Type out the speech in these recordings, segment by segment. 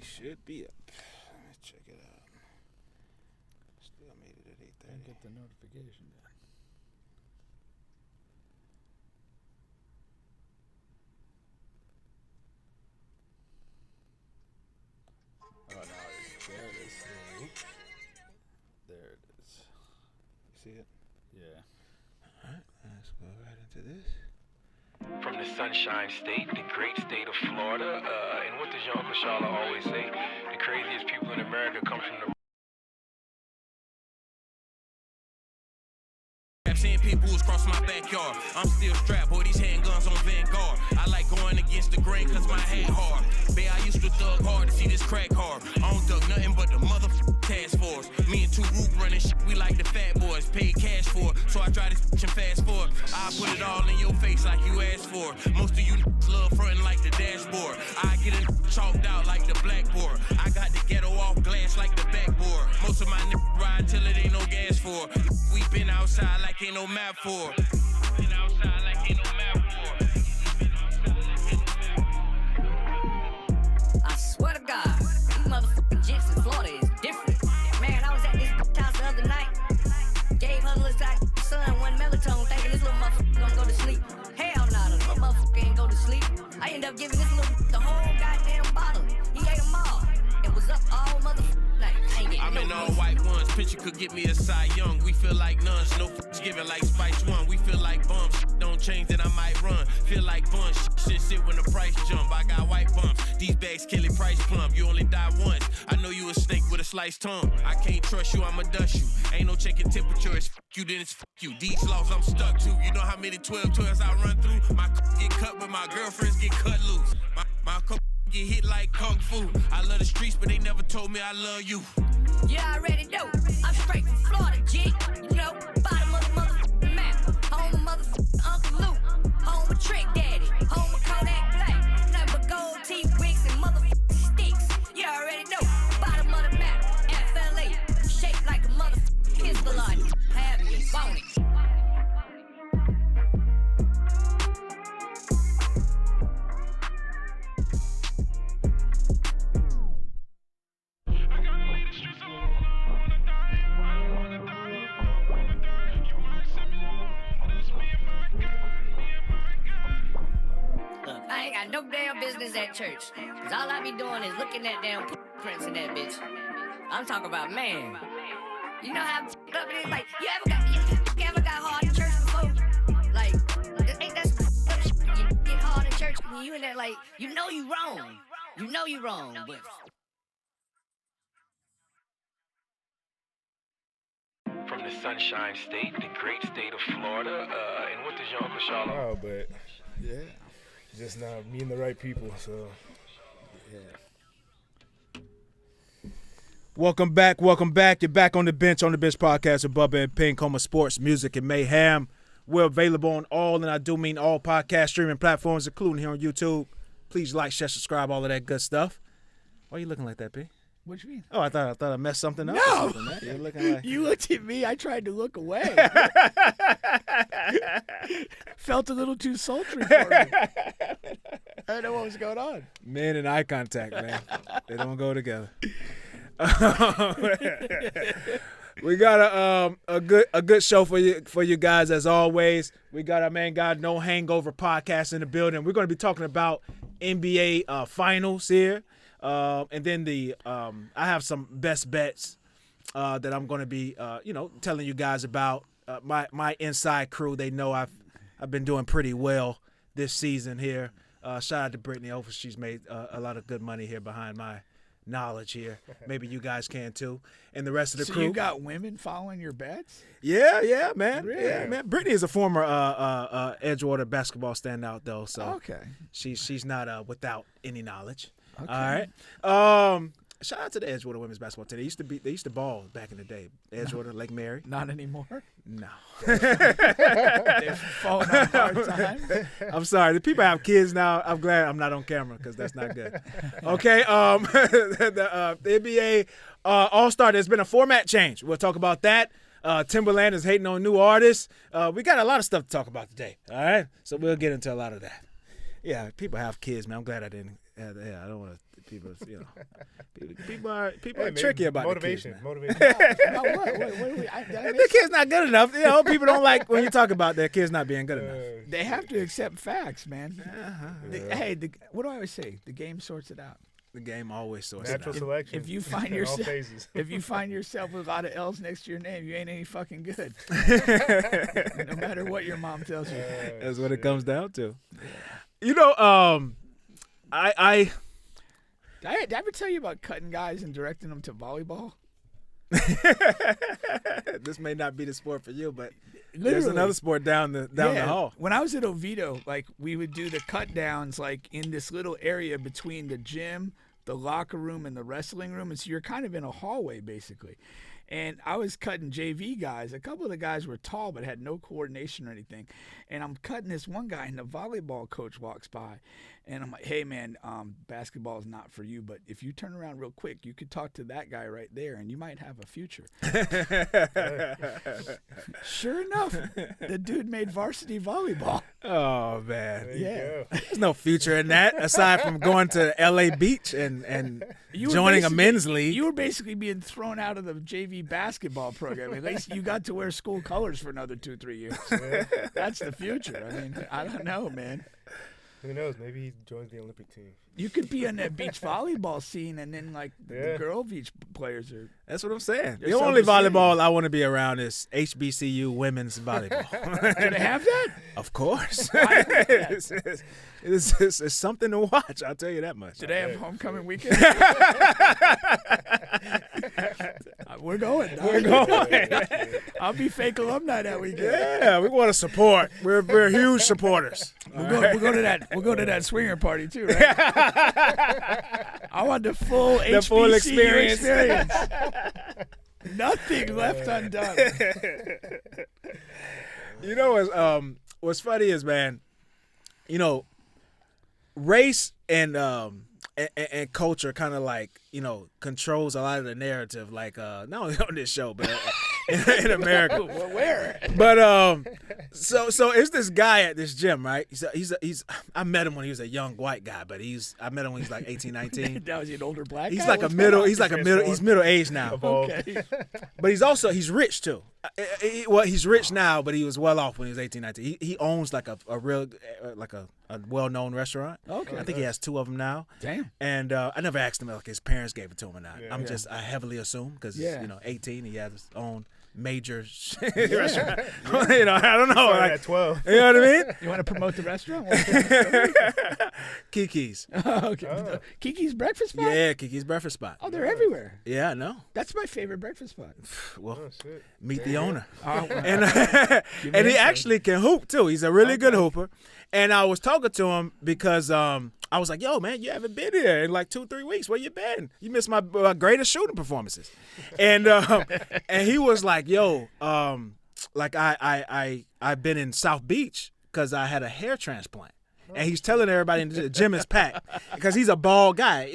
We should be up. Let me check it out. Still made it at 8:30. Didn't get the notification yet. Oh, no, there it is. Oops. There it is. You see it? Yeah. All right, let's go right into this. From the Sunshine State, the great state of Florida, and what does your Uncle Charlotte always say? The craziest people in America come from the... Seeing people who's cross my backyard. I'm still strapped, boy, these handguns on Vanguard. I like going against the grain cause my head hard. Babe, I used to thug hard to see this crack hard. I don't thug nothing but the motherfucking task force. Me and 2 Root running shit, we like the fat boys, paid cash for it. So I try this and fast forward. I put it all in your face like you asked for. Most of you love frontin' like the dashboard. I get it chalked out like the blackboard. I got the ghetto off glass like the backboard. Most of my niggas ride till it ain't no gas for. We been outside like ain't no map for. Been outside like ain't no map for. I swear to God, these motherfucking jits in Florida is different. Man, I was at this house the other night. Gave her little son 1 melatonin, thinking this little motherfucker gonna go to sleep. Hell no, the little motherfucker ain't go to sleep. I ended up giving this little the whole goddamn bottle. He ate them all. It was up all motherfucking night. I'm in all white ones. Picture could get me a Cy Young. We feel like nuns. No f***s giving like Spice One. We feel like bums. Don't change that I might run. Feel like bunch. Shit sit when the price jump. I got white bumps. These bags kill it price plump. You only die once. I know you a snake with a sliced tongue. I can't trust you. I'ma dust you. Ain't no checking temperature. It's f*** you, then it's f*** you. These laws I'm stuck to. You know how many 12-12s I run through? My get cut, but my girlfriends get cut loose. My get hit like kung fu. I love the streets, but they never told me I love you. Yeah, I already know. I'm straight from Florida, G. You know, bottom of the motherfucking map. Home of motherfucking Uncle Luke. Home of Trick Daddy. Home of Kodak Black. Nothing but gold teeth, wigs, and motherfucking sticks. You already know. Bottom of the map. FLA. Shaped like a motherfucking Hezbollah. Have me, want it. I ain't got no damn business at church. Cause all I be doing is looking at damn prints in that bitch. I'm talking about, man. You know how up it is? Like, you ever got hard in church before? Like, ain't that some shit? You get hard in church and you in there like, you know you wrong. You know you wrong, but... From the Sunshine State, the great state of Florida, and what does your Uncle Charlotte... Oh, but Yeah. just not meeting the right people, so. Yeah. Welcome back. You're back on the bench podcast with Bubba and Pink, home of sports, music, and mayhem. We're available on all, and I do mean all podcast streaming platforms, including here on YouTube. Please like, share, subscribe, all of that good stuff. Why are you looking like that, P? What you mean? Oh, I thought I messed something up. No! Or something, man. You're looking like... You looked at me. I tried to look away. Felt a little too sultry for me. I don't know what was going on. Men and eye contact, man. They don't go together. We got a good show for you guys as always. We got our man God No Hangover podcast in the building. We're going to be talking about NBA finals here, and then I have some best bets that I'm going to be telling you guys about. My inside crew, they know I've been doing pretty well this season here. Shout out to Brittany Ofer. She's made a lot of good money here behind my knowledge here. Maybe you guys can too. And the rest of the crew. So you got women following your bets? Yeah, man. Really? Yeah, man. Brittany is a former Edgewater basketball standout though, so Okay. she's not without any knowledge. Okay. All right. Shout out to the Edgewater women's basketball team. They used to ball back in the day. Edgewater, Lake Mary. Not anymore? No. They've fallen on hard times? I'm sorry. The people have kids now. I'm glad I'm not on camera because that's not good. Okay. The NBA All-Star, there's been a format change. We'll talk about that. Timbaland is hating on new artists. We got a lot of stuff to talk about today. All right. So we'll get into a lot of that. Yeah, people have kids, man. I'm glad I didn't. I don't want to People, people are Hey, tricky about motivation. the kids. Motivation. About what? The kid's not good enough. People don't like when you talk about their kids not being good enough. They have to accept facts, man. Yeah. Hey, what do I always say? The game sorts it out. The game always sorts it Natural out. selection. If you find in all yourself, phases. if you find yourself with a lot of L's next to your name, you ain't any fucking good. No matter what your mom tells you. That's what it comes down to. You know, I Did I ever tell you about cutting guys and directing them to volleyball? this may not be the sport for you, but there's Literally. another sport down the hall. When I was at Oviedo, like we would do the cut downs like in this little area between the gym, the locker room, and the wrestling room. And so you're kind of in a hallway basically. And I was cutting JV guys. A couple of the guys were tall but had no coordination or anything. And I'm cutting this one guy, and the volleyball coach walks by. And I'm like, hey, man, basketball is not for you. But if you turn around real quick, you could talk to that guy right there, and you might have a future. Sure enough, the dude made varsity volleyball. Oh, man. There you go. There's no future in that aside from going to L.A. Beach and You were joining a basically- men's league. You were basically being thrown out of the JV basketball program. At least you got to wear school colors for another 2-3 years. That's the future. I mean, I don't know, man. Who knows? Maybe he joins the Olympic team. You could be on that beach volleyball scene, and then like the girl beach players are. That's what I'm saying. There's The only something volleyball I want to be around is HBCU women's volleyball. Do they have that? Of course. It's something to watch, I'll tell you that much. Do they have homecoming weekend? We're going. We're going. I'll be fake alumni that weekend. Yeah, we want to support. We're huge supporters. We'll go to that. We'll go to that swinger party too, right? I want the full HBCU experience. Nothing left undone. You know what's funny is, man, you know, race and culture kind of like, you know, controls a lot of the narrative, like not only on this show but in America. Where? But so it's this guy at this gym, right? He's I met him when he was a young white guy, but I met him when he was like 18, 19. Now is he an older black He's guy? like What's he's middle aged now. Evolved. Okay. But he's rich too. He's rich now, but he was well off when he was 18, 19. He owns like a real like a well-known restaurant. Okay. I think he has 2 of them now. Damn. And I never asked him like his parents gave it to him or not. Yeah. I heavily assume because Yeah. you know 18, he has his own major restaurant. You know, I don't know. Started Like, at 12. you know what I mean? You want to promote the restaurant? Want to tell the story? Kiki's. Okay. Kiki's breakfast spot? Yeah, Kiki's breakfast spot. Oh, they're everywhere. Yeah, I know. That's my favorite breakfast spot. Well, Oh, shit. meet the owner. Oh, And Give me and he info. actually can hoop too. He's a really good hooper. And I was talking to him because I was like, "Yo, man, you haven't been here in like 2-3 weeks. Where you been? You missed my greatest shooting performances." And and he was like, "Yo, like I've been in South Beach because I had a hair transplant." And he's telling everybody the gym is packed because he's a bald guy.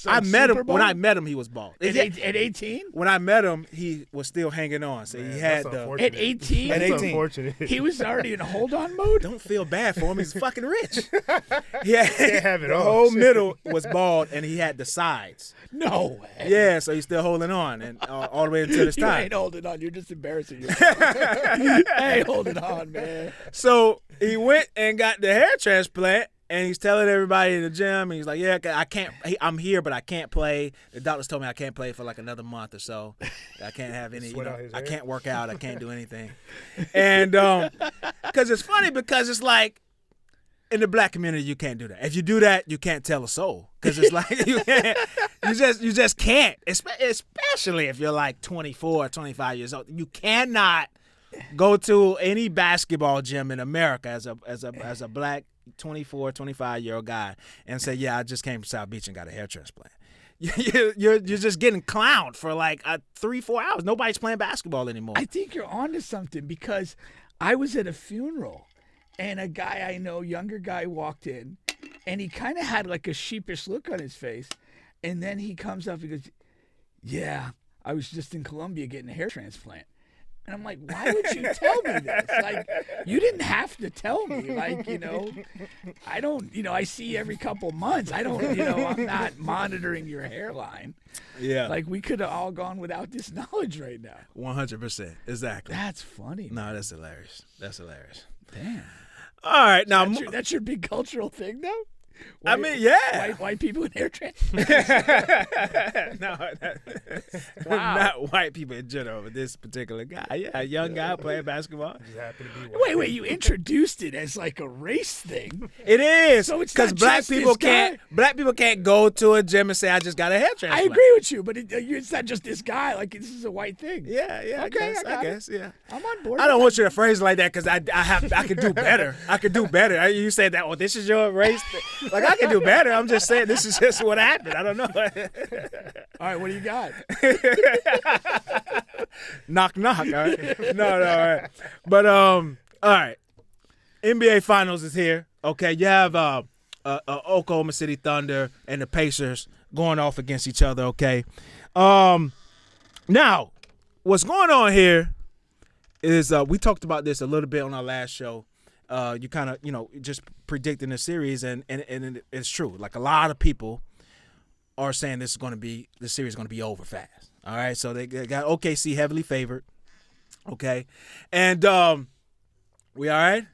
I met him when I met him. He was bald. At 18? When I met him, he was still hanging on. So he had That's the. unfortunate. At 18? At That's 18. unfortunate. He was already in hold-on mode? Don't feel bad for him. He's fucking rich. Yeah, Can't have it the all. whole middle was bald, and he had the sides. No way. Yeah, so he's still holding on, and all the way until this You time. ain't holding on. You're just embarrassing yourself. You ain't holding on, man. So he went and got the hair transplant. And he's telling everybody in the gym, and he's like, "Yeah, I can't. I'm here, but I can't play. The doctors told me I can't play for like another month or so. I can't have any. Sweat out his I hair? can't work out. I can't do anything." And because it's funny because it's like in the black community you can't do that. If you do that, you can't tell a soul because it's like you can't. You just can't. Especially if you're like 24 or 25 years old, you cannot go to any basketball gym in America as a black 24, 25-year-old guy and say, "Yeah, I just came to South Beach and got a hair transplant." You're just getting clowned for like 3-4 hours. Nobody's playing basketball anymore. I think you're onto something because I was at a funeral and a guy I know, younger guy, walked in and he kind of had like a sheepish look on his face. And then he comes up and goes, "Yeah, I was just in Colombia getting a hair transplant." And I'm like, why would you tell me this? Like, you didn't have to tell me. Like, I don't, I see every couple months. I don't, I'm not monitoring your hairline. Yeah. Like, we could have all gone without this knowledge right now. 100%. Exactly. That's funny. No, that's hilarious. That's hilarious. Damn. All right. Now, That's your big cultural thing, though? I mean, yeah. White people in hair trans. No, Wow. not white people in general, but this particular guy. Yeah, a young guy playing basketball. Just happy to be white. Wait, you introduced it as like a race thing. It is. So it's because not black just people this guy? black people can't go to a gym and say I just got a hair I transplant. agree with you, but it's not just this guy. Like, this is a white thing. Yeah, Okay, I I got it. guess, yeah. I'm on board. I don't want you to phrase it like that because I could do better. I could do better. You said that. Well, this is your race. Like I can do better. I'm just saying this is just what happened. I don't know. All right, what do you got? Knock knock. All right. No, all right. But all right. NBA Finals is here. Okay, you have Oklahoma City Thunder and the Pacers going off against each other. Okay. Now, what's going on here is we talked about this a little bit on our last show. You kind of, just predicting the series, and it's true. Like a lot of people are saying the series is going to be over fast. All right, so they got OKC heavily favored. Okay, and we all right?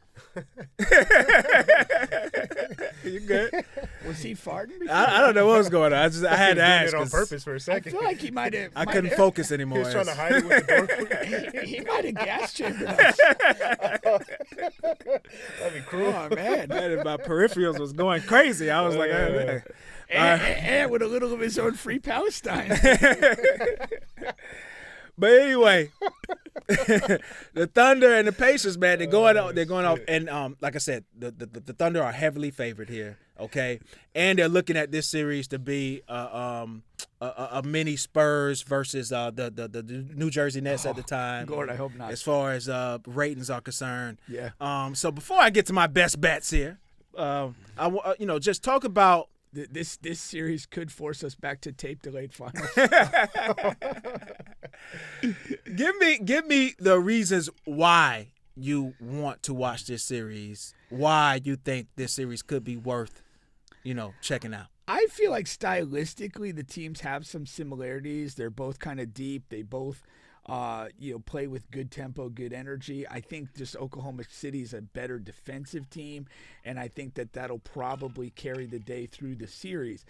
You good? Was he farting before? I don't know what was going on. I had to ask. Did it on 'cause purpose for a I second. feel like he might have. I couldn't focus He anymore. was trying to hide it with the door. He might have gas chambered us. That'd be cruel. Oh man! Man, my peripherals was going crazy. I was like, And with a little of his own free Palestine. But anyway, the Thunder and the Pacers, man, they're going off, and like I said, the Thunder are heavily favored here, okay, and they're looking at this series to be a mini Spurs versus the New Jersey Nets at the time. Lord, I hope not. As far as ratings are concerned. Yeah. So before I get to my best bets here, just talk about. This series could force us back to tape delayed finals. Give me the reasons why you want to watch this series. Why you think this series could be worth, checking out. I feel like stylistically the teams have some similarities. They're both kind of deep. They both play with good tempo, good energy. I think just Oklahoma City is a better defensive team, and I think that'll probably carry the day through the series.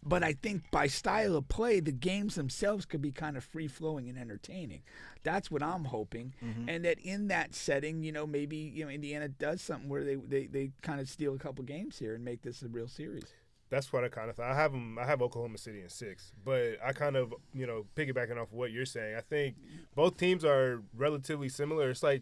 But I think by style of play, the games themselves could be kind of free-flowing and entertaining. That's what I'm hoping. Mm-hmm. And that in that setting, maybe Indiana does something where they kind of steal a couple games here and make this a real series. That's what I kind of thought. I have Oklahoma City in 6, but I kind of, piggybacking off of what you're saying, I think both teams are relatively similar. It's like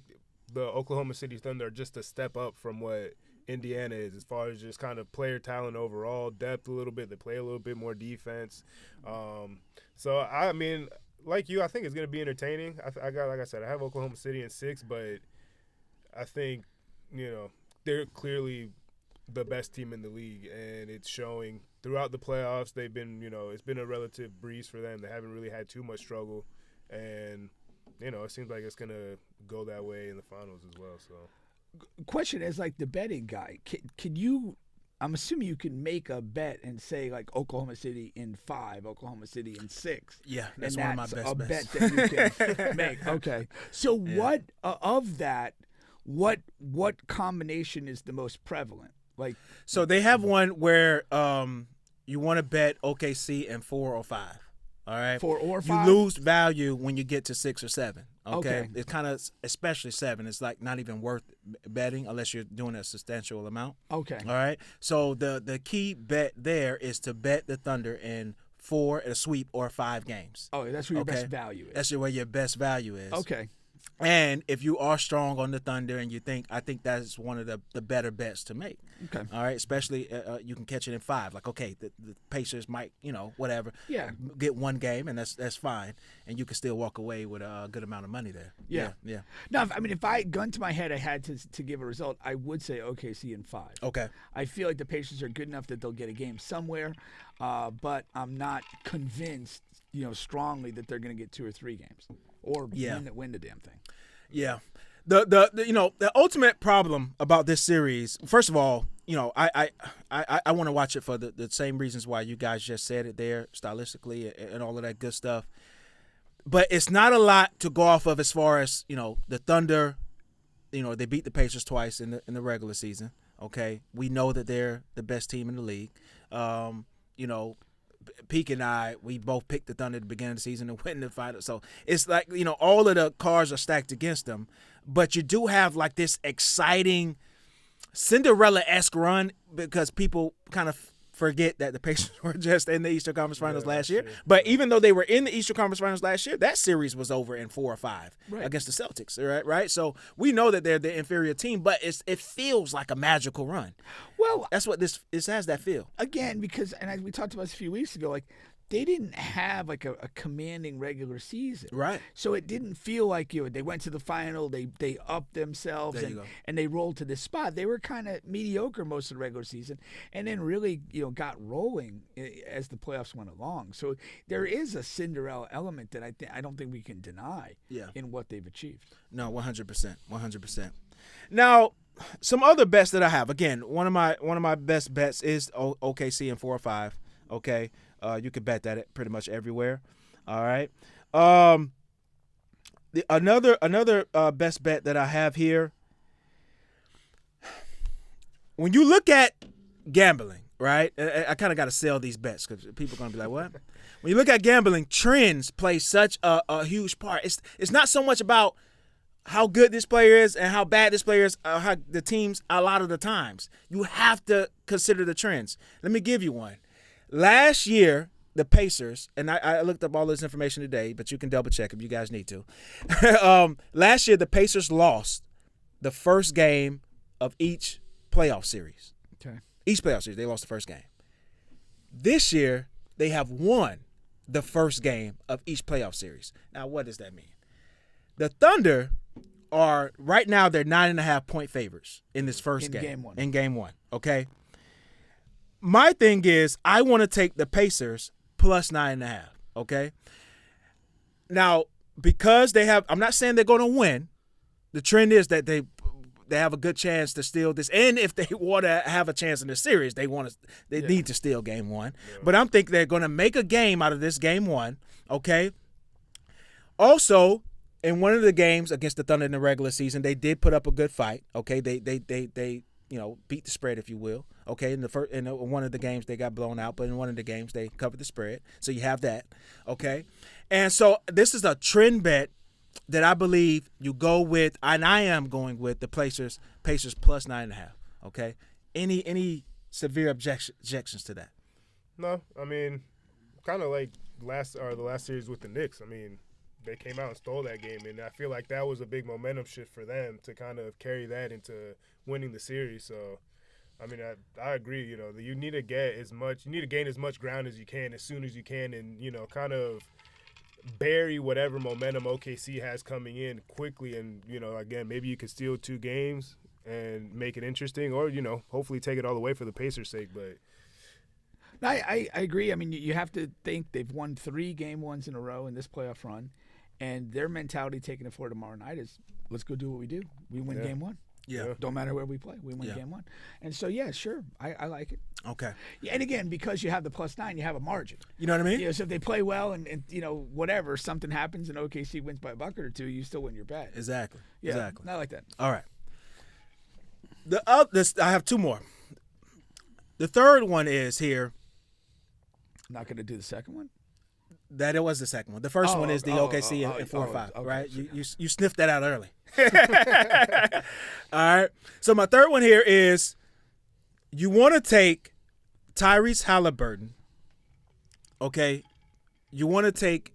the Oklahoma City Thunder are just a step up from what Indiana is as far as just kind of player talent overall, depth a little bit. They play a little bit more defense. So, I mean, like you, I think it's going to be entertaining. Like I said, I have Oklahoma City in 6, but I think, they're clearly – the best team in the league, and it's showing throughout the playoffs. They've been, it's been a relative breeze for them. They haven't really had too much struggle, and it seems like it's gonna go that way in the finals as well. So, question is like the betting guy. Can you? I'm assuming you can make a bet and say like Oklahoma City in 5, Oklahoma City in 6. Yeah, that's one of my best bets. Bet that you can make. Okay, so what of that? What combination is the most prevalent? So they have one where you want to bet OKC in 4 or 5. All right, 4 or 5. You lose value when you get to 6 or 7. Okay. It's kind of, especially 7. It's like not even worth betting unless you're doing a substantial amount. Okay. All right. So the key bet there is to bet the Thunder in 4, a sweep, or 5 games. Oh, that's where your best value is. That's where your best value is. Okay. And if you are strong on the Thunder and I think that's one of the better bets to make. Okay. All right. Especially you can catch it in 5. Like, okay, the Pacers might, whatever. Yeah. Get one game, and that's fine. And you can still walk away with a good amount of money there. Yeah. No, if I gun to my head, I had to give a result, I would say OKC in 5. Okay. I feel like the Pacers are good enough that they'll get a game somewhere, but I'm not convinced, strongly that they're going to get 2 or 3 games or win the damn thing. Yeah. The ultimate problem about this series, first of all, I want to watch it for the same reasons why you guys just said it there, stylistically and all of that good stuff. But it's not a lot to go off of as far as, the Thunder, they beat the Pacers twice in the regular season. Okay. We know that they're the best team in the league. Peak and I, we both picked the Thunder at the beginning of the season and win the final. So it's like, all of the cards are stacked against them. But you do have like this exciting Cinderella-esque run because people kind of forget that the Pacers were just in the Eastern Conference Finals last year. But even though they were in the Eastern Conference Finals last year, that series was over in 4 or 5 against the Celtics, right? So we know that they're the inferior team, but it feels like a magical run. Well, that's what this has that feel. Again, because, and as we talked about this a few weeks ago, like, they didn't have like a commanding regular season. Right. So it didn't feel like they went to the final, they upped themselves and they rolled to this spot. They were kind of mediocre most of the regular season and then really, got rolling as the playoffs went along. So there is a Cinderella element that I don't think we can deny in what they've achieved. No, 100%. 100%. Now, some other bets that I have. Again, one of my best bets is OKC in 4 or 5. Okay. You could bet that pretty much everywhere. All right. Another best bet that I have here. When you look at gambling, right? I kind of got to sell these bets because people are going to be like, what? When you look at gambling, trends play such a huge part. It's not so much about how good this player is and how bad this player is, how the teams a lot of the times. You have to consider the trends. Let me give you one. Last year, the Pacers, and I looked up all this information today, but you can double check if you guys need to. Last year, the Pacers lost the first game of each playoff series. Okay. Each playoff series, they lost the first game. This year, they have won the first game of each playoff series. Now, what does that mean? The Thunder are, right now, they're 9.5-point favorites in this first game. In game one, okay? My thing is, I want to take the Pacers plus 9.5, okay? Now, because they have, I'm not saying they're going to win. The trend is that they have a good chance to steal this. And if they want to have a chance in the series, they need to steal game one. Yeah. But I'm thinking they're going to make a game out of this game one, okay? Also, in one of the games against the Thunder in the regular season, they did put up a good fight, okay? They beat the spread, if you will. Okay, in one of the games they got blown out, but in one of the games they covered the spread. So you have that. Okay, and so this is a trend bet that I believe you go with, and I am going with the Pacers plus 9.5. Okay, any severe objections to that? No, I mean, kind of like the last series with the Knicks. I mean, they came out and stole that game, and I feel like that was a big momentum shift for them to kind of carry that into winning the series. So, I mean, I agree. You need to gain as much ground as you can as soon as you can, and kind of bury whatever momentum OKC has coming in quickly. And again, maybe you could steal 2 games and make it interesting, or hopefully take it all the way for the Pacers' sake. But I agree. I mean, you have to think they've won 3 game ones in a row in this playoff run, and their mentality taking it for tomorrow night is, let's go do what we do. We win game one. Yeah. Don't matter where we play. We win game one. And so, yeah, sure. I like it. Okay. Yeah, and again, because you have the plus 9, you have a margin. You know what I mean? So if they play well and whatever, something happens and OKC wins by a bucket or 2, you still win your bet. Exactly. Yeah, exactly. I like that. All right. I have 2 more. The third one is here. Not going to do the second one? That it was the second one. The first one is the OKC in 4 or 5, okay, right? sure. You sniffed that out early. All right. So my third one here is you want to take Tyrese Halliburton, okay? You want to take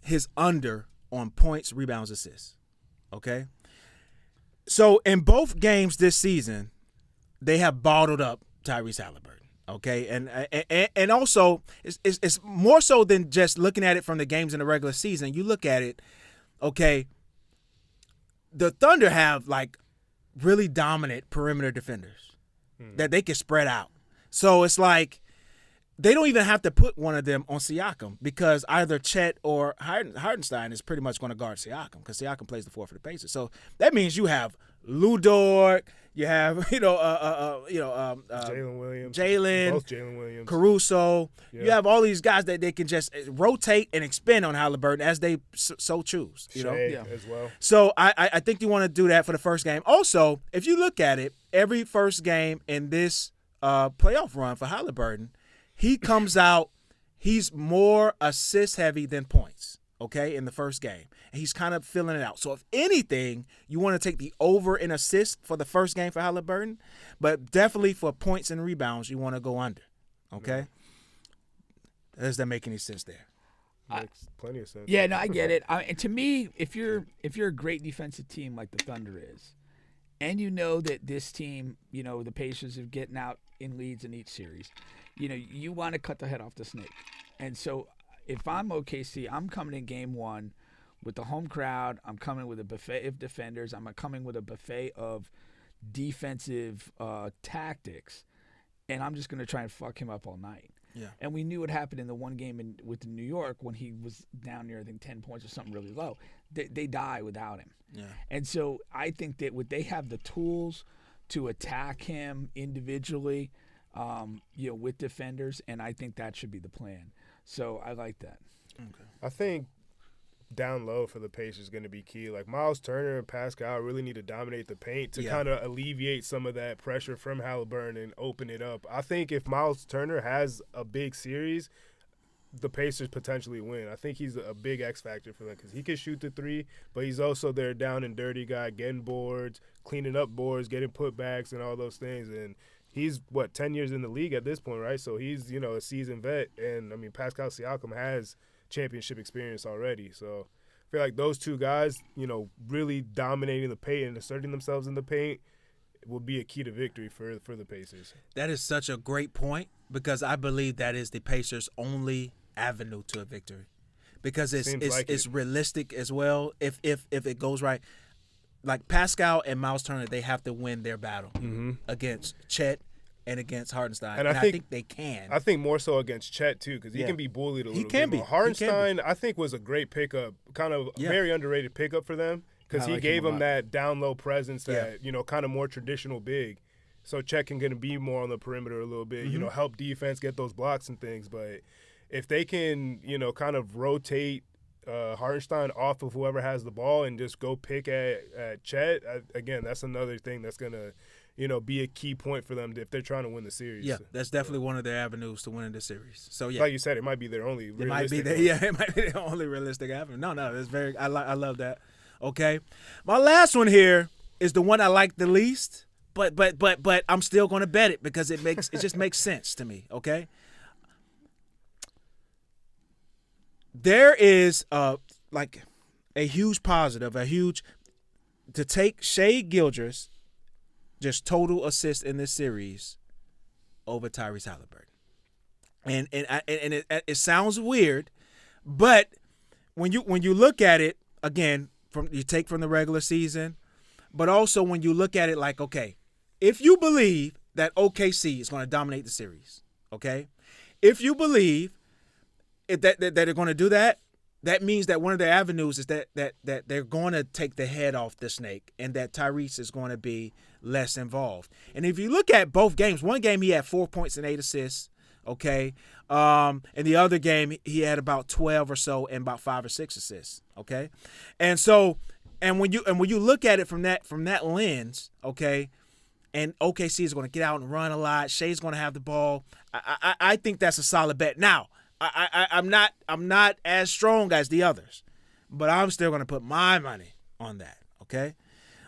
his under on points, rebounds, assists, okay? So in both games this season, they have bottled up Tyrese Halliburton. Okay, and also it's more so than just looking at it from the games in the regular season. You look at it, okay, the Thunder have like really dominant perimeter defenders that they can spread out. So it's like they don't even have to put one of them on Siakam because either Chet or Hartenstein is pretty much going to guard Siakam because Siakam plays the 4 for the Pacers. So that means you have Lou Dort, you have Jalen Williams, both Jalen Williams, Caruso. Yeah. You have all these guys that they can just rotate and expend on Halliburton as they so choose. You know, as well. So I think you want to do that for the first game. Also, if you look at it, every first game in this playoff run for Halliburton, he comes out, he's more assist heavy than points, okay, in the first game. And he's kind of filling it out. So if anything, you want to take the over in assists for the first game for Halliburton, but definitely for points and rebounds, you want to go under, okay? Yeah. Does that make any sense there? Makes plenty of sense. Yeah, no, I get it. And to me, if you're a great defensive team like the Thunder is, and you know that this team, you know, the Pacers are getting out in leads in each series, you know, you want to cut the head off the snake. And so if I'm OKC, I'm coming in game one with the home crowd. I'm coming with a buffet of defenders. I'm coming with a buffet of defensive tactics. And I'm just going to try and fuck him up all night. Yeah. And we knew what happened in the one game with New York when he was down near, I think, 10 points or something really low. They die without him. Yeah. And so I think that they have the tools to attack him individually, you know, with defenders, and I think that should be the plan. So I like that. Okay. I think down low for the Pacers is going to be key. Like Miles Turner and Pascal really need to dominate the paint to kind of alleviate some of that pressure from Halliburton and open it up. I think if Miles Turner has a big series, the Pacers potentially win. I think he's a big X factor for them because he can shoot the three, but he's also their down and dirty guy, getting boards, cleaning up boards, getting putbacks and all those things. And he's, 10 years in the league at this point, right? So he's, you know, a seasoned vet. And, I mean, Pascal Siakam has championship experience already. So I feel like those two guys, you know, really dominating the paint and asserting themselves in the paint will be a key to victory for the Pacers. That is such a great point because I believe that is the Pacers' only avenue to a victory because it's realistic as well if it goes right. Like Pascal and Miles Turner, they have to win their battle against Chet and against Hartenstein, and I think they can. I think more so against Chet too because he can be bullied a little bit. Hartenstein, I think, was a great pickup, kind of very underrated pickup for them because he gave him that down low presence that you know, kind of more traditional big. So Chet can gonna be more on the perimeter a little bit, you know, help defense get those blocks and things, but if they can, you know, kind of rotate Hartenstein off of whoever has the ball and just go pick at Chet, again, that's another thing that's going to, you know, be a key point for them if they're trying to win the series. Yeah, that's definitely one of their avenues to winning the series. So, yeah. Like you said, it might be their only it might be the only realistic avenue. No, that's very – I love that. Okay. My last one here is the one I like the least, but I'm still going to bet it because it just makes sense to me, okay? There is like a huge positive, to take Shai Gilgeous, just total assist in this series, over Tyrese Halliburton, and it sounds weird, but when you look at it again you take from the regular season, but also when you look at it like, okay, if you believe that OKC is going to dominate the series, okay, if you believe that they're going to do that, that means that one of their avenues is that they're going to take the head off the snake and that Tyrese is going to be less involved. And if you look at both games, one game he had 4 points and 8 assists, okay? And the other game he had about 12 or so and about 5 or 6 assists, okay? And so when you look at it from that lens, okay, and OKC is going to get out and run a lot, Shai's going to have the ball, I think that's a solid bet. Now, I'm not as strong as the others, but I'm still going to put my money on that, okay?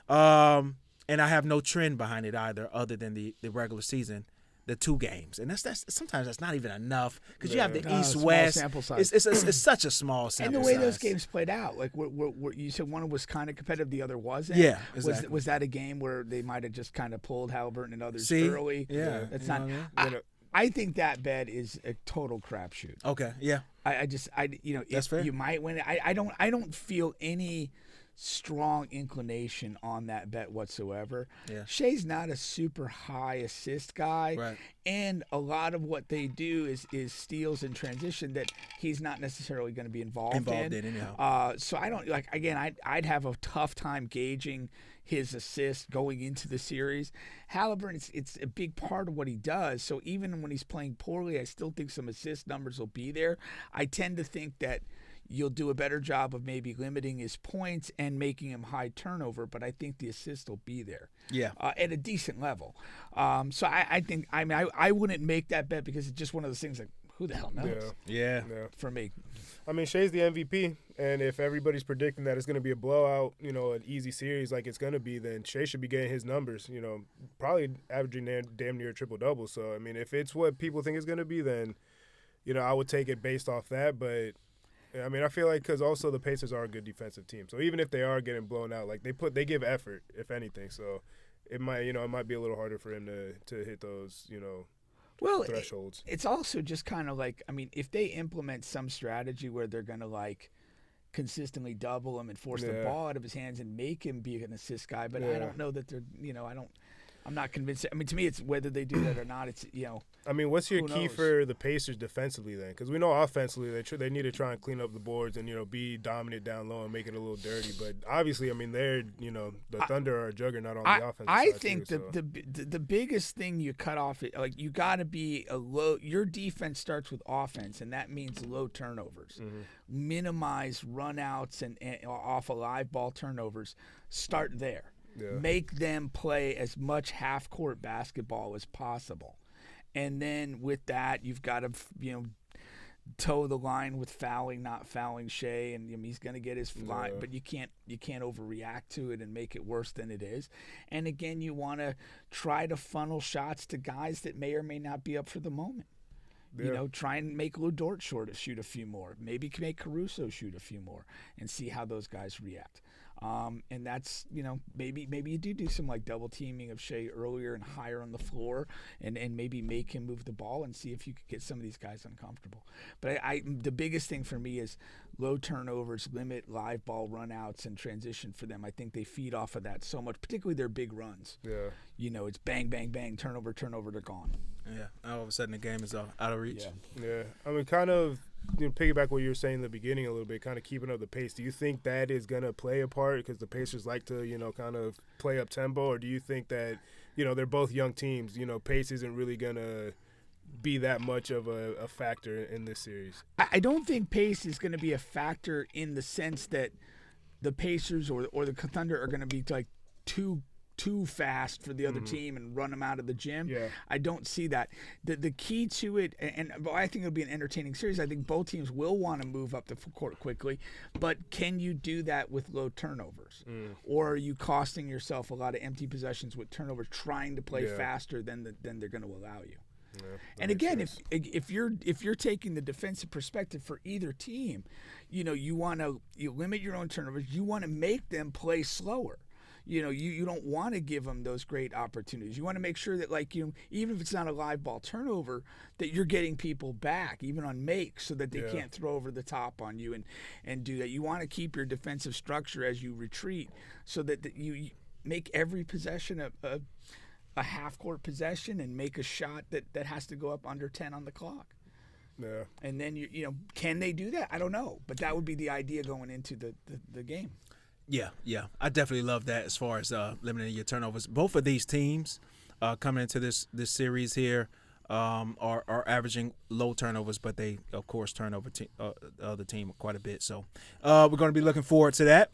And I have no trend behind it either, other than the regular season, the 2 games, and that's sometimes that's not even enough because you have the East-West. Sample size. It's such a small sample size. And the way those games played out, like you said, one was kind of competitive, the other wasn't. Yeah, exactly. Was that a game where they might have just kind of pulled Halliburton and others early? Yeah, that's not. I think that bet is a total crapshoot. Okay, yeah. I you know, that's fair. You might win it. I don't feel any strong inclination on that bet whatsoever. Yeah. Shai's not a super high assist guy, Right. and a lot of what they do is steals and transition that he's not necessarily going to be involved in. Anyhow. So I don't like. Again, I'd have a tough time gauging his assist going into the series. Halliburton, it's a big part of what he does. So even when he's playing poorly, I still think some assist numbers will be there. I tend to think that you'll do a better job of maybe limiting his points and making him high turnover, but I think the assist will be there. Yeah. At a decent level. So I think, I wouldn't make that bet because it's just one of those things like, who the hell knows? Yeah. For me. I mean, Shai's the MVP, and if everybody's predicting that it's going to be a blowout, an easy series like it's going to be, then Shai should be getting his numbers, probably averaging damn near triple-double. So, I mean, if it's what people think it's going to be, then, I would take it based off that. But, I mean, I feel like because also the Pacers are a good defensive team. So, even if they are getting blown out, like, they give effort, if anything. So, it might be a little harder for him to hit those, thresholds. It's also just kind of like, I mean, if they implement some strategy where they're going to like consistently double him and force the ball out of his hands and make him be an assist guy, but I don't know that they're, I'm not convinced. I mean, to me, it's whether they do that or not. It's, I mean, what's your who key knows? for the Pacers defensively then? Because we know offensively they need to try and clean up the boards and be dominant down low and make it a little dirty. But obviously, I mean, they're the Thunder are a juggernaut on the offensive I side think too, the biggest thing you cut off, like you got to be a low. Your defense starts with offense, and that means low turnovers. Minimize runouts and off of live ball turnovers. Start there. Yeah. Make them play as much half-court basketball as possible. And then with that, you've got to, toe the line with fouling, not fouling Shai, and he's going to get his fly, but you can't overreact to it and make it worse than it is. And again, you want to try to funnel shots to guys that may or may not be up for the moment. Yeah. Try and make Lou Dort shoot a few more. Maybe make Caruso shoot a few more and see how those guys react. And that's, maybe you do some like double teaming of Shai earlier and higher on the floor and maybe make him move the ball and see if you could get some of these guys uncomfortable. But the biggest thing for me is low turnovers, limit live ball runouts and transition for them. I think they feed off of that so much, particularly their big runs. Yeah. It's bang, bang, bang, turnover, they're gone. Yeah. All of a sudden the game is out of reach. Yeah. I mean, kind of, piggyback what you were saying in the beginning a little bit, kind of keeping up the pace. Do you think that is going to play a part because the Pacers like to, kind of play up tempo? Or do you think that, they're both young teams, pace isn't really going to be that much of a factor in this series? I don't think pace is going to be a factor in the sense that the Pacers or the Thunder are going to be like too fast for the other team and run them out of the gym. Yeah. I don't see that. The key to it, and I think it'll be an entertaining series. I think both teams will want to move up the court quickly, but can you do that with low turnovers? Or are you costing yourself a lot of empty possessions with turnovers trying to play faster than they're going to allow you? Yeah, and again, if you're taking the defensive perspective for either team, you limit your own turnovers. You want to make them play slower. You don't want to give them those great opportunities. You want to make sure that, even if it's not a live ball turnover, that you're getting people back, even on makes, so that they can't throw over the top on you and do that. You want to keep your defensive structure as you retreat so that you make every possession a half-court possession and make a shot that has to go up under 10 on the clock. Yeah. And then, can they do that? I don't know. But that would be the idea going into the game. Yeah. I definitely love that as far as limiting your turnovers. Both of these teams coming into this series here are averaging low turnovers, but they, of course, turn over the other team quite a bit. So we're going to be looking forward to that.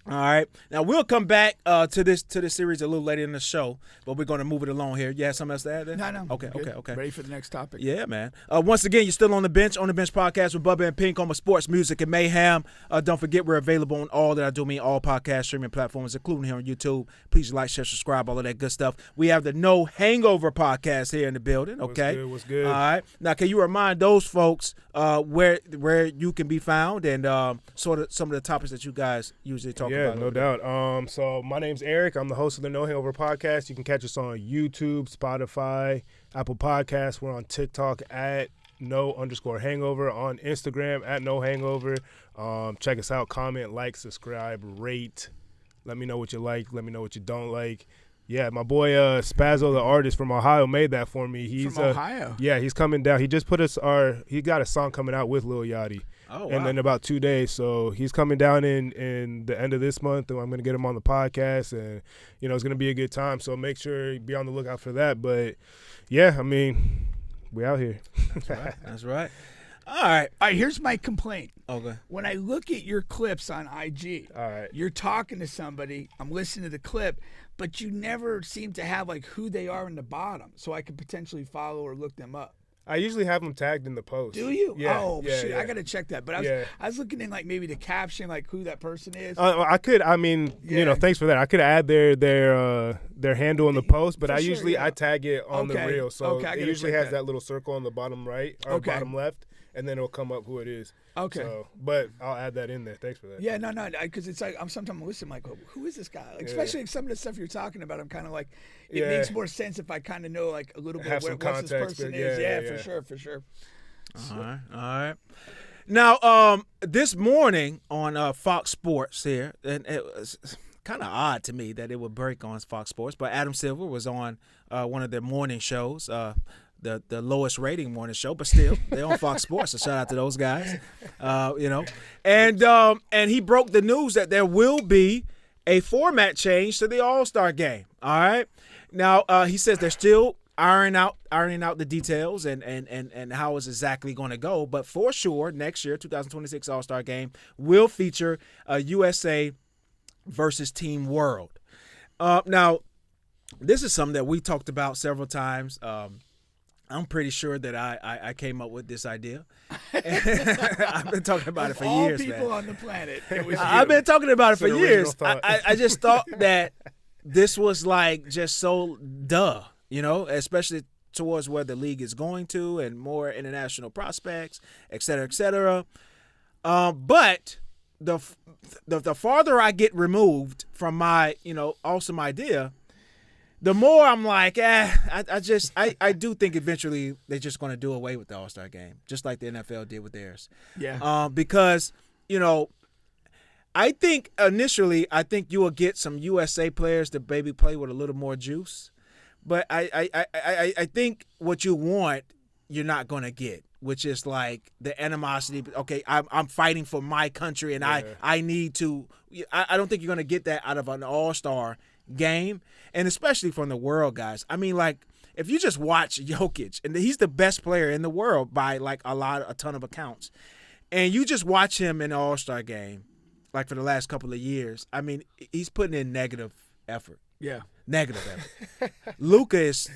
All right. Now, we'll come back to this series a little later in the show, but we're going to move it along here. You have something else to add there? No. Okay. Ready for the next topic? Yeah, man. Once again, you're still on the bench podcast with Bubba and Pink, home of sports, music, and mayhem. Don't forget, we're available on all podcast streaming platforms, including here on YouTube. Please like, share, subscribe, all of that good stuff. We have the No Hangover podcast here in the building. Okay. What's good? All right. Now, can you remind those folks where you can be found and sort of some of the topics that you guys usually talk about? Yeah, no doubt. So my name's Eric. I'm the host of the No Hangover podcast. You can catch us on YouTube, Spotify, Apple Podcasts. We're on TikTok at @no_hangover on Instagram @nohangover. Check us out. Comment, like, subscribe, rate. Let me know what you like. Let me know what you don't like. Yeah, my boy Spazzo, the artist from Ohio, made that for me. He's From Ohio? Yeah, he's coming down. He just put he got a song coming out with Lil Yachty. Oh, wow. And in about 2 days. So he's coming down in the end of this month, and I'm going to get him on the podcast, and, it's going to be a good time. So make sure you be on the lookout for that. But, yeah, I mean, we out here. That's right. All right. Here's my complaint. Okay. When I look at your clips on IG, All right. you're talking to somebody, I'm listening to the clip, but you never seem to have, like, who they are in the bottom so I could potentially follow or look them up. I usually have them tagged in the post. Do you? Yeah. Oh, yeah, shit. yeah. I got to check that. But I was looking in, like, maybe the caption, like, who that person is. I could. I mean, Yeah. thanks for that. I could add their handle in the post, but For I sure, usually yeah. I tag it on the Okay. reel, so Okay, I it gotta usually check has that. that little circle on the bottom right or Okay. bottom left, and then it'll come up who it is. Okay. So, but I'll add that in there. Thanks for that. Yeah, no, because it's like I'm sometimes listening, like, who is this guy? Like, especially some of the stuff you're talking about. I'm kind of like, it Yeah. makes more sense if I kind of know like a little bit Have what some this context, person but is. yeah, Yeah, yeah. for sure. All right. Now, this morning on Fox Sports here, and it was kind of odd to me that it would break on Fox Sports, but Adam Silver was on one of their morning shows, the lowest rating morning show, but still they're on Fox Sports. So shout out to those guys, and he broke the news that there will be a format change to the All-Star game. All right. Now he says they're still ironing out the details and how it's exactly going to go, but for sure next year 2026 All-Star game will feature USA versus Team World. Now this is something that we talked about several times. I'm pretty sure that I came up with this idea. I've been talking about it for all years, people man. on the planet, it was I've been talking about it for It's an original years. thought. I just thought that this was like just so duh, especially towards where the league is going to and more international prospects, et cetera, et cetera. But the farther I get removed from my, awesome idea, the more I'm like, I do think eventually they're just going to do away with the All-Star game, just like the NFL did with theirs. Yeah. Because, I think initially, you will get some USA players to maybe play with a little more juice. But I think what you want, you're not going to get, which is like the animosity. Okay, I'm fighting for my country, and I need to. I don't think you're going to get that out of an All-Star game, and especially from the world guys. I mean, like, if you just watch Jokic, and he's the best player in the world by like a ton of accounts, and you just watch him in the All-Star game, like for the last couple of years, I mean, he's putting in negative effort. Yeah. Negative effort. Luka is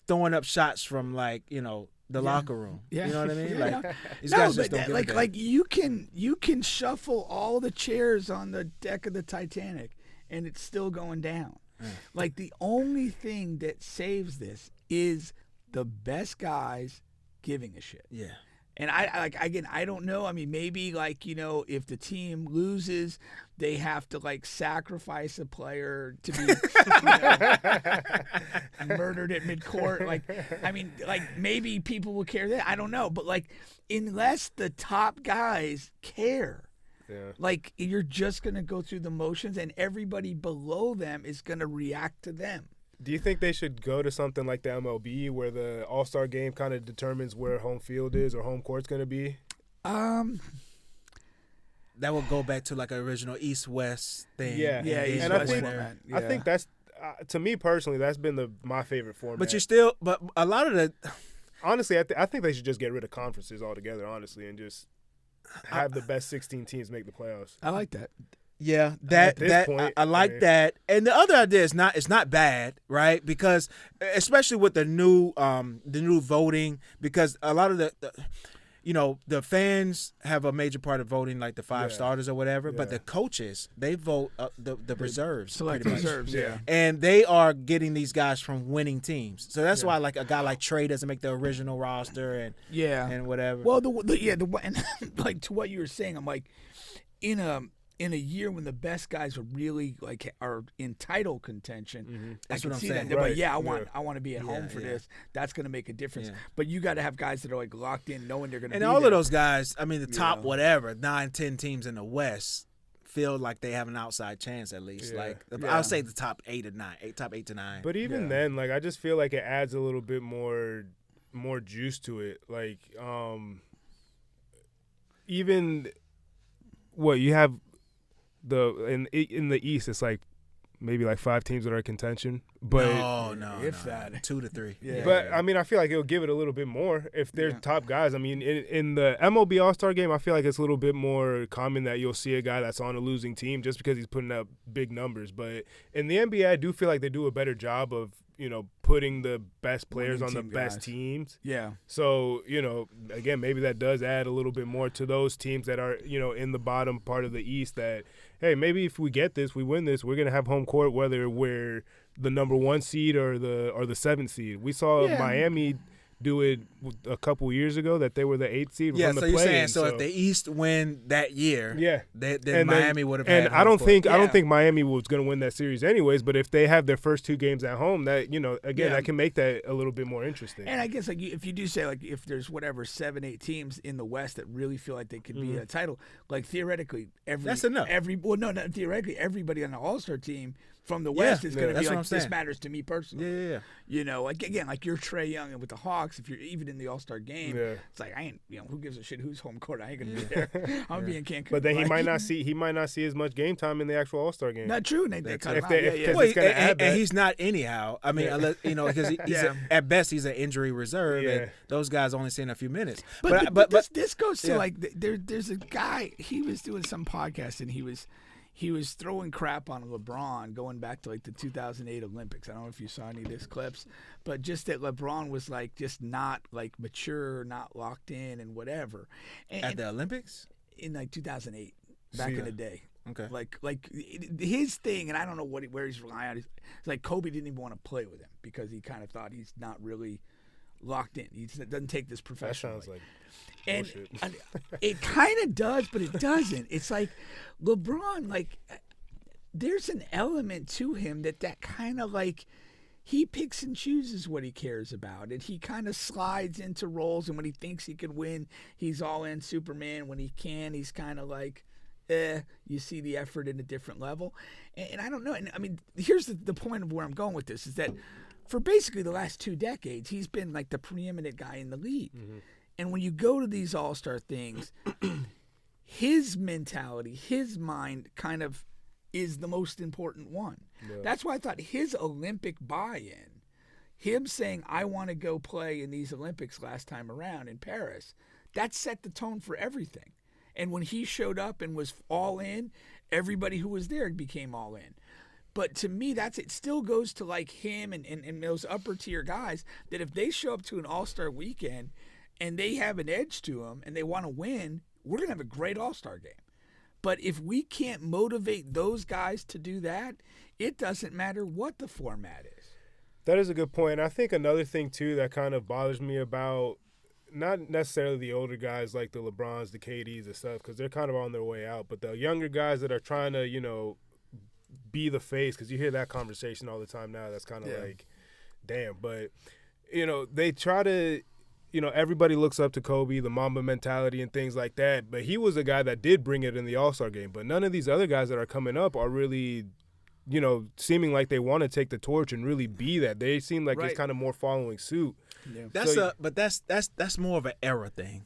throwing up shots from like, the locker room. Yeah. You know what I mean? Yeah. Like these guys just but don't give a damn. like you can shuffle all the chairs on the deck of the Titanic and it's still going down. Like the only thing that saves this is the best guys giving a shit. Yeah. And I don't know. I mean, maybe like, if the team loses, they have to like sacrifice a player to be murdered at midcourt. Like, I mean, like maybe people will care that. I don't know. But like, unless the top guys care, like you're just going to go through the motions and everybody below them is going to react to them. Do you think they should go to something like the MLB where the All-Star game kind of determines where home field is or home court's going to be? That will go back to like an original East-West thing. Yeah. East And I West think, format. I think that's, to me personally, that's been my favorite format. But a lot of the Honestly, I think they should just get rid of conferences altogether, honestly, and just have the best 16 teams make the playoffs. I like that. Yeah, At this point, I like I mean- that. And the other idea is not bad, right? Because especially with the new voting, because a lot of the fans have a major part of voting, like the five starters or whatever. But the coaches, they vote the reserves, Select pretty much. reserves, yeah. And they are getting these guys from winning teams. So that's why like a guy like Trey doesn't make the original roster and whatever. Well, and like to what you were saying, I'm like, in a year when the best guys are really like are in title contention. That's I what I'm see saying. That. But Right. yeah, I want to be at home for yeah. this. That's going to make a difference. Yeah. But you got to have guys that are like locked in, knowing they're going to. And be all there. of those guys, I mean, the top know. whatever 9-10 teams in the West feel like they have an outside chance at least. Yeah. Like Yeah. I'll say the top 8 to 9. But even then, like I just feel like it adds a little bit more juice to it. Like even what you have in the East, it's like maybe like 5 teams that are in contention. But no, if that. 2 to 3. Yeah. But I mean, I feel like it'll give it a little bit more if they're top guys. I mean, in the MLB All-Star game, I feel like it's a little bit more common that you'll see a guy that's on a losing team just because he's putting up big numbers. But in the NBA, I do feel like they do a better job of putting the best players on the team best guys. teams. Yeah. So again, maybe that does add a little bit more to those teams that are in the bottom part of the East. That hey, maybe if we get this, we win this, we're gonna have home court whether we're the number 1 seed or the 7th seed. We saw Miami do it a couple years ago that they were the 8th seed Yeah, from the so you're play-in. saying if the East win that year, then Miami would have. And I don't think Yeah. Miami was going to win that series anyways. But if they have their first 2 games at home, that that can make that a little bit more interesting. And I guess like if you do say like if there's 7-8 teams in the West that really feel like they could be a title, like theoretically That's enough. Not theoretically everybody on the All-Star team from the West is going to that's be what like I'm saying. this matters to me personally. Yeah. Like again, like you're Trae Young and with the Hawks, if you're even in the All-Star game, Yeah. it's like I ain't who gives a shit who's home court? I ain't gonna be there. I'm gonna be in Cancun. But then he Like, might not see as much game time in the actual All-Star game. Not true. And they cut if him they- out. if- Yeah, Well, yeah. it's gonna add that. And he's not anyhow. I mean, unless, because he's at best he's an injury reserve, Yeah. and those guys only seeing a few minutes. But this goes to yeah. like there's a guy, he was doing some podcast and he was throwing crap on LeBron going back to like the 2008 Olympics. I don't know if you saw any of these clips, but just that LeBron was like just not like mature, not locked in and whatever. At the Olympics? In like 2008, back in the day. Okay. Like his thing, and I don't know where he's relying on. It's like Kobe didn't even want to play with him because he kind of thought he's not really locked in. He doesn't take this That professionally. sounds like And bullshit. it kind of does, but it doesn't. It's like LeBron, like there's an element to him that kind of like he picks and chooses what he cares about, and he kind of slides into roles. And when he thinks he can win, he's all in Superman. When he can, he's kind of like, you see the effort in a different level. And I don't know. And I mean, here's the point of where I'm going with this is that for basically the last 2 decades, he's been like the preeminent guy in the league. Mm-hmm. And when you go to these all-star things, his mentality, his mind kind of is the most important one. Yeah. That's why I thought his Olympic buy-in, him saying, I want to go play in these Olympics last time around in Paris, that set the tone for everything. And when he showed up and was all in, everybody who was there became all in. But to me, it still goes to like him and those upper tier guys that if they show up to an all-star weekend and they have an edge to them and they want to win, we're going to have a great all-star game. But if we can't motivate those guys to do that, it doesn't matter what the format is. That is a good point. I think another thing, too, that kind of bothers me about not necessarily the older guys like the LeBrons, the KDs and stuff, because they're kind of on their way out, but the younger guys that are trying to, be the face, because you hear that conversation all the time now. That's kind of like, damn. But, they try to – everybody looks up to Kobe, the Mamba mentality and things like that. But he was a guy that did bring it in the All-Star game. But none of these other guys that are coming up are really, seeming like they want to take the torch and really be that. They seem like it's kind of more following suit. Yeah. But that's more of an era thing.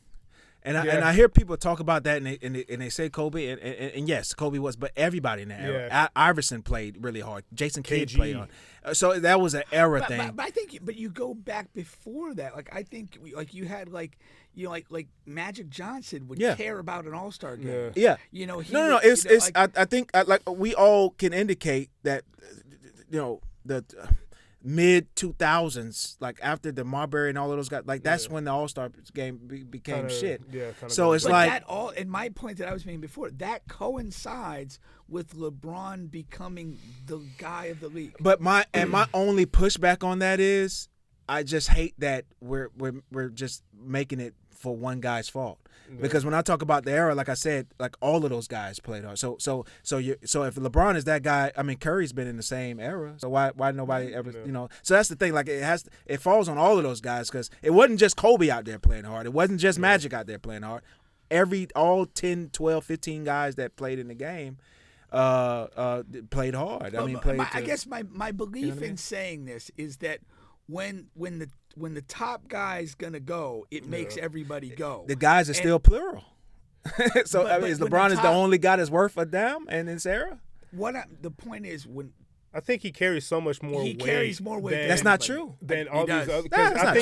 And I hear people talk about that, and they say Kobe, and yes, Kobe was, but everybody in that era. Iverson played really hard. Jason Kidd played hard. So that was an era thing. But I think, you go back before that. Like I think, you had like Magic Johnson would care about an All-Star game. Yeah. No. I think like we all can indicate that, the. Mid-2000s, like after the Marbury and all of those guys, like that's when the All-Star game became shit. So it's like that all. And my point that I was making before, that coincides with LeBron becoming the guy of the league. But my only pushback on that is, I just hate that we're just making it for one guy's fault. Because when I talk about the era, like I said, like all of those guys played hard. So if LeBron is that guy, I mean Curry's been in the same era. So why nobody ever So that's the thing. Like it falls on all of those guys because it wasn't just Kobe out there playing hard. It wasn't just Magic out there playing hard. All 10, 12, 15 guys that played in the game played hard. I guess my belief in saying this is that when the top guy's gonna go, it makes everybody go. The guys are still plural. So is LeBron the only guy that's worth a damn in this era? The point is when. I think he carries so much more weight. He carries more weight. That's not true. Than all these other. I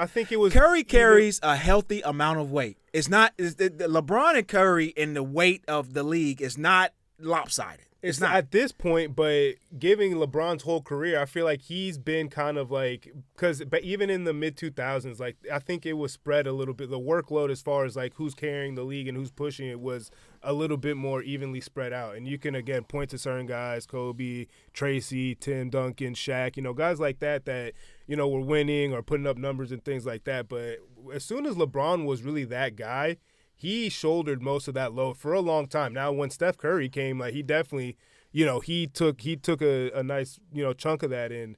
think it was. Curry carries a healthy amount of weight. It's not. LeBron and Curry in the weight of the league is not lopsided. It's not at this point, but giving LeBron's whole career, I feel like he's been kind of like but even in the mid 2000s, like I think it was spread a little bit. The workload as far as like who's carrying the league and who's pushing it was a little bit more evenly spread out. And you can again point to certain guys, Kobe, Tracy, Tim Duncan, Shaq, guys like that were winning or putting up numbers and things like that. But as soon as LeBron was really that guy, he shouldered most of that load for a long time. Now, when Steph Curry came, like he definitely, he took a nice, chunk of that and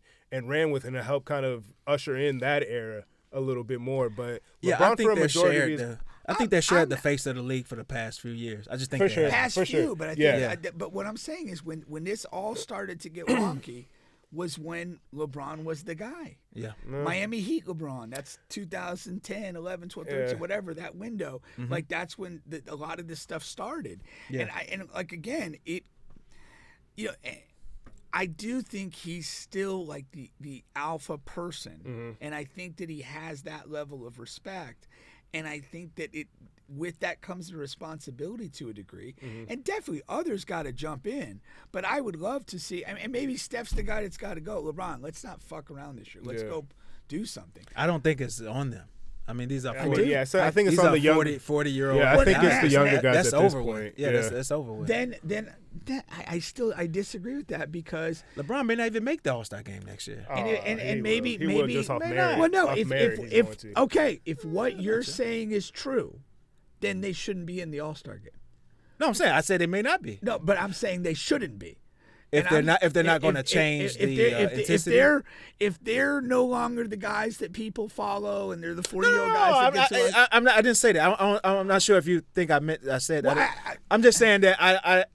ran with it to help kind of usher in that era a little bit more. But LeBron I think they shared I think they shared the face of the league for the past few years. I just think but I think, but what I'm saying is when this all started to get wonky. Was when LeBron was the guy. Yeah. Miami Heat LeBron. That's 2010, 11, 12, 13, whatever, that window. Mm-hmm. Like, that's when a lot of this stuff started. Yeah. And I do think he's still, like, the alpha person. Mm-hmm. And I think that he has that level of respect. And I think that with that comes the responsibility to a degree. Mm-hmm. And definitely others got to jump in. But I would love to see, and maybe Steph's the guy that's got to go. LeBron, let's not fuck around this year. Let's go do something. I don't think it's on them. I mean, these are 40. Yeah, so I think it's on the young 40-year-old. Yeah, I think it's the younger guys that's at this over point. With. Yeah, that's over with. Then I disagree with that because LeBron may not even make the All-Star game next year. And maybe just off merit. Well, no, if what you're saying is true, then they shouldn't be in the All-Star game. No, I'm saying I said they may not be. No, but I'm saying they shouldn't be. If they're not going to change the intensity. If they're no longer the guys that people follow and they're the 40-year-old guys I didn't say that. I'm not sure if you think I said that. I'm just saying that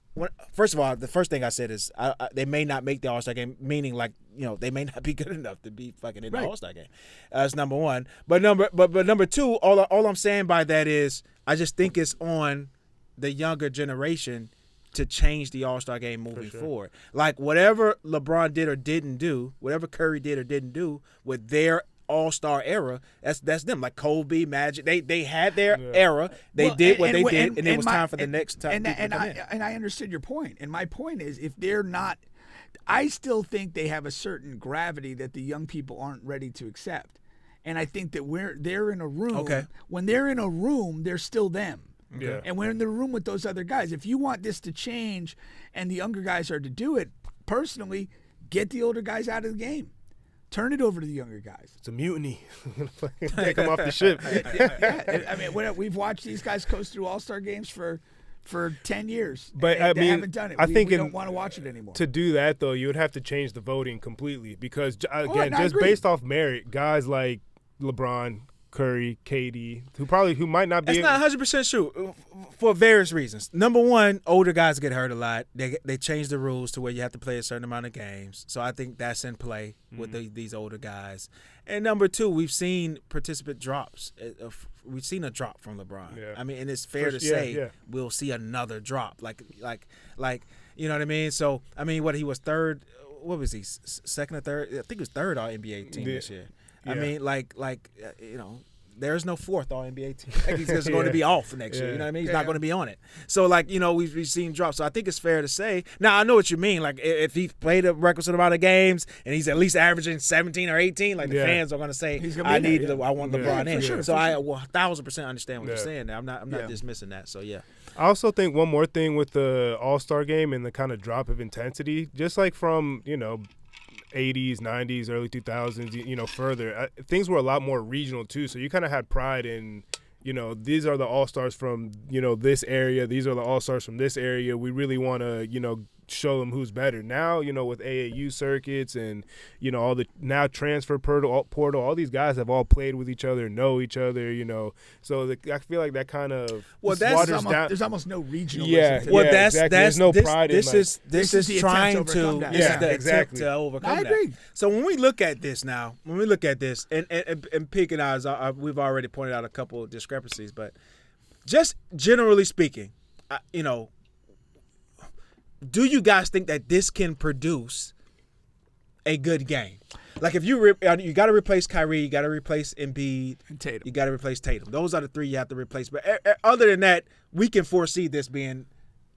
first of all, the first thing I said is they may not make the All-Star game, meaning like they may not be good enough to be fucking in the All-Star game. That's number one. But number two, all I'm saying by that is I just think it's on the younger generation to change the All-Star game moving forward. Like whatever LeBron did or didn't do, whatever Curry did or didn't do with their All-Star era, that's them. Like Kobe, Magic, they had their era. They did what they did, and it was time for the next time. And I understood your point. And my point is, if they're not, I still think they have a certain gravity that the young people aren't ready to accept. And I think that they're in a room. Okay. When they're in a room, they're still them. Yeah. And we're in the room with those other guys. If you want this to change and the younger guys are to do it, personally, get the older guys out of the game. Turn it over to the younger guys. It's a mutiny. Take them off the ship. Yeah. I mean, we've watched these guys coast through All-Star games for 10 years. But they haven't done it. I think we don't want to watch it anymore. To do that, though, you would have to change the voting completely because, again, just based off merit, guys like LeBron, Curry, KD, who might not be. That's not 100% true for various reasons. Number one, older guys get hurt a lot. They change the rules to where you have to play a certain amount of games. So I think that's in play with these older guys. And number two, we've seen participant drops. We've seen a drop from LeBron. Yeah. I mean, and it's fair to say we'll see another drop. Like you know what I mean? So I mean, he was third. What was he? Second or third? I think he was third All NBA team this year. Yeah. I mean, there's no fourth All-NBA team. Like he's just going to be off next year. You know what I mean? He's not going to be on it. So, we've seen drops. So I think it's fair to say. Now, I know what you mean. Like, if he played a requisite amount of games and he's at least averaging 17 or 18, the fans are going to say, I want LeBron in. Sure, so I 1,000% understand what you're saying there. I'm not dismissing that. So, yeah. I also think one more thing with the All-Star game and the kind of drop of intensity, just like from, 80s, 90s, early 2000s, further. Things were a lot more regional too. So you kind of had pride in these are the all-stars from, this area. These are the all-stars from this area. We really want to, show them who's better. Now, with AAU circuits and, all the now transfer portal, all these guys have all played with each other, know each other, So I feel like that kind of waters down. There's almost no regional. Exactly. There's no pride in this is trying to exactly to overcome I agree. that. So when we look at this now, and Peak and I, we've already pointed out a couple of discrepancies, but just generally speaking, do you guys think that this can produce a good game? Like if you got to replace Kyrie, you got to replace Embiid, and Tatum. You got to replace Tatum. Those are the three you have to replace. But other than that, we can foresee this being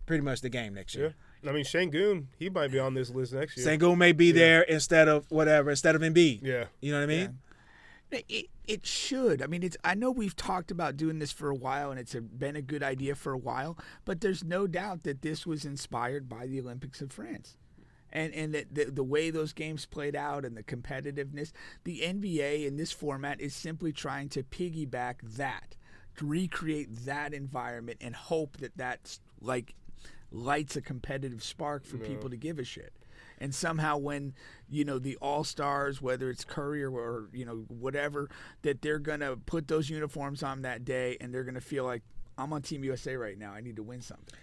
pretty much the game next year. Yeah. I mean, Şengün, he might be on this list next year. Şengün may be there instead of Embiid. Yeah. You know what I mean? Yeah. It should. I mean, I know we've talked about doing this for a while, and it's been a good idea for a while, but there's no doubt that this was inspired by the Olympics of France. And that the way those games played out and the competitiveness, the NBA in this format is simply trying to piggyback that, to recreate that environment and hope that that's like lights a competitive spark for people to give a shit. And somehow when, the all-stars, whether it's Curry or whatever, that they're going to put those uniforms on that day and they're going to feel like, I'm on Team USA right now. I need to win something.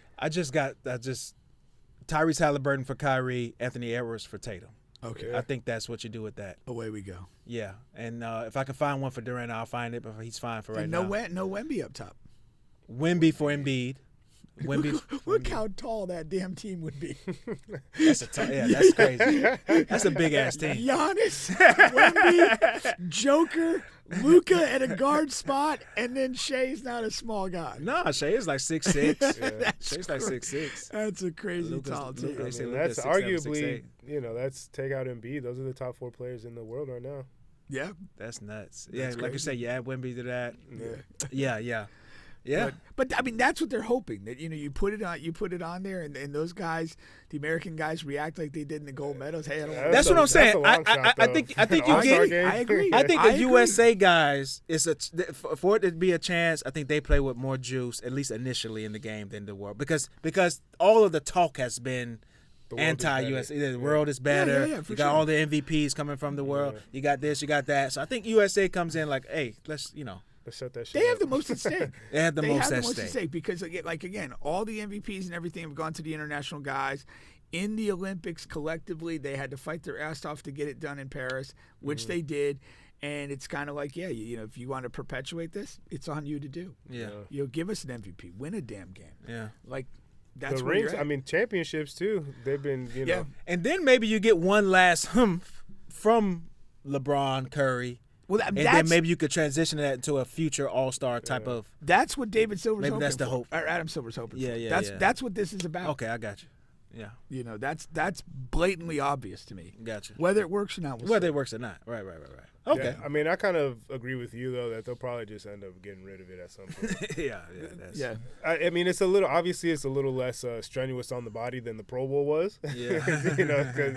Tyrese Halliburton for Kyrie, Anthony Edwards for Tatum. Okay. I think that's what you do with that. Away we go. Yeah. And if I can find one for Durant, I'll find it, but he's fine for right now. No Wemby up top. Wemby for Embiid. Look how tall that damn team would be. That's crazy. That's a big ass team. Giannis, Wemby, Joker, Luka at a guard spot, and then Shea's not a small guy. Nah, Shea is like 6'6". Shea's like 6'6". That's a crazy tall team. That's arguably, that's take out Embiid. Those are the top 4 players in the world right now. Yeah, that's nuts. That's like you say, you add Wemby to that. Yeah. But I mean that's what they're hoping, that you put it on there and those guys, the American guys, react like they did in the gold medals. Hey, I don't want that's what I'm saying. I think you get it. I agree. I think the USA guys for it to be a chance. I think they play with more juice, at least initially in the game, than the world, because all of the talk has been anti-USA. The world is better. You got all the MVPs coming from the world. You got this, you got that. So I think USA comes in like, hey, let's shut that shit They up. have the most at stake. They have the most at stake because, again, all the MVPs and everything have gone to the international guys. In the Olympics, collectively, they had to fight their ass off to get it done in Paris, which they did. And it's kind of like, if you want to perpetuate this, it's on you to do. Yeah. Give us an MVP. Win a damn game. Yeah. Like, that's the where rings. you're at. I mean, championships too. They've been, know. And then maybe you get one last humph from LeBron, Curry. Well, and then maybe you could transition that into a future All-Star type of. That's what David Silver's hoping. Maybe that's the hope. Or Adam Silver's hoping. Yeah. That's what this is about. Okay, I got you. Yeah. That's blatantly obvious to me. Gotcha. Whether it works or not. Whether it works or not. Right. Okay. Yeah, I mean, I kind of agree with you though that they'll probably just end up getting rid of it at some point. Yeah. I mean, it's a little less strenuous on the body than the Pro Bowl was. Yeah. Because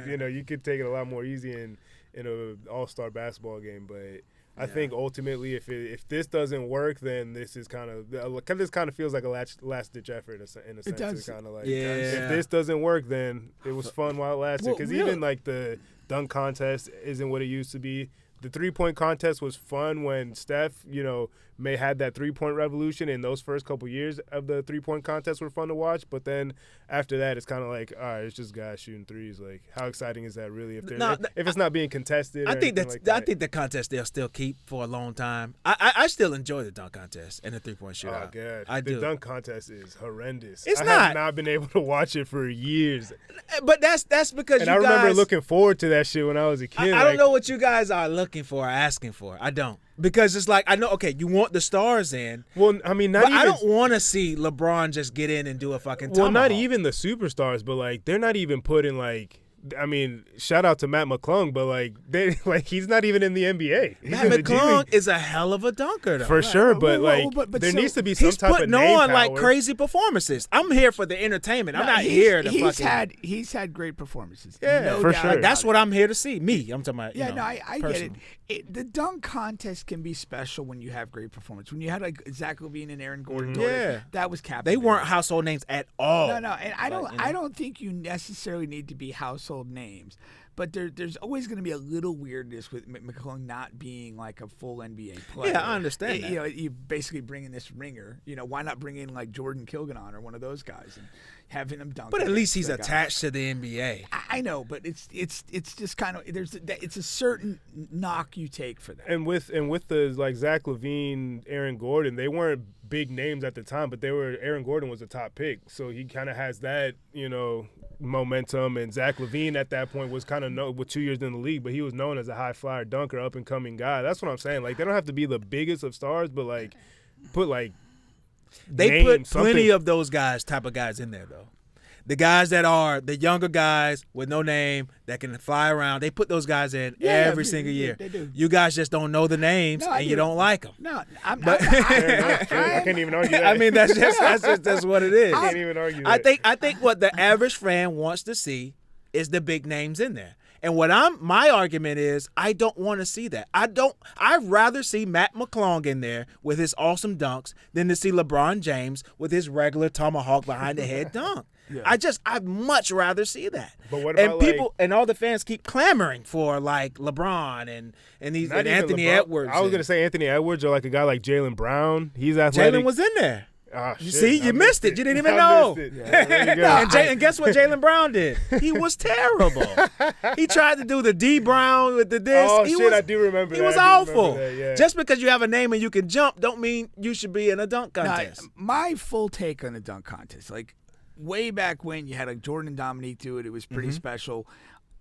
you could take it a lot more easy in an All-Star basketball game, but. I think ultimately, if this doesn't work, then this is kind of feels like a last-ditch effort in a sense. It does. It's kind of like, if this doesn't work, then it was fun while it lasted. Because even like the dunk contest isn't what it used to be. The three-point contest was fun when Steph, may had that three-point revolution, and those first couple years of the three-point contest were fun to watch. But then after that, it's kind of like, all right, it's just guys shooting threes. Like, how exciting is that really if it's not being contested? I think I think the contest they'll still keep for a long time. I still enjoy the dunk contest and the three-point shootout. Oh god, I do. The dunk contest is horrendous. It's I not. have not been able to watch it for years. But that's because and you I remember guys, looking forward to that shit when I was a kid. I don't know what you guys are looking for or asking for. I don't. Because it's like, I know, okay, you want the stars in. Well, I mean, I don't want to see LeBron just get in and do a fucking tomahawk. Well, not even the superstars, but like they're not even putting like I mean, shout out to Matt McClung, but he's not even in the NBA. He's Matt in the G McClung League. is a hell of a dunker, though. For sure, but there so needs to be some He's type of putting name on power. like crazy performances. I'm here for the entertainment. I'm No, not here to he's fucking. He's had great performances. Yeah, no for doubt sure. about That's it. what I'm here to see. Me, I'm talking about. Yeah, you know, I get it. personally. The dunk contest can be special when you have great performance. When you had like Zach LaVine and Aaron Gordon, Yeah. that was captivating. They weren't household names at all. No, and I don't. you know. I don't think you necessarily need to be household names, but there's always going to be a little weirdness with McClung not being like a full NBA player. Yeah, I understand that. You know, you basically bring in this ringer. You know, why not bring in like Jordan Kilganon or one of those guys and having him dunk? But at least he's against the guy? attached to the NBA. I know, but it's just kind of it's a certain knock you take for that. And with the like Zach LaVine, Aaron Gordon, they weren't big names at the time, but Aaron Gordon was a top pick, so he kind of has that, you know, momentum. And Zach LaVine at that point was kind of known with 2 years in the league, but he was known as a high flyer dunker, up and coming guy. That's what I'm saying. Like, they don't have to be the biggest of stars, but like put like They put name, plenty something. of those type of guys in there, though. The guys that are the younger guys with no name that can fly around, they put those guys in every single year. They do. You guys just don't know the names No, I and you do. don't like them. No, I can't even argue that. I mean, that's what it is. I can't even argue that. I think what the average fan wants to see is the big names in there. And my argument is I don't want to see that. I'd rather see Matt McClung in there with his awesome dunks than to see LeBron James with his regular tomahawk behind the head dunk. Yeah. I'd much rather see that. But what about, and people and all the fans keep clamoring for like LeBron and Anthony Edwards. I was gonna say Anthony Edwards or like a guy like Jaylen Brown. He's athletic. Jalen was in there. Oh, You shit, see, I you missed it. You didn't even I know. missed it. Yeah, there you go. And guess what Jaylen Brown did? He was terrible. He tried to do the D Brown with the this. Oh, he shit, I do remember He that. was I do awful. remember that, yeah. Just because you have a name and you can jump don't mean you should be in a dunk contest. My full take on the dunk contest, like way back when you had like Jordan and Dominique do it, it was pretty special.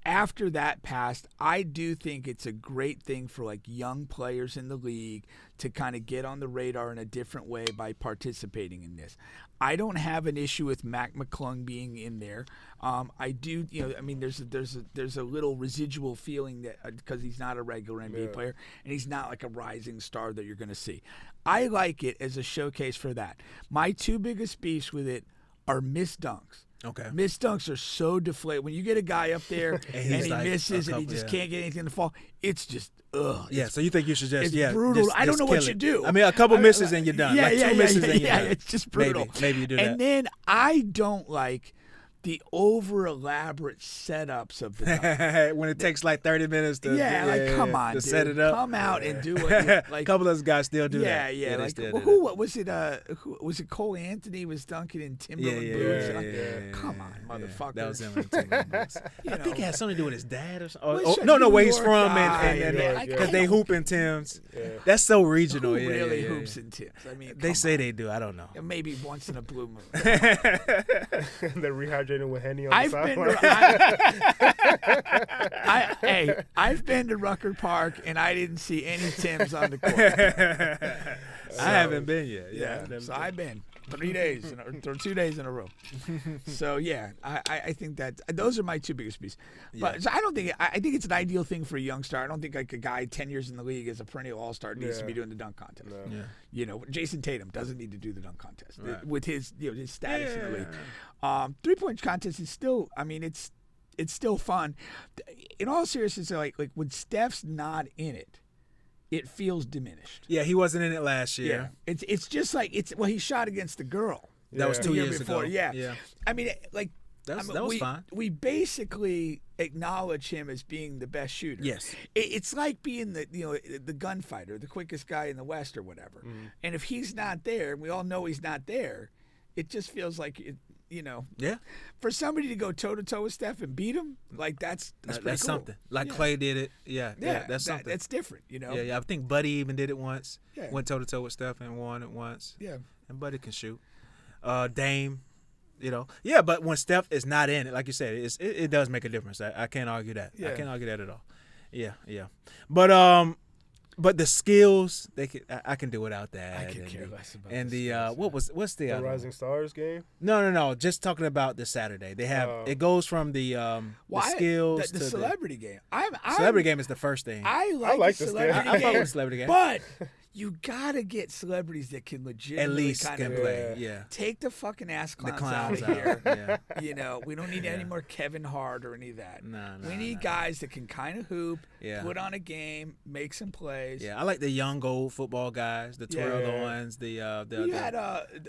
After that passed, I do think it's a great thing for like young players in the league to kind of get on the radar in a different way by participating in this. I don't have an issue with Mac McClung being in there. I do, I mean, there's a little residual feeling that because he's not a regular NBA player and he's not like a rising star that you're going to see. I like it as a showcase for that. My two biggest beefs with it are missed dunks. Okay. Missed dunks are so deflated. When you get a guy up there and he like misses and he just can't get anything to fall, it's just ugh. Yeah, so you think you should just It's brutal. I don't know what kill you it. do. I mean, a couple misses and you're done. Yeah, like yeah, two misses and you're done. it's just brutal. Maybe you do that. And then I don't like the over elaborate setups of the dunk. When it takes like 30 minutes to come on, to dude. set it up. Come out and do it. Like a couple of those guys still do yeah, that. yeah. they Like still do who that. what was it? Who was it? Cole Anthony was dunking in Timberland boots. Come on, motherfucker. That was him in Timberland boots. I think it had something to do with his dad or something. Well, No, New where he's York from guy, and yeah. because they hoop in Timbs. That's so regional. Who really yeah. hoops in Timbs? I mean, They come say on. they do. I don't know. Maybe once in a blue moon. They're rehydrating with Henny on the I've sideline. I've been to Rucker Park and I didn't see any Timbs on the court. I haven't been yet. Yeah, so I've been 3 days or 2 days in a row. So yeah, I think that those are my two biggest beefs. But so I think it's an ideal thing for a young star. I don't think like a guy 10 years in the league as a perennial all-star needs to be doing the dunk contest. No. Yeah. Jason Tatum doesn't need to do the dunk contest Right. with his his status in the league. 3-point contest is still, I mean, it's still fun. In all seriousness, like when Steph's not in it, it feels diminished. Yeah, he wasn't in it last year. It's just like he shot against the girl. That was the 2 year years before. ago. Yeah. I mean, like that was fine. We basically acknowledge him as being the best shooter. Yes. It's like being the gunfighter, the quickest guy in the West or whatever. And if he's not there, and we all know he's not there, it just feels like it. Yeah. For somebody to go toe to toe with Steph and beat him, like that's pretty cool. Something. Like Clay did it. Yeah, that's something. That's different, Yeah, I think Buddy even did it once. Yeah. Went toe to toe with Steph and won it once. Yeah. And Buddy can shoot. Dame, Yeah, but when Steph is not in it, like you said, it does make a difference. I can't argue that. Yeah. I can't argue that at all. Yeah. But but the skills I can do without that. I could care less about. And the the skills. what's the The other Rising Stars game. No. Just talking about this Saturday. They have it goes from the skills the to celebrity game. celebrity game is the first thing. I like like the the celebrity I fuck game, with the celebrity game. but you gotta get celebrities that can At legitimately least kind can of play. Yeah. take the fucking ass The clowns, clowns out of here. out. Yeah. You know, we don't need any more Kevin Hart or any of that. No, we need guys that can kind of hoop, Yeah. put on a game, make some plays. Yeah, I like the young old football guys, the twirl Yeah. ones, the You had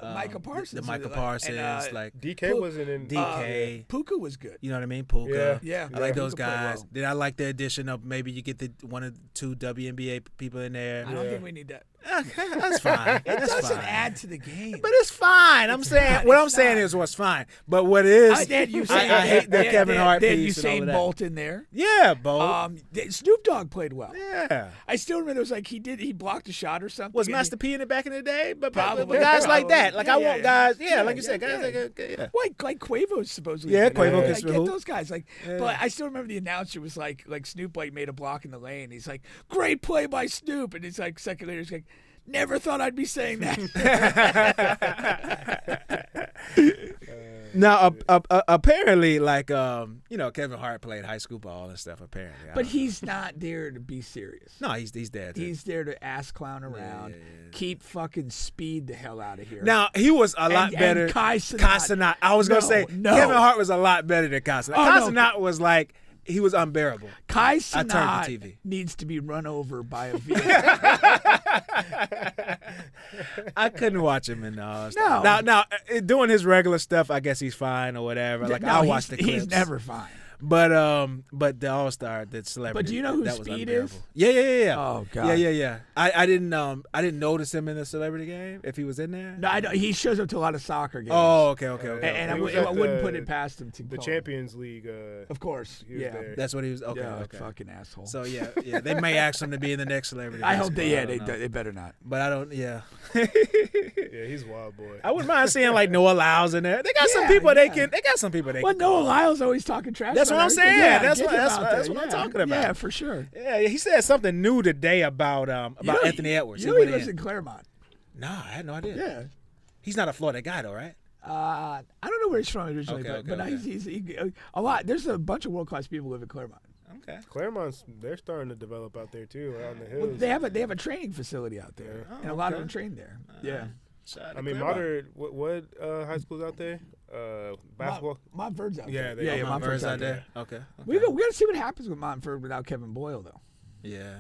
Micah Parsons. the Micah and, Parsons, like DK wasn't in. DK. Puka was good. You know what I mean? Puka. Yeah. I like Puka those played guys. well. Then I like the addition of maybe you get the one or two WNBA people in there. I don't think we need that. That's fine. It That's doesn't fine. add to the game. But it's fine. I'm saying not. what I'm It's saying not. is what's fine. But what is I hate the Kevin Hart Then piece and all Usain of that. Bolt in there. Yeah, Bo. Snoop Dogg played well. Yeah. I still remember it was like he blocked a shot or something. Was and Master P in it back in the day? But Probably, guys like probably. that. Like Yeah, I yeah, want yeah. guys. Yeah, Like you said, yeah, guys. yeah. Yeah. Like Quavo's supposedly. Yeah, good. Quavo I gets get hoop. those guys. Like, but I still remember the announcer was like Snoop like made a block in the lane. He's like, "Great play by Snoop," and he's like, second later, he's like, "Never thought I'd be saying that." Now, apparently, like Kevin Hart played high school ball and stuff. Apparently, But he's not there to be serious. no, he's there. Too. He's there to ass clown around, keep fucking speed the hell out of here. Now he was a lot And better. Kai Cenat. I was gonna No, say no. Kevin Hart was a lot better than Kai Cenat. Oh, Kai no. Cenat was like he was unbearable. Kai I turned the Cenat TV. needs to be run over by a vehicle. I couldn't watch him in stuff. No. Now doing his regular stuff, I guess he's fine or whatever. Like No, I'll watch the clips. He's never fine. But the All Star, the celebrity. But do you know who that was Speed unbearable. is? Yeah. Oh, God. Yeah. I didn't notice him in the celebrity game if he was in there. No, I don't, he shows up to a lot of soccer games. Oh, okay. And I He was wouldn't at put it past him to the call. Champions League. Of course. he was Yeah. there. That's what he was. Okay. Yeah, okay. fucking asshole. So yeah, they may ask him to be in the next celebrity. I hope basketball, they don't know. they better not. But I don't. Yeah. Yeah, he's a wild boy. I wouldn't mind seeing like Noah Lyles in there. They got some Yeah, people they yeah. can. They got some people they Well, can. Noah call. Lyles always talking trash. That's about what I'm everything. saying. Yeah, That's get what- him that's out what- there. that's what I'm Yeah. talking about. Yeah, for sure. Yeah, he said something new today about You know, Anthony Edwards. You know he went lives in. in Claremont. No, I had no idea. Yeah. He's not a Florida guy though, right? I don't know where he's from originally, Okay, but okay. he's a lot. There's a bunch of world class people who live in Claremont. Okay. Claremont's they're starting to develop out there too, out in the Well, hills. they have a training facility out there, and a lot of them train there. Yeah. Shout out to I mean, Claremont. modern. What high schools out there? Basketball. Montford's out Yeah, there. they- Yeah, Mount Montford's Ver's out there. Okay. We gotta see what happens with Montford without Kevin Boyle though. Yeah.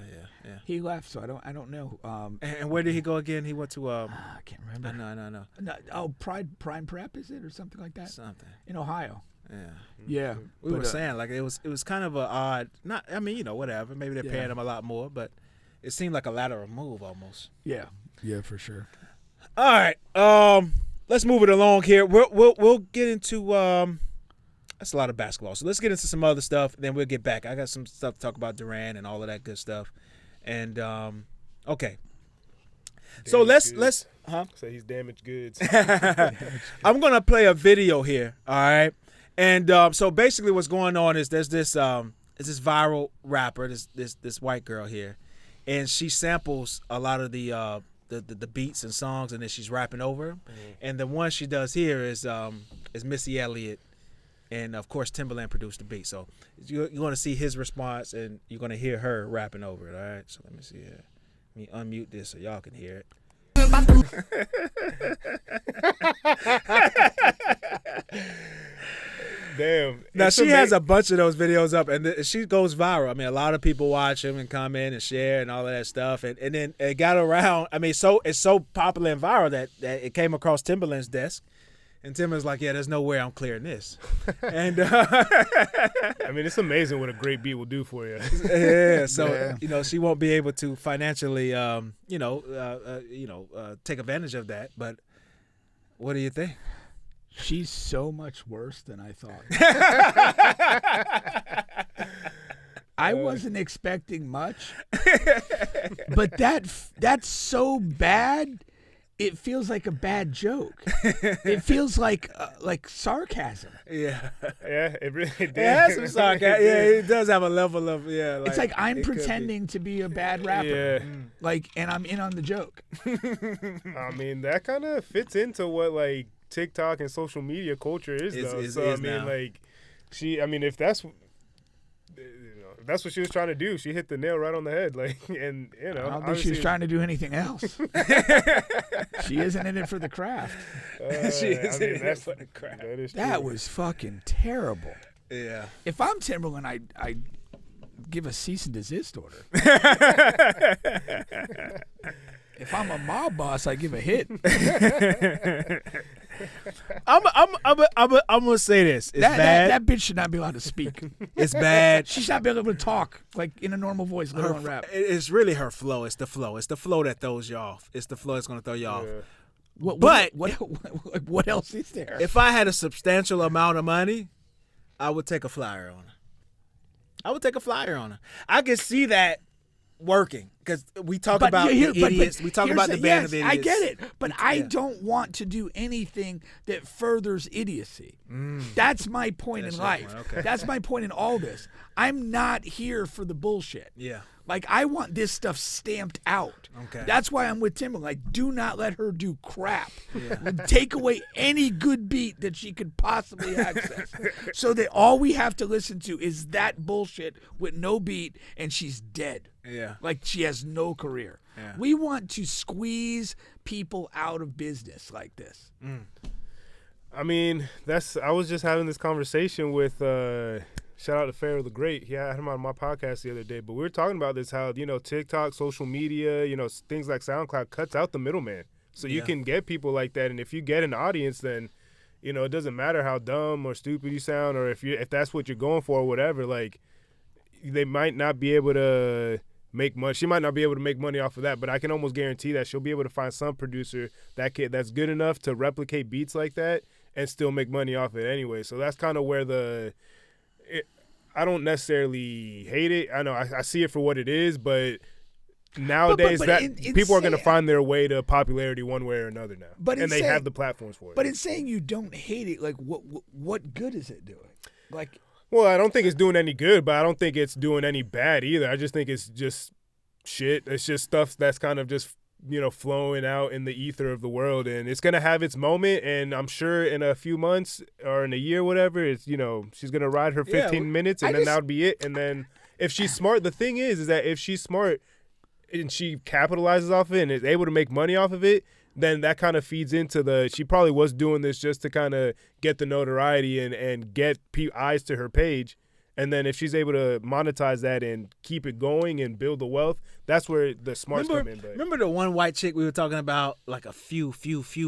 He left, so I don't know. And where did he go again? He went to I can't remember. no. Prime Prep is it or something like that Something. in Ohio? Yeah. Yeah, We but, were saying like it was kind of a odd. Not. I mean, whatever. Maybe they're Yeah. paying him a lot more, but it seemed like a lateral move almost. yeah, for sure. All right. Let's move it along here. We'll get into that's a lot of basketball. So let's get into some other stuff. Then we'll get back. I got some stuff to talk about Durant and all of that good stuff. And okay. So let's Say he's damaged goods. I'm gonna play a video here. All right. And so basically, what's going on is there's this viral rapper, this white girl here, and she samples a lot of the beats and songs, and then she's rapping over 'em. And the one she does here is Missy Elliott, and of course Timbaland produced the beat. So you're going to see his response, and you're going to hear her rapping over it. All right. So let me see here. Let me unmute this so y'all can hear it. Damn. Now It's she has a bunch of those videos up, and she goes viral. I mean, a lot of people watch them and comment and share and all of that stuff. And then it got around. I mean, it's so popular and viral that it came across Timbaland's desk, and Timbaland's like, "Yeah, there's no way I'm clearing this." And I mean, it's amazing what a great beat will do for you. yeah, so she won't be able to financially, take advantage of that. But what do you think? She's so much worse than I thought. I wasn't expecting much, but that's so bad. it feels like a bad joke. It feels like sarcasm. Yeah. Yeah, it really did. It has some sarcasm. Yeah, it does have a level of It's like I'm pretending to be a bad rapper. Yeah. Like, and I'm in on the joke. I mean, that kind of fits into what like TikTok and social media culture is, though. So I mean, now. like, if that's what she was trying to do, she hit the nail right on the head. Like, and I don't think she was trying to do anything else. She isn't in it for the craft. She isn't in it for the craft. That was fucking terrible. Yeah. If I'm Timbaland, I'd give a cease and desist order. If I'm a mob boss, I give a hit. I'm gonna say this. It's bad. That bitch should not be allowed to speak. It's bad. She should not be able to talk like in a normal voice, let alone rap. It's really her flow. It's the flow. It's the flow that throws you off. It's the flow that's gonna throw you off. What else is there? If I had a substantial amount of money, I would take a flyer on her. I could see that working because we talk about the idiots. We talk about the band of idiots. I get it, but I don't want to do anything that furthers idiocy. That's my point in life. Okay. That's my point in all this. I'm not here for the bullshit. Yeah. Like, I want this stuff stamped out. Okay. That's why I'm with Timbaland. Like, do not let her do crap. Yeah. Take away any good beat that she could possibly access. So that all we have to listen to is that bullshit with no beat, and she's dead. Yeah. Like, she has no career. Yeah. We want to squeeze people out of business like this. I mean, I was just having this conversation with shout out to Pharaoh the Great. He had him on my podcast the other day, but we were talking about this, how, TikTok, social media, things like SoundCloud cuts out the middleman. So you can get people like that, and if you get an audience, then, it doesn't matter how dumb or stupid you sound, or if that's what you're going for or whatever, like, they might not be able to make money. She might not be able to make money off of that, but I can almost guarantee that she'll be able to find some producer that's good enough to replicate beats like that and still make money off it anyway. So that's kind of where I don't necessarily hate it. I know I see it for what it is, but nowadays people are going to find their way to popularity one way or another now, and they have the platforms for it. But in saying you don't hate it, like what good is it doing? Like, well, I don't think it's doing any good, but I don't think it's doing any bad either. I just think it's just shit. It's just stuff that's kind of just flowing out in the ether of the world, and it's gonna have its moment. And I'm sure in a few months or in a year, whatever, it's she's gonna ride her 15 minutes, and then that would be it. And then if she's smart, the thing is that if she's smart and she capitalizes off it and is able to make money off of it, then that kind of feeds into she probably was doing this just to kind of get the notoriety and get eyes to her page. And then if she's able to monetize that and keep it going and build the wealth, that's where the smarts come in. But remember the one white chick we were talking about like a few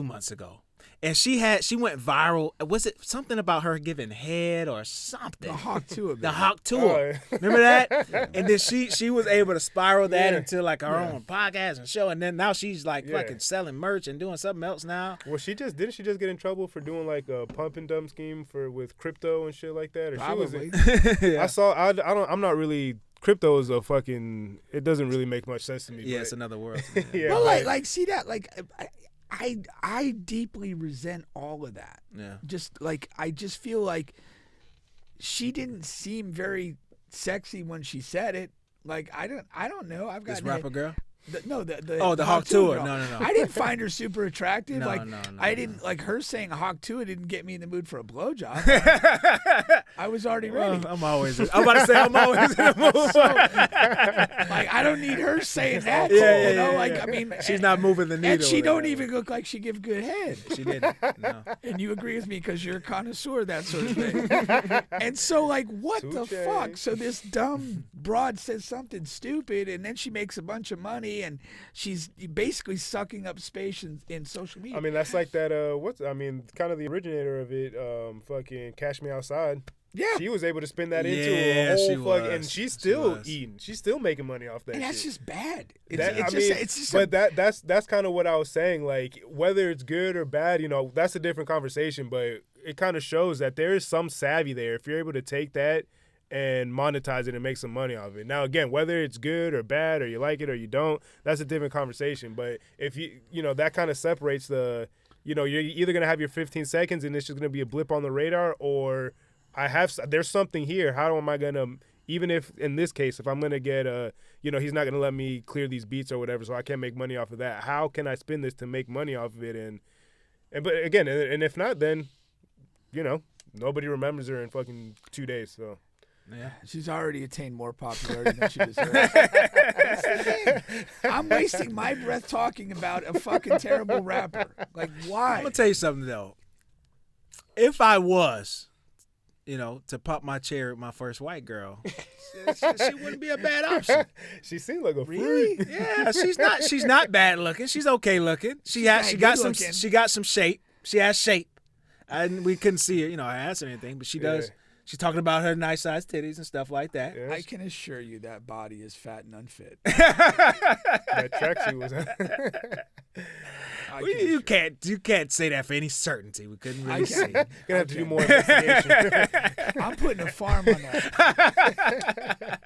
months ago? And she went viral. Was it something about her giving head or something? The Hawk Tour. The Hawk Tour. Remember that? And then she was able to spiral that into like her own podcast and show. And then now she's like fucking selling merch and doing something else now. Well, didn't she just get in trouble for doing like a pump and dump scheme with crypto and shit like that? Or probably. I'm not really. Crypto is it doesn't really make much sense to me. Yeah, it's another world. Yeah, but like see that, like I deeply resent all of that. Yeah. Just like I just feel like she didn't seem very sexy when she said it. Like I don't know. I've got this rapper girl. The Hawk Tour. Girl. No. I didn't find her super attractive. No, I didn't like her saying Hawk Tour didn't get me in the mood for a blowjob. I was already ready. I'm about to say I'm always in the mood. Like I don't need her saying that. I mean, she's not moving the needle. And she don't even look like she give good head. She didn't. No. And you agree with me because you're a connoisseur of that sort of thing. And so like, what the fuck? So this dumb broad says something stupid, and then she makes a bunch of money. And she's basically sucking up space in social media. I mean, that's like that. Kind of the originator of it. Fucking Cash Me Outside. Yeah, she was able to spin that into a whole and she's still eating. She's still making money off that. And that's shit. just bad. That's kind of what I was saying. Like whether it's good or bad, that's a different conversation. But it kind of shows that there is some savvy there. If you're able to take that and monetize it and make some money off of it. Now, again, whether it's good or bad or you like it or you don't, that's a different conversation. But if that kind of separates the, you're either going to have your 15 seconds and it's just going to be a blip on the radar, or there's something here. How am I going to, even if in this case, if I'm going to get he's not going to let me clear these beats or whatever, so I can't make money off of that. How can I spin this to make money off of it? But again, and if not, then, nobody remembers her in fucking 2 days, so. Yeah, she's already attained more popularity than she deserves. That's the thing. I'm wasting my breath talking about a fucking terrible rapper. Like, why? I'm gonna tell you something though. If I was, to pop my cherry with my first white girl, she wouldn't be a bad option. She seemed like a Really? freak. Yeah, she's not bad looking. She's okay looking. She got some shape. She has shape. And we couldn't see her, her ass or anything, but she does. Yeah. She's talking about her nice sized titties and stuff like that. Yeah. I can assure you that body is fat and unfit. That tracksuit was. You can't say that for any certainty. We couldn't really see. Gonna have to do more investigation. I'm putting a farm on that.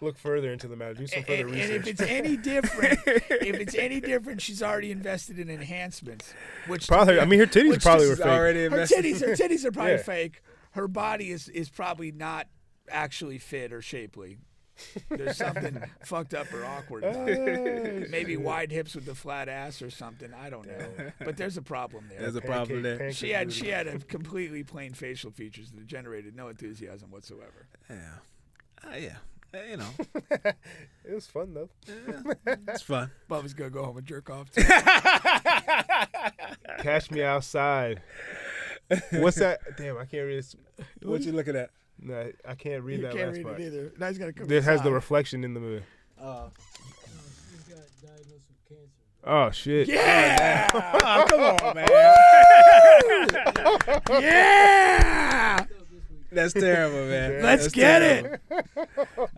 Look further into the matter. Do some further research. And if it's any different, she's already invested in enhancements. Which probably, her titties probably were fake. Her titties are probably fake. Her body is probably not actually fit or shapely. There's something fucked up or awkward about it. Maybe wide hips with the flat ass or something. I don't know. But there's a problem there. There's a problem there. She had a completely plain facial features that generated no enthusiasm whatsoever. Yeah. It was fun though. It's fun. Bubba's gonna go home and jerk off too. Catch me outside. What's that? Damn, I can't read this. What you looking at? No, I can't read that can't last read part. it either. Now he's gotta come. It has the inside. reflection in the movie. She's got diagnosed with cancer. Oh shit! Yeah! Oh, come on, man. Yeah! That's terrible, man. Let's That's get terrible. it.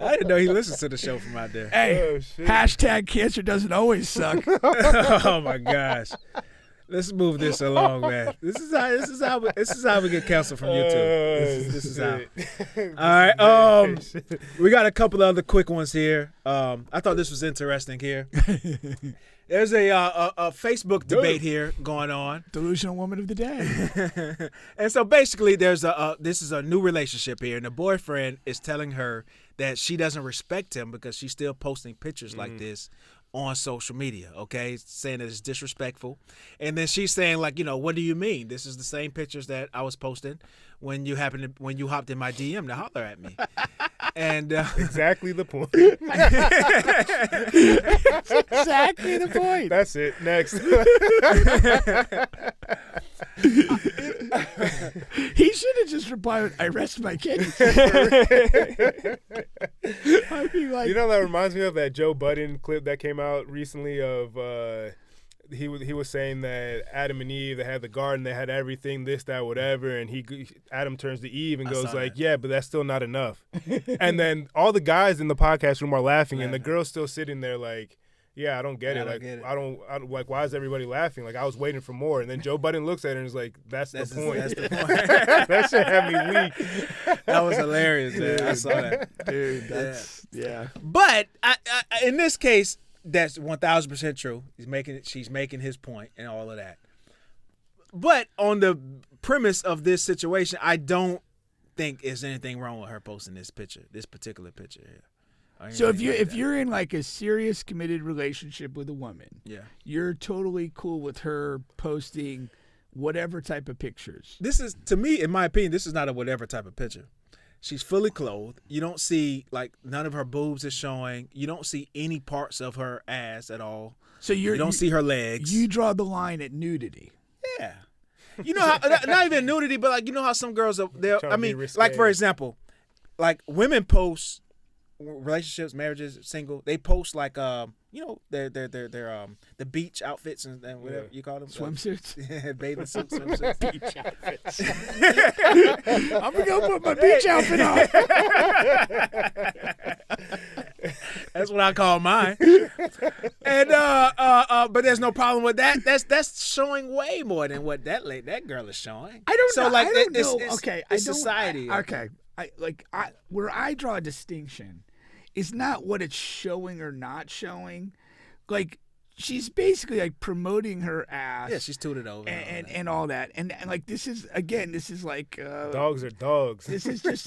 I didn't know he listens to the show from out there. Hey, Oh, shit. hashtag cancer doesn't always suck. Oh my gosh. Let's move this along, man. This is how we get canceled from YouTube. This is how. All right. We got a couple of other quick ones here. I thought this was interesting here. There's a Facebook debate here going on. Delusional woman of the day. And so basically this is a new relationship here, and the boyfriend is telling her that she doesn't respect him because she's still posting pictures like this on social media, okay? Saying that it's disrespectful. And then she's saying, like, what do you mean? This is the same pictures that I was posting when you hopped in my DM to holler at me. And exactly the point. Exactly the point. That's it. Next. He should have just replied with, I rest my case. I'd be like, That reminds me of that Joe Budden clip that came out recently of he was saying that Adam and Eve, they had the garden, they had everything, this, that, whatever, and Adam turns to Eve and goes like, yeah, but that's still not enough. And then all the guys in the podcast room are laughing, and the girl's still sitting there like, yeah, I don't get it. Like, I don't like, why is everybody laughing? Like, I was waiting for more. And then Joe Budden looks at her and is like, that's the point. That's the point. That shit had me weak. That was hilarious, man. I saw that. dude, that's, yeah. But I, in this case, that's 1,000% true. She's making his point and all of that. But on the premise of this situation, I don't think there's anything wrong with her posting this particular picture here. So if you're in like a serious committed relationship with a woman, you're totally cool with her posting whatever type of pictures. This is, to me, in my opinion, this is not a whatever type of picture. She's fully clothed. You don't see, like, none of her boobs is showing. You don't see any parts of her ass at all. So you don't see her legs. You draw the line at nudity. Yeah. You know how, not even nudity, but like, how some girls are there. I mean, like, for example, like, women post relationships, marriages, single, they post like their the beach outfits and whatever you call them, swimsuits, bathing suits, swimsuits, beach outfits. I'm gonna go put my beach outfit on. That's what I call mine. And but there's no problem with that. That's showing way more than what that girl is showing. I don't so know. like I don't it's, know. it's, Okay, it's I don't, society. Okay, where I draw a distinction is not what it's showing or not showing. Like she's basically like promoting her ass. Yeah, she's tooted over and all that. And like this is like Dogs are dogs. This is just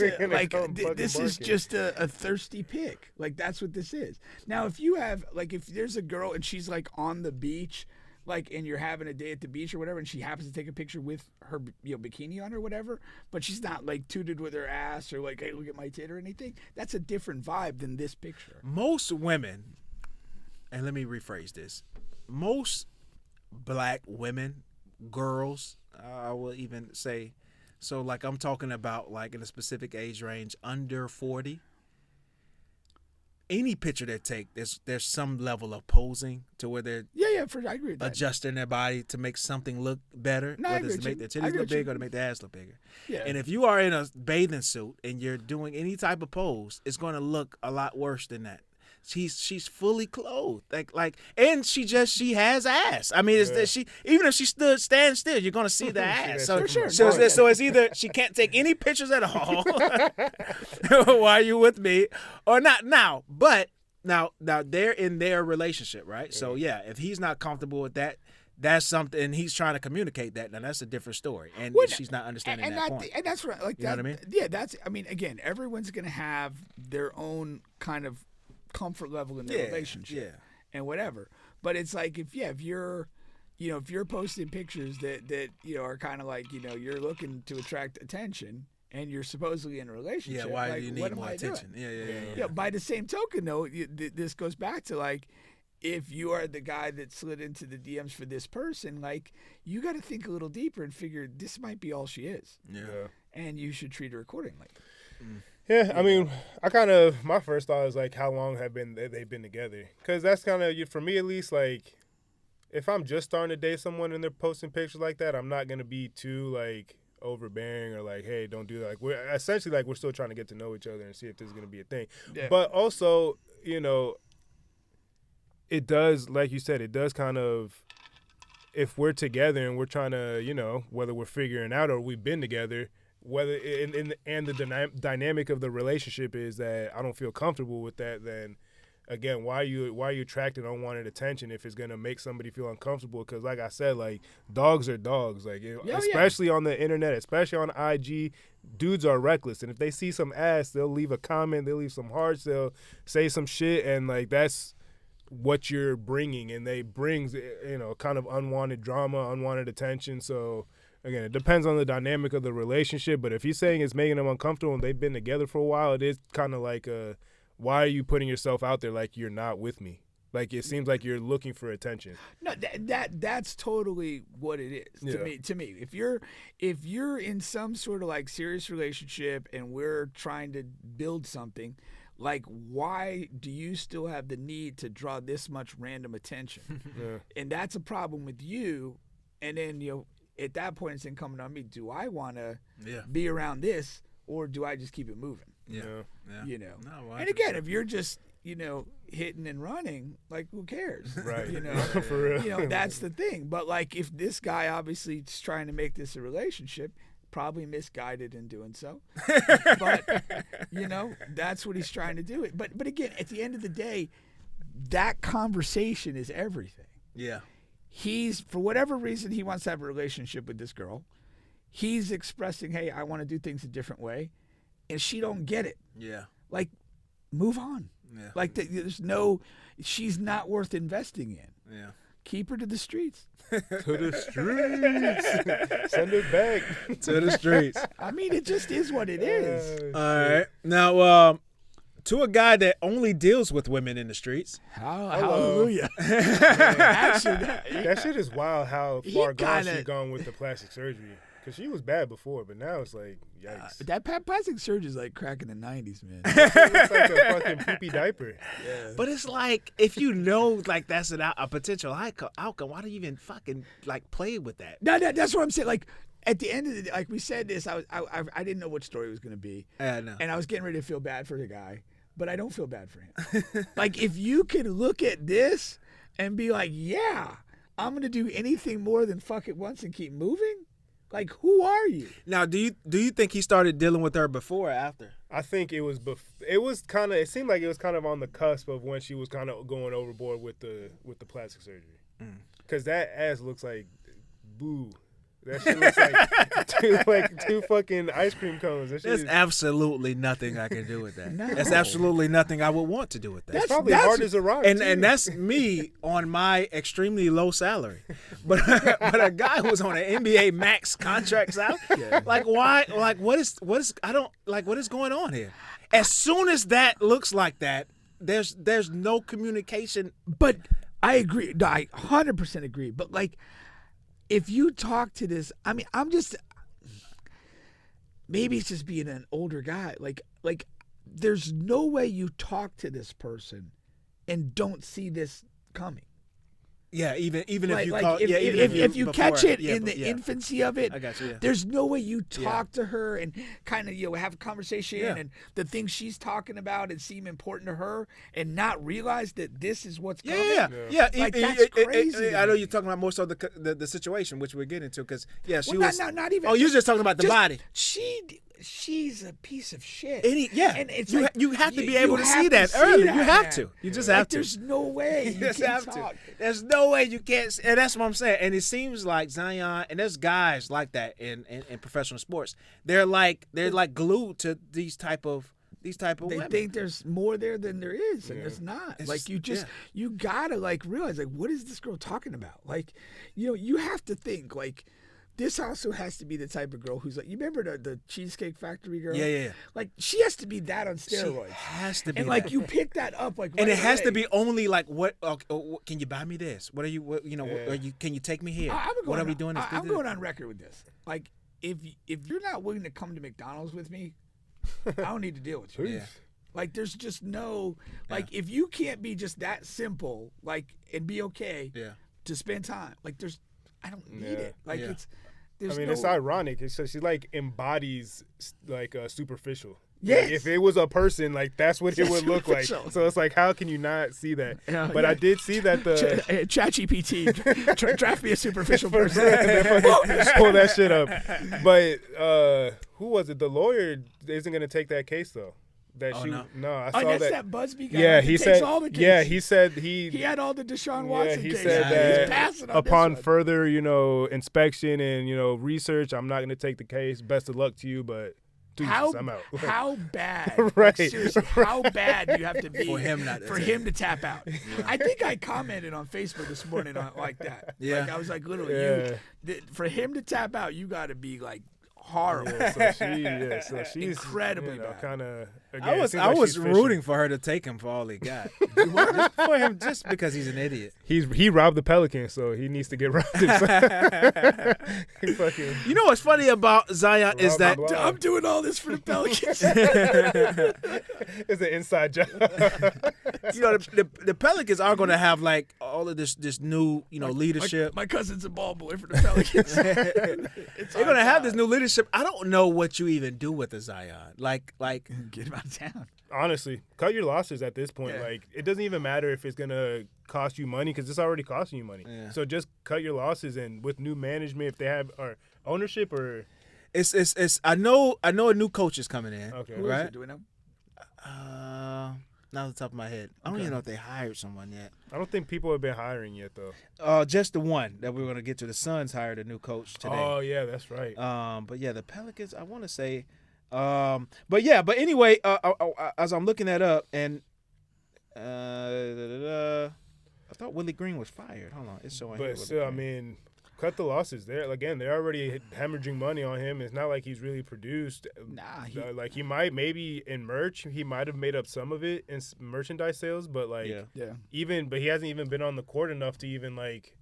a thirsty pic. Like that's what this is. Now if you have like if there's a girl and she's like on the beach, like and you're having a day at the beach or whatever, and she happens to take a picture with her bikini on or whatever, but she's not like tooted with her ass or like, hey, look at my tit or anything. That's a different vibe than this picture. Most women, and let me rephrase this, most black women, girls, I will even say, so like I'm talking about like in a specific age range, under 40. Any picture they take, there's some level of posing to where they're I agree with that. adjusting their body to make something look better, No, I whether agree it's to with make you. their I titties agree look with you. big or to make their ass look bigger. Yeah. And if you are in a bathing suit and you're doing any type of pose, it's going to look a lot worse than that. She's fully clothed, and she has ass. I mean, she even if she stands still, you're gonna see the ass. So, for sure. So it's either she can't take any pictures at all while you're with me, or not now. But now they're in their relationship, right? So yeah, if he's not comfortable with that, that's something, and he's trying to communicate that. Now that's a different story, and she's not understanding that point. And that's what You know what I mean? Yeah, again, everyone's gonna have their own kind of comfort level in their relationship and whatever. But it's like if you're posting pictures that are kind of like you're looking to attract attention and you're supposedly in a relationship. Yeah, why like, do you need more attention? Yeah. By the same token, though, this goes back to like, if you are the guy that slid into the DMs for this person, like you got to think a little deeper and figure this might be all she is. Yeah. And you should treat her accordingly. Yeah, I mean, my first thought is like, how long they've been together? Because that's kind of, for me at least, like, if I'm just starting to date someone and they're posting pictures like that, I'm not gonna be too like overbearing or like, hey, don't do that. Like, we're essentially like we're still trying to get to know each other and see if this is gonna be a thing. Yeah. But also, it does, like you said, it does kind of, if we're together and we're trying to, whether we're figuring out or we've been together. Whether and the dynamic of the relationship is that I don't feel comfortable with that, then again, why are you attracting unwanted attention if it's gonna make somebody feel uncomfortable? Because like I said, like dogs are dogs, like especially on the internet, especially on IG, dudes are reckless, and if they see some ass, they'll leave a comment, they'll leave some hearts, they'll say some shit, and like that's what you're bringing, and they brings kind of unwanted drama, unwanted attention, so. Again, it depends on the dynamic of the relationship, but if he's saying it's making them uncomfortable and they've been together for a while, it is kind of like, why are you putting yourself out there like you're not with me? Like it seems like you're looking for attention. No, that's totally what it is to me. If you're in some sort of like serious relationship and we're trying to build something, like why do you still have the need to draw this much random attention? And that's a problem with you. And then at that point, it's incumbent on me. Do I want to be around this, or do I just keep it moving? Yeah. No, and again, if you're just hitting and running, like who cares? Right. For real. That's the thing. But like, if this guy obviously is trying to make this a relationship, probably misguided in doing so. But that's what he's trying to do. But again, at the end of the day, that conversation is everything. Yeah. He's, for whatever reason, he wants to have a relationship with this girl. He's expressing, hey, I want to do things a different way. And she don't get it. Yeah. Like, move on. Yeah. Like, she's not worth investing in. Yeah. Keep her to the streets. To the streets. Send her back. To the streets. I mean, it just is what it is. All right. Now, to a guy that only deals with women in the streets. Hallelujah. Actually, that shit is wild how far gone she's gone with the plastic surgery. Because she was bad before, but now it's like, yikes. That plastic surgery is like crack in the 90s, man. It's like a fucking poopy diaper. Yeah. But it's like, if you know like that's a potential outcome, why do you even fucking like play with that? No, that's what I'm saying. Like, at the end of the day, like we said this, I didn't know what story it was going to be. Yeah, I know. And I was getting ready to feel bad for the guy. but I don't feel bad for him. Like, if you could look at this and be like, yeah, I'm going to do anything more than fuck it once and keep moving, like, who are you? Now, do you think he started dealing with her before or after? I think it was it seemed like it was kind of on the cusp of when she was kind of going overboard with the plastic surgery. Because that ass looks like boo. That shit looks like two fucking ice cream cones. There's absolutely nothing I can do with that. There's absolutely nothing I would want to do with that. That's probably hard as a rock. And that's me on my extremely low salary. But a guy who's on an NBA max contract salary, like why? Like what is going on here? As soon as that looks like that, there's no communication. But I agree. No, I 100% agree. But like, if you talk to this, I mean, maybe it's just being an older guy. Like there's no way you talk to this person and don't see this coming. Yeah, even if you like call, if you catch it in the yeah. infancy of it, I got you, yeah. There's no way you talk to her and kind of have a conversation and the things she's talking about and seem important to her and not realize that this is what's coming. Yeah. Like, that's crazy. I know you're talking about more so the situation which we're getting to because she well, was not even. Oh, you're just talking about the body. She's a piece of shit. And it's you have to be able to see that early. You have to. You just have to. There's no way you just can have talk. to. There's no way you can't. And that's what I'm saying. And it seems like Zion, and there's guys like that in professional sports. They're like glued to these type of women. They think there's more there than there is, and there's not. It's like just you gotta like realize like what is this girl talking about? Like, you have to think like. This also has to be the type of girl who's like, you remember the Cheesecake Factory girl? Yeah. Like, she has to be that on steroids. She has to be. And like, you pick that up like, right and it has away. to be only like, what? Can you buy me this? What are you? Can you take me here? What are we doing? I'm going on record with this. Like, if you're not willing to come to McDonald's with me, I don't need to deal with you. Yeah. Like, there's just no like, if you can't be just that simple, like, and be okay to spend time, like, I don't need it. Like, it's ironic. It's she like embodies like superficial. Yes. Like, if it was a person, like that's what it would look like. So it's like, how can you not see that? But I did see that the ChatGPT draft me a superficial person. Pull that shit up. But who was it? The lawyer isn't going to take that case though. I saw that's that Busby guy. Yeah, he said. takes all the cases. Yeah, he said he had all the Deshaun Watson he cases. said He's passing that on upon this one. further, inspection and research, I'm not going to take the case. Best of luck to you, but I'm out. How bad? Right. Like, seriously, how bad do you have to be for him to tap out? Yeah. I think I commented on Facebook this morning like that. Yeah. Like, I was like, literally, for him to tap out, you got to be like horrible. So she's incredibly bad. Kind of. I was rooting for her to take him for all he got. Just for him, just because he's an idiot. He robbed the Pelicans, so he needs to get robbed. You know what's funny about Zion is that I'm doing all this for the Pelicans. It's an inside job. The Pelicans are going to have like all of this new leadership. My cousin's a ball boy for the Pelicans. They're going to have this new leadership. I don't know what you even do with the Zion. Like get him out of town. Honestly, cut your losses at this point. Like, it doesn't even matter if it's gonna cost you money because it's already costing you money. Yeah. So just cut your losses, and with new management, if they have or ownership or it's. I know a new coach is coming in. Okay, who right? is it? Do we know? Not off the top of my head. I don't even know if they hired someone yet. I don't think people have been hiring yet though. Just the one that we're gonna get to. The Suns hired a new coach today. Oh yeah, that's right. But yeah, the Pelicans. I want to say. But anyway, as I'm looking that up, and I thought Willie Green was fired. Hold on, it's showing. But still, I mean, cut the losses. Again, they're already hemorrhaging money on him. It's not like he's really produced. Nah, he might maybe in merch. He might have made up some of it in merchandise sales, but like but he hasn't even been on the court enough to even like.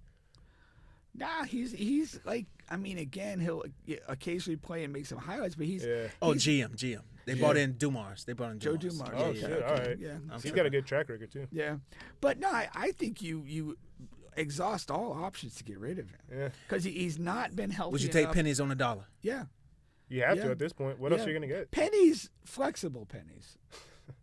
Nah, he's like, I mean, again, he'll occasionally play and make some highlights, but he's GM. They brought in Dumars. They brought in Joe Dumars. Dumars. Oh shit! All right. Yeah, he's got a good track record too. Yeah, but no, I think you exhaust all options to get rid of him. Yeah, because he's not been healthy. Would you take pennies on the dollar? Yeah, you have to at this point. What else are you gonna get? Pennies, flexible pennies.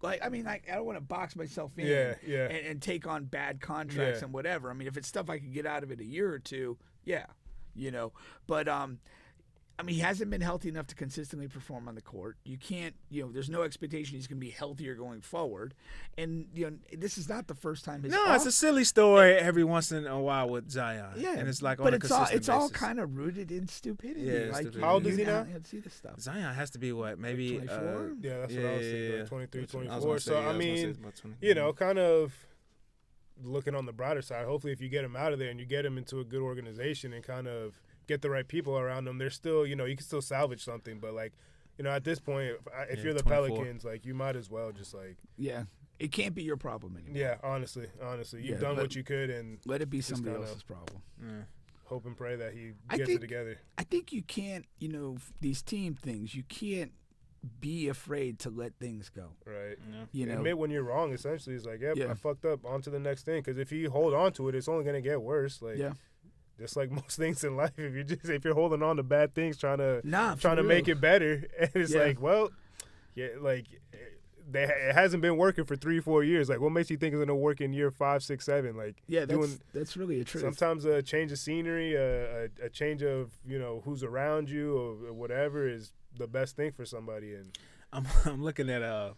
Like, I mean, I don't want to box myself in Yeah. And take on bad contracts Yeah. and whatever. I mean, if it's stuff I could get out of it a year or two, yeah, But I mean, he hasn't been healthy enough to consistently perform on the court. You can't, there's no expectation he's going to be healthier going forward. And, this is not the first time his it's a silly story every once in a while with Zion. Yeah, And it's like but on a it's consistent all basis. kind of rooted in stupidity. Yeah, like, stupidity. How old is he now? You see the stuff. Zion has to be what, maybe 24? Yeah, that's what I was thinking. Like 23, I was 24. gonna say, So, yeah, I was gonna say mean, it's about 20. kind of looking on the brighter side, hopefully if you get him out of there and you get him into a good organization and kind of get the right people around him, there's still, you can still salvage something. But, like, at this point, if you're the 24. Pelicans, like, you might as well just, like. Yeah. It can't be your problem anymore. Yeah, honestly. You've done what you could and let it be just somebody kinda else's problem. hope and pray that he I gets think- it together. I think you can't, these team things, you can't be afraid to let things go. Right. You know, Admit when you're wrong, essentially. It's like, yep, Yeah. I fucked up. On to the next thing. Because if you hold on to it, it's only going to get worse. Like, yeah. just like most things in life, if you're holding on to bad things, trying to for make real. it better, and it's Yeah. like, well, yeah, like it hasn't been working for 3-4 years. Like, what makes you think it's gonna work in year 5, 6, 7? Like, Yeah, that's really a truth. sometimes a change of scenery, a change of who's around you or whatever is the best thing for somebody. And I'm looking at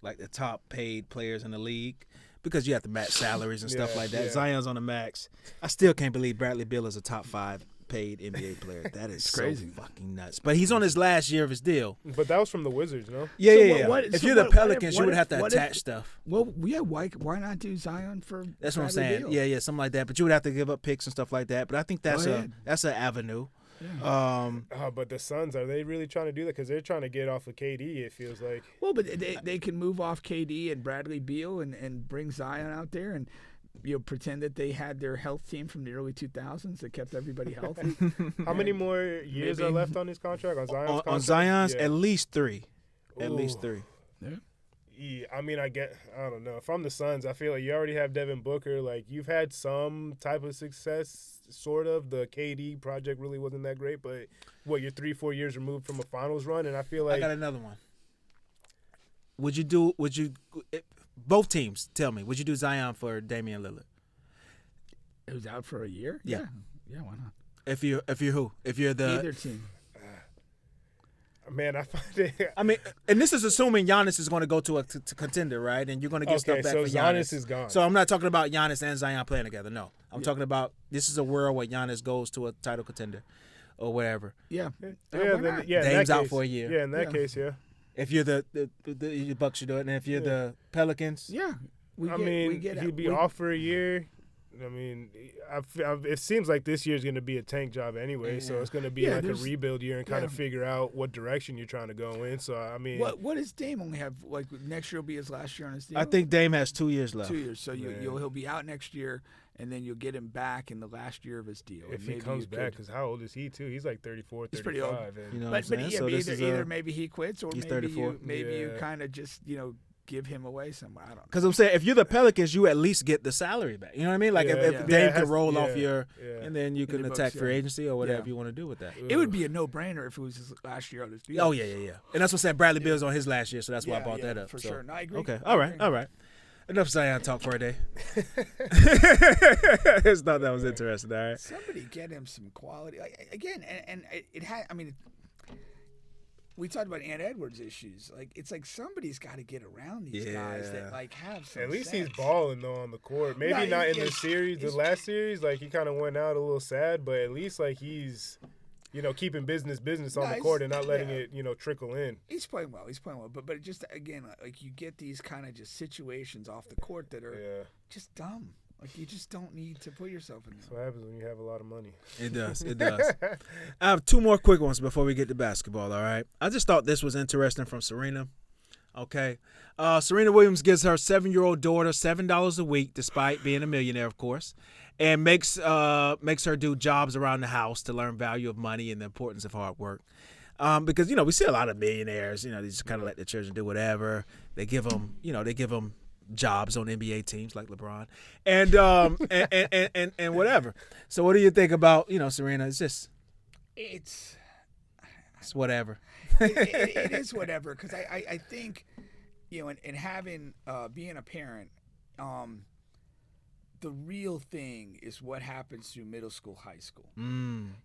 like the top paid players in the league because you have to match salaries and stuff Yeah, like that. yeah. Zion's on the max. I still can't believe Bradley Beal is a top 5 paid NBA player. That is crazy. so fucking nuts. But he's on his last year of his deal. but that was from the Wizards, no? Yeah, So yeah. what- If so you're the what- what if- Pelicans, you what would if- have to what if- attach stuff. Well, yeah, why not do Zion for That's what I'm Bradley saying. Beal? Yeah, something like that. But you would have to give up picks and stuff like that. But I think that's Go ahead. that's an avenue. Yeah. But the Suns, are they really trying to do that? Because they're trying to get off of KD, it feels like. Well, but they can move off KD and Bradley Beal and bring Zion out there and pretend that they had their health team from the early 2000s that kept everybody healthy. How many more years are Maybe- left on his contract? On Zion's contract? On Zion's, Yeah. at least 3. At least Ooh. 3. Yeah, I mean, I don't know. If I'm the Suns, I feel like you already have Devin Booker. Like, you've had some type of success, sort of. The KD project really wasn't that great, but you're 3-4 years removed from a finals run, and I feel I like got another one. Both teams, tell me, would you do Zion for Damian Lillard? It was out for a year? Yeah. Yeah, why not? If you're who? If you're the Either team. man, I find it. I mean, and this is assuming Giannis is going to go to a contender, right? And you're going to get stuff Okay, back so for Giannis is gone. So I'm not talking about Giannis and Zion playing together. No, I'm talking about this is a world where Giannis goes to a title contender or whatever. Yeah. Yeah, why then, not? yeah. in Dame's that out case, for a year. Yeah, in that Yeah. case, yeah. If you're the Bucks, you do it, and if you're the Pelicans, Yeah. I mean, he'd be off for a year. I mean, it seems like this year's going to be a tank job anyway, so it's going to be Yeah, like a there's- rebuild year and kind of yeah. figure out what direction you're trying to go in. So, I mean, What does Dame only have? Like, next year will be his last year on his deal? I think Dame has 2 years left. 2 years. So Man. he'll be out next year, and then you'll get him back in the last year of his deal. if And he maybe comes you back, could- because how old is he, too? He's like 34, He's pretty old. 35. And You know what I'm But saying? yeah, So this is either maybe he quits or he's maybe 34. maybe you Yeah. kind of just give him away somewhere. I don't know. Because I'm saying, if you're the Pelicans, you at least get the salary back. You know what I mean? Like, Yeah, if yeah. Dame Yeah, it can has- roll off yeah, your, yeah. and then you can the attack books, free yeah. agency or whatever Yeah. you want to do with that. It would be a no-brainer if it was his last year on his deal. Oh, yeah. And that's what I'm saying. Bradley Beal's on his last year, so that's why I Yeah, brought yeah, that up. for So, sure. No, I agree. Okay. I All right. agree. Enough Zion talk for a day. I just thought that was interesting. All right. Somebody get him some quality. Like, again, and it had. I mean, we talked about Ant Edwards issues. Like, it's like somebody's got to get around these guys Yeah. that like have some. At least sense. he's balling, though, on the court. Maybe Right, not in the it's- series, the it's- last series. Like, he kind of went out a little sad, but at least, like, he's, keeping business on No, the court and he's- not letting yeah. it, trickle in. He's playing well. But it just again, like you get these kind of just situations off the court that are Yeah. just dumb. Like you just don't need to put yourself in That's there. what happens when you have a lot of money. It does. I have 2 more quick ones before we get to basketball, all right? I just thought this was interesting from Serena. Okay. Serena Williams gives her 7-year-old daughter $7 a week, despite being a millionaire, of course, and makes her do jobs around the house to learn value of money and the importance of hard work. Because, we see a lot of millionaires, they just kind of let their children do whatever. They give them jobs on NBA teams like LeBron and whatever. So what do you think about, Serena? It's whatever. It is whatever because I think you know, and having being a parent, the real thing is what happens through middle school, high school.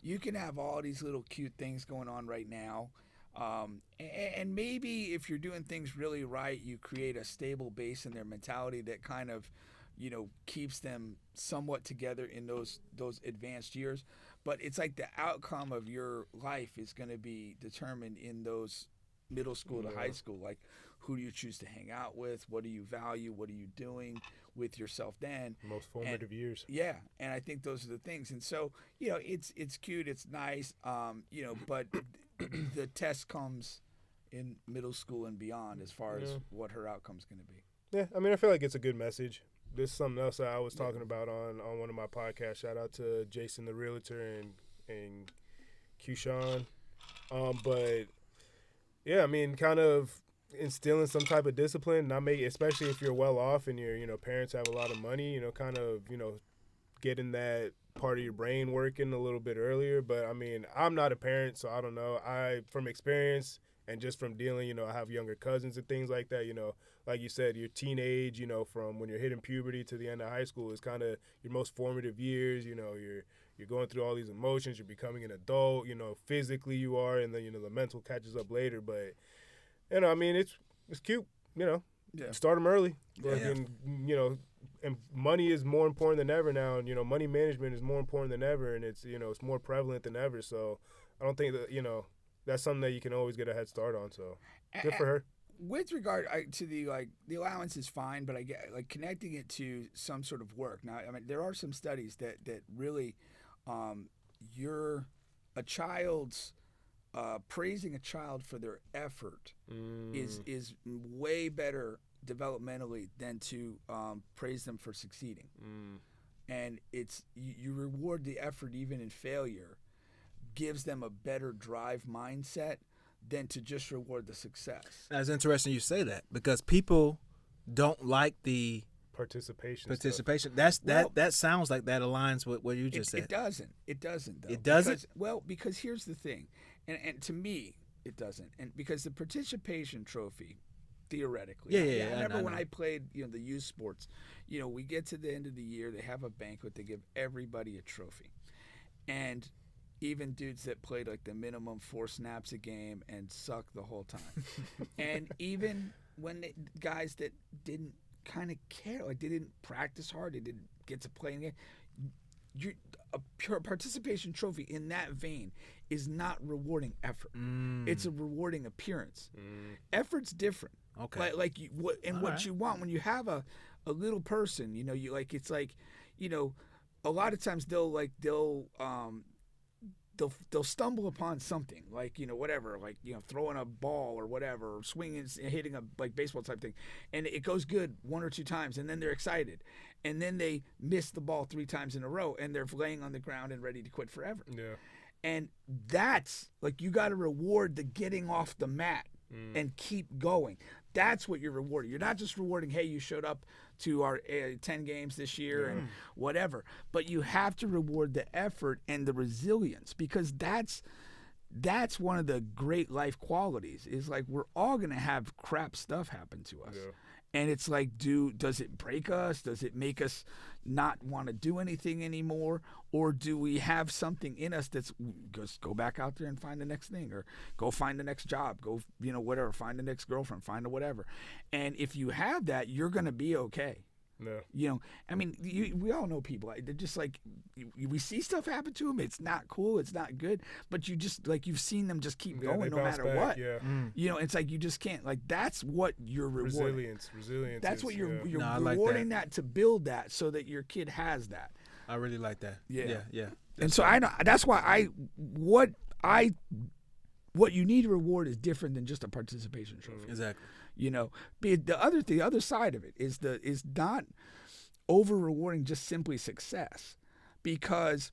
You can have all these little cute things going on right now. And maybe if you're doing things really right, you create a stable base in their mentality that kind of, you know, keeps them somewhat together in those advanced years. But it's like the outcome of your life is going to be determined in those middle school to high school. Like, who do you choose to hang out with? What do you value? What are you doing with yourself then? Most formative years. Yeah, and I think those are the things. And so, you know, it's cute, it's nice, you know, but the test comes in middle school and beyond as far as what her outcome's going to be. Yeah, I mean, I feel like it's a good message. This is something else that I was talking about on one of my podcasts. Shout out to Jason the Realtor and Q-Sean. But, yeah, I mean, kind of instilling some type of discipline, especially if you're well off and your, you know, parents have a lot of money, you know, kind of, you know, getting that part of your brain working a little bit earlier. But, I mean, I'm not a parent, so I don't know. From experience and just from dealing, you know, I have younger cousins and things like that, you know, like you said, your teenage, you know, from when you're hitting puberty to the end of high school is kind of your most formative years. You know, you're going through all these emotions. You're becoming an adult. You know, physically you are, and then, you know, the mental catches up later. But, you know, I mean, it's cute. You know, start them early. And, you know, and money is more important than ever now. And, you know, money management is more important than ever, and it's, you know, it's more prevalent than ever. So I don't think that, you know, that's something that you can always get a head start on. So good for her. With regard to the allowance is fine, but I get like connecting it to some sort of work. Now, I mean, there are some studies that really, praising a child for their effort is way better developmentally than to praise them for succeeding. And it's you reward the effort even in failure, gives them a better drive mindset than to just reward the success. That's interesting you say that, because people don't like the participation. That sounds like that aligns with what you just said. It doesn't though. It doesn't? Because here's the thing, and to me it doesn't, and because the participation trophy, theoretically, I remember when I played, you know, the youth sports, you know, we get to the end of the year, they have a banquet, they give everybody a trophy, and even dudes that played like the minimum 4 snaps a game and suck the whole time. And even when guys that didn't kind of care, like they didn't practice hard, they didn't get to play in the game, a pure participation trophy in that vein is not rewarding effort. It's a rewarding appearance. Effort's different. Okay. Like you, what you want when you have a little person, you know, you like, it's like, you know, a lot of times they'll stumble upon something, like, you know, whatever, like, you know, throwing a ball or whatever, or swinging, hitting a like baseball type thing, and it goes good 1 or 2 times, and then they're excited, and then they miss the ball 3 times in a row, and they're laying on the ground and ready to quit forever. Yeah. And that's like, you got to reward the getting off the mat and keep going. That's what you're rewarding. You're not just rewarding, hey, you showed up to our 10 games this year and whatever. But you have to reward the effort and the resilience, because that's one of the great life qualities, is like, we're all going to have crap stuff happen to us. Yeah. And it's like, does it break us? Does it make us not want to do anything anymore? Or do we have something in us that's just go back out there and find the next thing, or go find the next job, go, you know, whatever, find the next girlfriend, find a whatever. And if you have that, you're going to be okay. No. You know, I mean, we all know people. They're just like, we see stuff happen to them. It's not cool. It's not good. But you just, like, you've seen them just keep going no matter what. Yeah. You know, it's like, you just can't. Like, that's what you're rewarding. Resilience. That's what you're like rewarding that to build that, so that your kid has that. I really like that. Yeah. Yeah. And so I know that's why what you need to reward is different than just a participation trophy. Exactly. You know, the other side of it is not over rewarding just simply success, because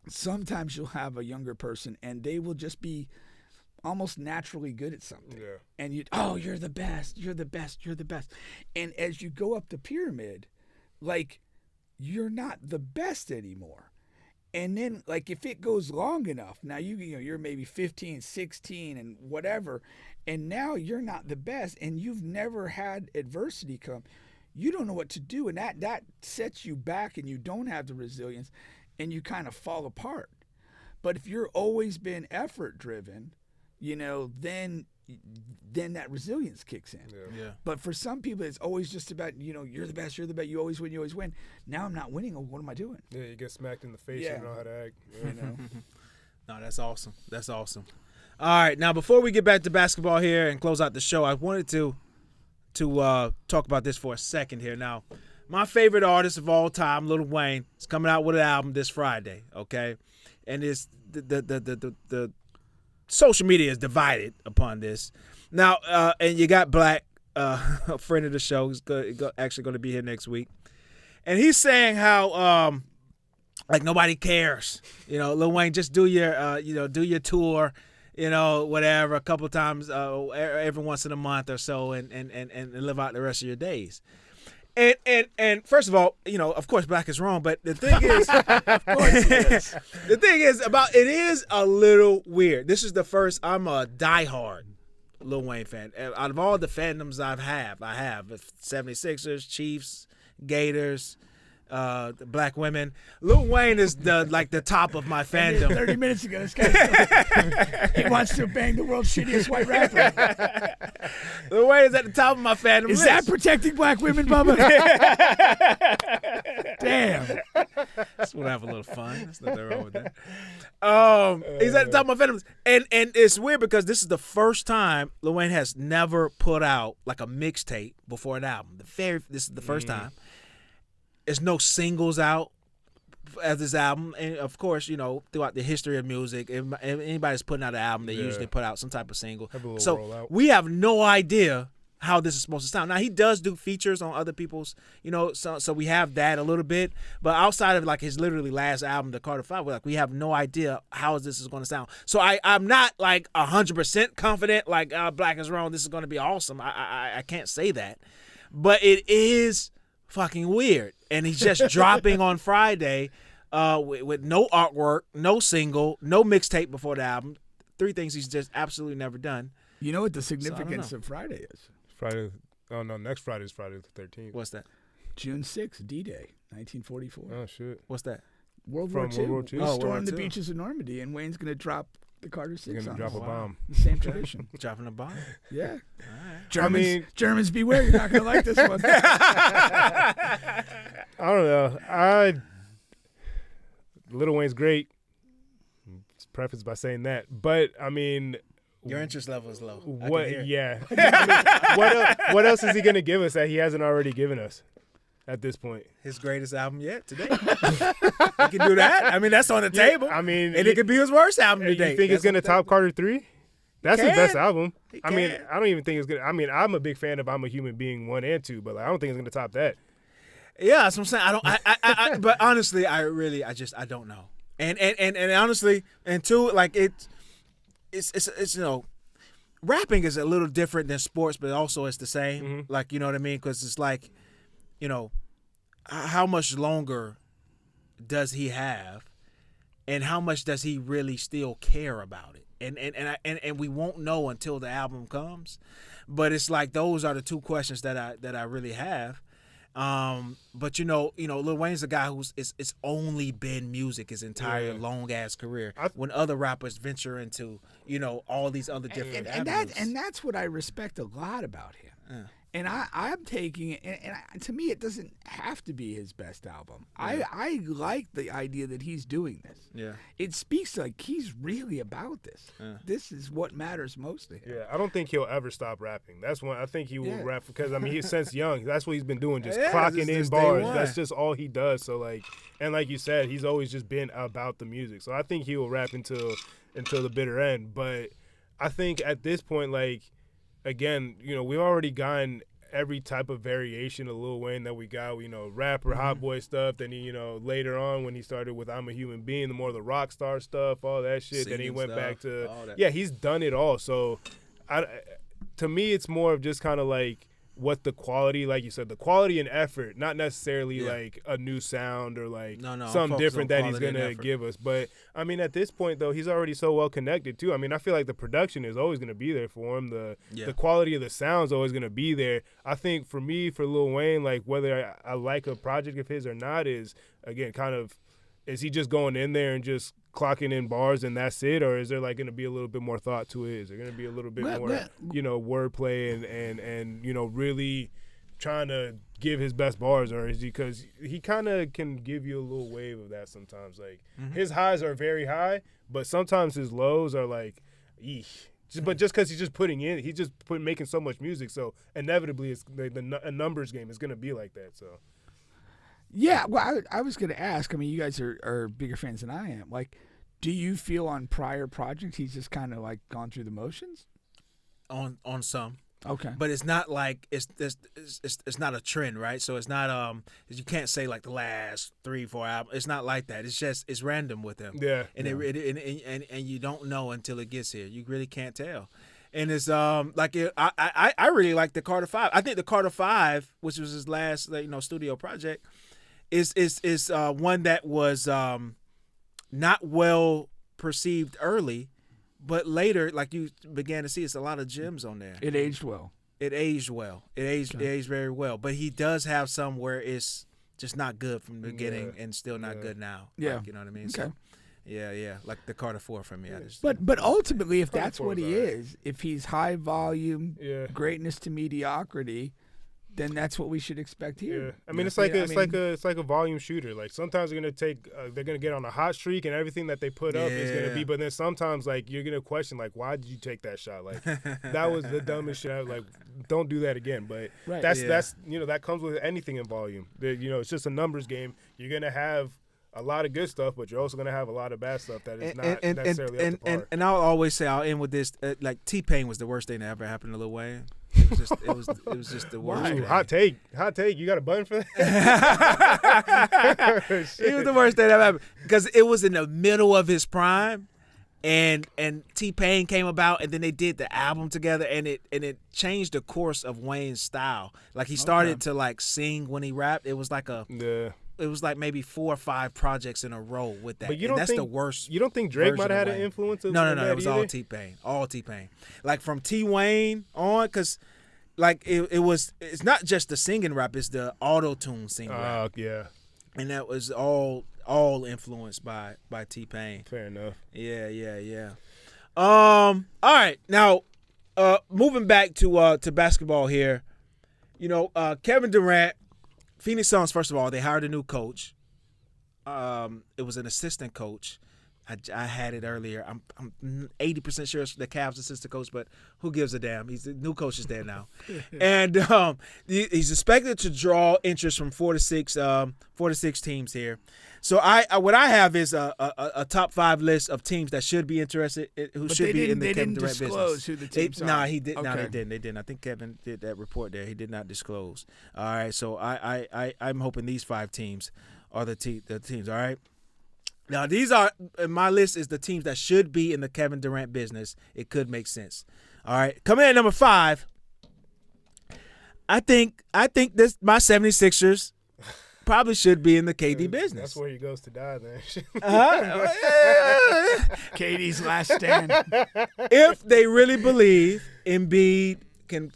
sometimes you'll have a younger person and they will just be almost naturally good at something. Yeah. And you're the best, you're the best, you're the best. And as you go up the pyramid, like, you're not the best anymore. And then, like, if it goes long enough, now you're maybe 15, 16, and whatever, and now you're not the best, and you've never had adversity come. You don't know what to do, and that sets you back, and you don't have the resilience, and you kind of fall apart. But if you're always been effort driven, then that resilience kicks in. Yeah. But for some people, it's always just about, you're the best, you always win. Now I'm not winning. What am I doing? Yeah, you get smacked in the face. Yeah. You know how to act. No, that's awesome. That's awesome. All right, now before we get back to basketball here and close out the show, I wanted to talk about this for a second here. Now, my favorite artist of all time, Lil Wayne, is coming out with an album this Friday. Okay, and it's the social media is divided upon this. Now, and you got Black, a friend of the show, who's actually going to be here next week, and he's saying how like nobody cares. Lil Wayne, just do your do your tour. Whatever, a couple times every once in a month or so, and live out the rest of your days. And first of all, of course, Black is wrong, but the thing is, of course it is. The thing is it is a little weird. This is the first. I'm a diehard Lil Wayne fan. Out of all the fandoms I have 76ers, Chiefs, Gators, Black women. Lil Wayne is the top of my fandom. 30 minutes ago, this guy he wants to bang the world's shittiest white rapper. Lil Wayne is at the top of my fandom. Is that protecting black women, Bubba? Damn. Just want to have a little fun. There's nothing wrong with that. He's at the top of my fandom, and it's weird because this is the first time Lil Wayne has never put out like a mixtape before an album. This is the first time. There's no singles out as this album, and of course, throughout the history of music, if anybody's putting out an album, they usually put out some type of single. So we have no idea how this is supposed to sound. Now he does do features on other people's, so we have that a little bit, but outside of like his literally last album, The Carter 5, we have no idea how this is going to sound. So I'm not like 100% confident like Black is wrong, this is going to be awesome. I can't say that, but it is fucking weird. And he's just dropping on Friday with no artwork, no single, no mixtape before the album. 3 things he's just absolutely never done. You know what the significance of Friday is? Friday. Oh, no, next Friday is Friday the 13th. What's that? June 6th, D-Day, 1944. Oh, shit. What's that? World War II. We World stormed War the II. beaches of Normandy, and Wayne's going to drop the Carter 6 You're going on to drop us. a bomb. The same tradition. Dropping a bomb? Yeah. All right. Germans beware. You're not going to like this one. I don't know. Lil Wayne's great. Let's preface by saying that. But, I mean, your interest level is low. What? Yeah. I mean, what else is he going to give us that he hasn't already given us at this point? His greatest album yet today. He can do that. I mean, that's on the table. I mean, and it could be his worst album today. You think it's going to top Carter 3? That's his best album. I mean, can. I don't even think it's good. I mean, I'm a big fan of I'm a Human Being 1 and 2, but I don't think it's going to top that. Yeah, that's what I'm saying. But honestly, I don't know. And honestly, and two, like it's rapping is a little different than sports, but also it's the same. Mm-hmm. Like, you know what I mean? Because it's like, how much longer does he have, and how much does he really still care about it? And we won't know until the album comes. But it's like those are the 2 questions that I really have. But Lil Wayne's a guy who's it's only been music his entire long ass career. When other rappers venture into all these other different avenues. And that's what I respect a lot about him. And I'm taking it, and to me, it doesn't have to be his best album. Yeah. I like the idea that he's doing this. Yeah, it speaks like he's really about this. Yeah. This is what matters most to him. Yeah, I don't think he'll ever stop rapping. That's when I think he will rap because he's since young. That's what he's been doing, just clocking in bars. That's just all he does. So like you said, he's always just been about the music. So I think he will rap until the bitter end. But I think at this point, like. Again, we've already gotten every type of variation of Lil Wayne that we got. Rapper, hot boy stuff. Then he, later on when he started with I'm a Human Being, the more the rock star stuff, all that shit. Singing then he went stuff, back to all that. Yeah, he's done it all. So, to me, it's more of just kind of like what the quality, like you said, the quality and effort, not necessarily like a new sound or like something different that he's going to give us. But, I mean, at this point, though, he's already so well connected, too. I mean, I feel like the production is always going to be there for him. The quality of the sound is always going to be there. I think for me, for Lil Wayne, like whether I like a project of his or not is, again, kind of, is he just going in there and just clocking in bars and that's it, or is there like going to be a little bit more thought to it? Is there going to be a little bit more, wordplay and really trying to give his best bars, or is he, because he kind of can give you a little wave of that sometimes. Like his highs are very high, but sometimes his lows are like, eesh. But just because he's just putting in, he's just making so much music, so inevitably it's a numbers game is going to be like that. So. Yeah, well, I was going to ask. I mean, you guys are bigger fans than I am. Like, do you feel on prior projects he's just kind of like gone through the motions? On some. Okay. But it's not like it's not a trend, right? So it's not you can't say like the last 3-4 albums. It's not like that. It's random with him. Yeah. And and you don't know until it gets here. You really can't tell. And it's I really like the Carter 5. I think the Carter 5, which was his last studio project, is one that was not well perceived early, but later, like you began to see, it's a lot of gems on there. It aged well. It aged very well. But he does have some where it's just not good from the beginning and still not good now. Yeah. Like, you know what I mean? Okay. So, yeah. Like the Carter 4 for me. But ultimately, if Carter that's 4 what he is, if he's high volume, greatness to mediocrity, then that's what we should expect here. Yeah, I mean, it's like a volume shooter. Like sometimes they're gonna get on a hot streak and everything that they put up is gonna be. But then sometimes like you're gonna question like, why did you take that shot? Like that was the dumbest shit. Like don't do that again. But that's that comes with anything in volume. It's just a numbers game. You're gonna have a lot of good stuff, but you're also gonna have a lot of bad stuff that is not necessarily up to par. And I'll always say, I'll end with this: like T-Pain was the worst thing that ever happened to Lil Wayne. It was just the worst. Ooh, hot take. You got a button for that? It was the worst thing that ever happened because it was in the middle of his prime, and T-Pain came about, and then they did the album together, and it changed the course of Wayne's style. Like he started to like sing when he rapped. It was like It was like maybe 4 or 5 projects in a row with that. But that's the worst. You don't think Drake might have had an influence? No. It was all T-Pain. All T-Pain. Like from T-Wayne on, because like it's not just the singing rap, it's the auto-tune singing rap. Yeah. And that was all influenced by T-Pain. Fair enough. Yeah. All right. Now, moving back to basketball here, Kevin Durant, Phoenix Suns, first of all, they hired a new coach. It was an assistant coach. I had it earlier. I'm 80% sure it's the Cavs assistant coach, but who gives a damn? The new coach is there now. And he's expected to draw interest from 4 to 6 teams here. So what I have is a top 5 list of teams that should be interested, who should be in the Kevin Durant business. They didn't disclose who the teams are. No, he did. Okay. No, they didn't. I think Kevin did that report there. He did not disclose. All right, so I'm hoping these 5 teams are the teams. All right. Now these are in my list is the teams that should be in the Kevin Durant business. It could make sense. All right, coming in at number 5. I think this my 76ers probably should be in the KD business. That's where he goes to die, then. KD's last stand. If they really believe Embiid can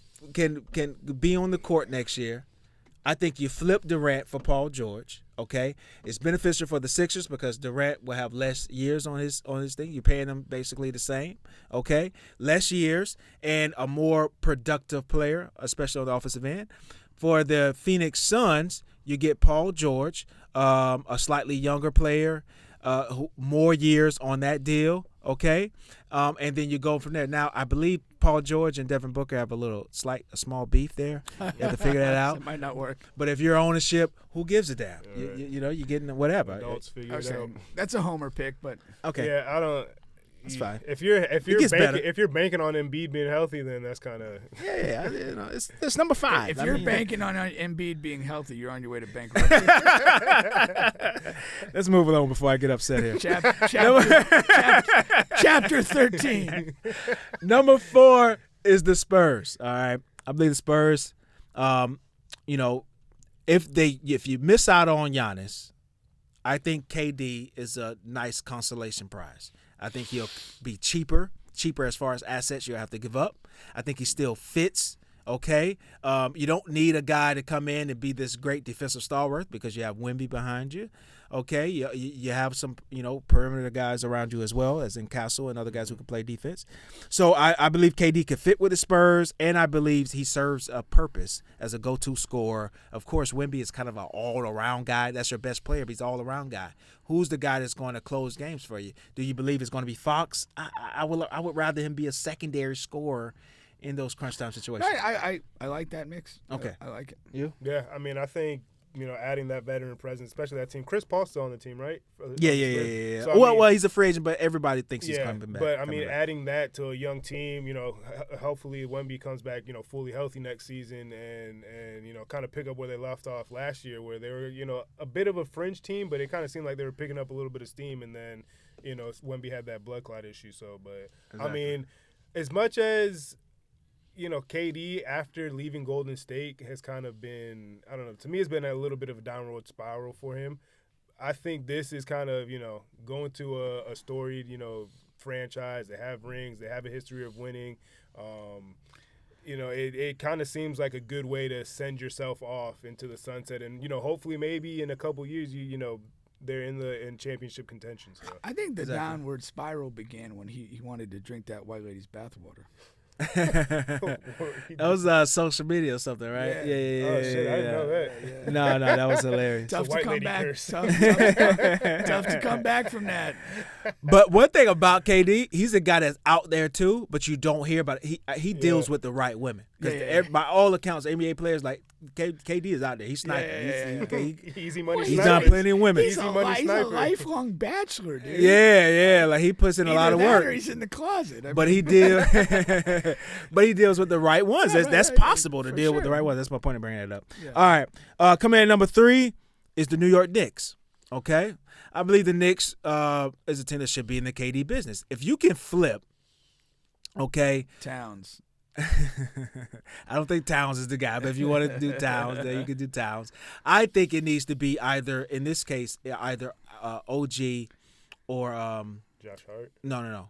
be on the court next year, I think you flip Durant for Paul George. Okay, it's beneficial for the Sixers because Durant will have less years on his thing. You're paying him basically the same. Okay, less years and a more productive player, especially on the offensive end. For the Phoenix Suns, you get Paul George, a slightly younger player, more years on that deal. Okay, and then you go from there. Now, I believe Paul George and Devin Booker have a small beef there. You have to figure that out. It might not work. But if you're ownership, who gives a damn? Right. You're getting whatever. Adults figure it out. That's a homer pick, but Okay. Yeah, I don't. It's fine. If you're gets better. if you're banking on Embiid being healthy, then that's kind of Yeah. It's number 5. if you're banking on Embiid being healthy, you're on your way to bankruptcy. Let's move along before I get upset here. Chapter 13. Number 4 is the Spurs. All right, I believe the Spurs You know, if you miss out on Giannis, I think KD is a nice consolation prize. I think he'll be cheaper as far as assets you'll have to give up. I think he still fits. Okay, you don't need a guy to come in and be this great defensive stalwart because you have Wemby behind you. Okay, you have some perimeter guys around you as well, as in Castle and other guys who can play defense. So I believe KD could fit with the Spurs, and I believe he serves a purpose as a go-to scorer. Of course, Wemby is kind of an all-around guy. That's your best player, but he's an all-around guy. Who's the guy that's going to close games for you? Do you believe it's going to be Fox? I would rather him be a secondary scorer in those crunch time situations. I like that mix. Okay. I like it. You? Yeah, I mean, I think, adding that veteran presence, especially that team. Chris Paul's still on the team, right? Yeah. So, well, he's a free agent, but everybody thinks he's coming back. But, I mean, adding that to a young team, hopefully Wemby comes back, fully healthy next season and kind of pick up where they left off last year where they were, a bit of a fringe team, but it kind of seemed like they were picking up a little bit of steam, and then, Wemby had that blood clot issue. So, but, exactly. I mean, as much as – KD after leaving Golden State has kind of been, I don't know, to me it's been a little bit of a downward spiral for him. I think this is kind of, going to a storied, franchise. They have rings. They have a history of winning. It kind of seems like a good way to send yourself off into the sunset. And, hopefully maybe in a couple years, they're in championship contention. So. I think the downward spiral began when he wanted to drink that white lady's bathwater. That was social media or something, right? Yeah. Oh shit, I didn't know that. Yeah. No, that was hilarious. Tough to come back. Tough to come back from that. But one thing about KD, he's a guy that's out there too, but you don't hear about it. He deals with the right women. Because by all accounts, NBA players like KD is out there. He's sniping. Easy money. He's done plenty of women. He's a lifelong bachelor, dude. Yeah. Like he puts in a lot of work. Or he's in the closet. But he deals with the right ones. That's possible to deal with the right ones. That's my point of bringing that up. Yeah. All right. Coming in at number 3 is the New York Knicks. Okay, I believe the Knicks is a team that should be in the KD business. If you can flip, okay, Towns. I don't think Towns is the guy, but if you want to do Towns, then you can do Towns. I think it needs to be either, in this case, OG or Josh Hart. No.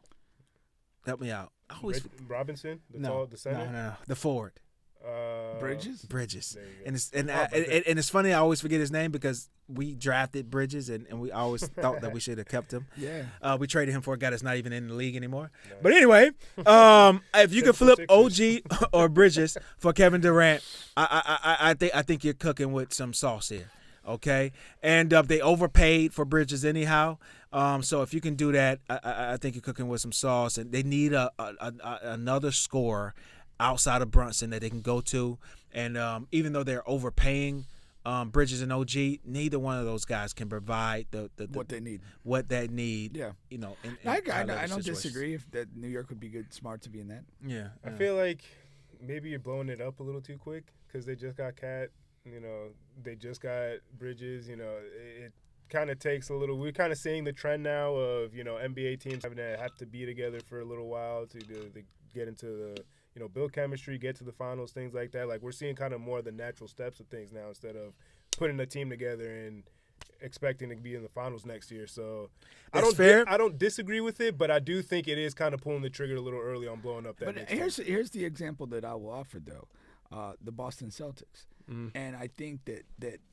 Help me out. Robinson, the center. No, the forward. Bridges. And it's funny. I always forget his name because we drafted Bridges and we always thought that we should have kept him. Yeah. We traded him for a guy that's not even in the league anymore. No. But anyway, if you could flip OG or Bridges for Kevin Durant, I think you're cooking with some sauce here. Okay, and they overpaid for Bridges anyhow. So if you can do that, I think you're cooking with some sauce. And they need another scorer outside of Brunson that they can go to. And even though they're overpaying Bridges and OG, neither one of those guys can provide what they need. What they need. Yeah. I don't disagree if that New York would be smart to be in that. Yeah. I feel like maybe you're blowing it up a little too quick because they just got Cat. They just got Bridges. It kind of takes a little. We're kind of seeing the trend now of NBA teams having to have to be together for a little while to get into the build chemistry, get to the finals, things like that. Like we're seeing kind of more of the natural steps of things now instead of putting a team together and expecting to be in the finals next year. So I don't disagree with it, but I do think it is kind of pulling the trigger a little early on blowing up that. But here's the example that I will offer though, the Boston Celtics. And I think that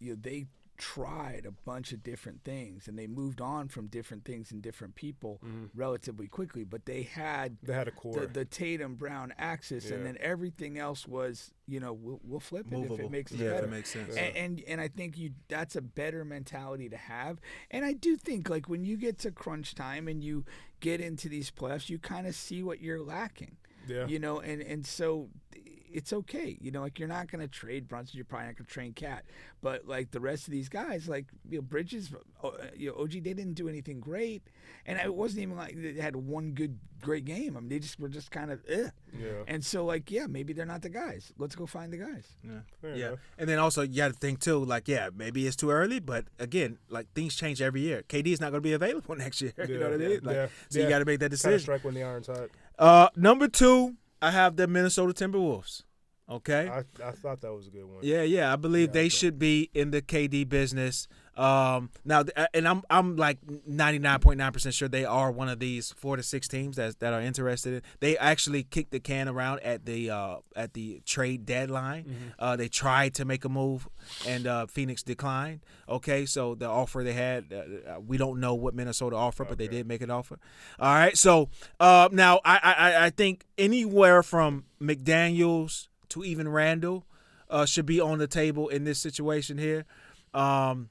they tried a bunch of different things and they moved on from different things and different people relatively quickly, but they had a core, the Tatum Brown axis, and then everything else was we'll flip it if it makes if it makes sense. And I think that's a better mentality to have. And I do think like when you get to crunch time and you get into these playoffs, you kind of see what you're lacking. Yeah. And so it's okay. Like you're not going to trade Brunson. You're probably not going to trade Cat. But like the rest of these guys, like Bridges, OG, they didn't do anything great. And it wasn't even like they had one great game. I mean, they just were just kind of Yeah. And so maybe they're not the guys. Let's go find the guys. Yeah. And then also you got to think too, like, maybe it's too early, but again, like things change every year. KD is not going to be available next year. You know what I mean? Like, so you got to make that decision. Kind of strike when the iron's hot. Number 2, I have the Minnesota Timberwolves. Okay. I thought that was a good one. Yeah. I believe they should be in the KD business. Now, and I'm like 99.9% sure they are one of these 4 to 6 teams that are interested in. They actually kicked the can around at the trade deadline. They tried to make a move, and Phoenix declined. Okay, so the offer they had, we don't know what Minnesota offered, but they did make an offer. All right, so now I think anywhere from McDaniels to even Randall should be on the table in this situation here. And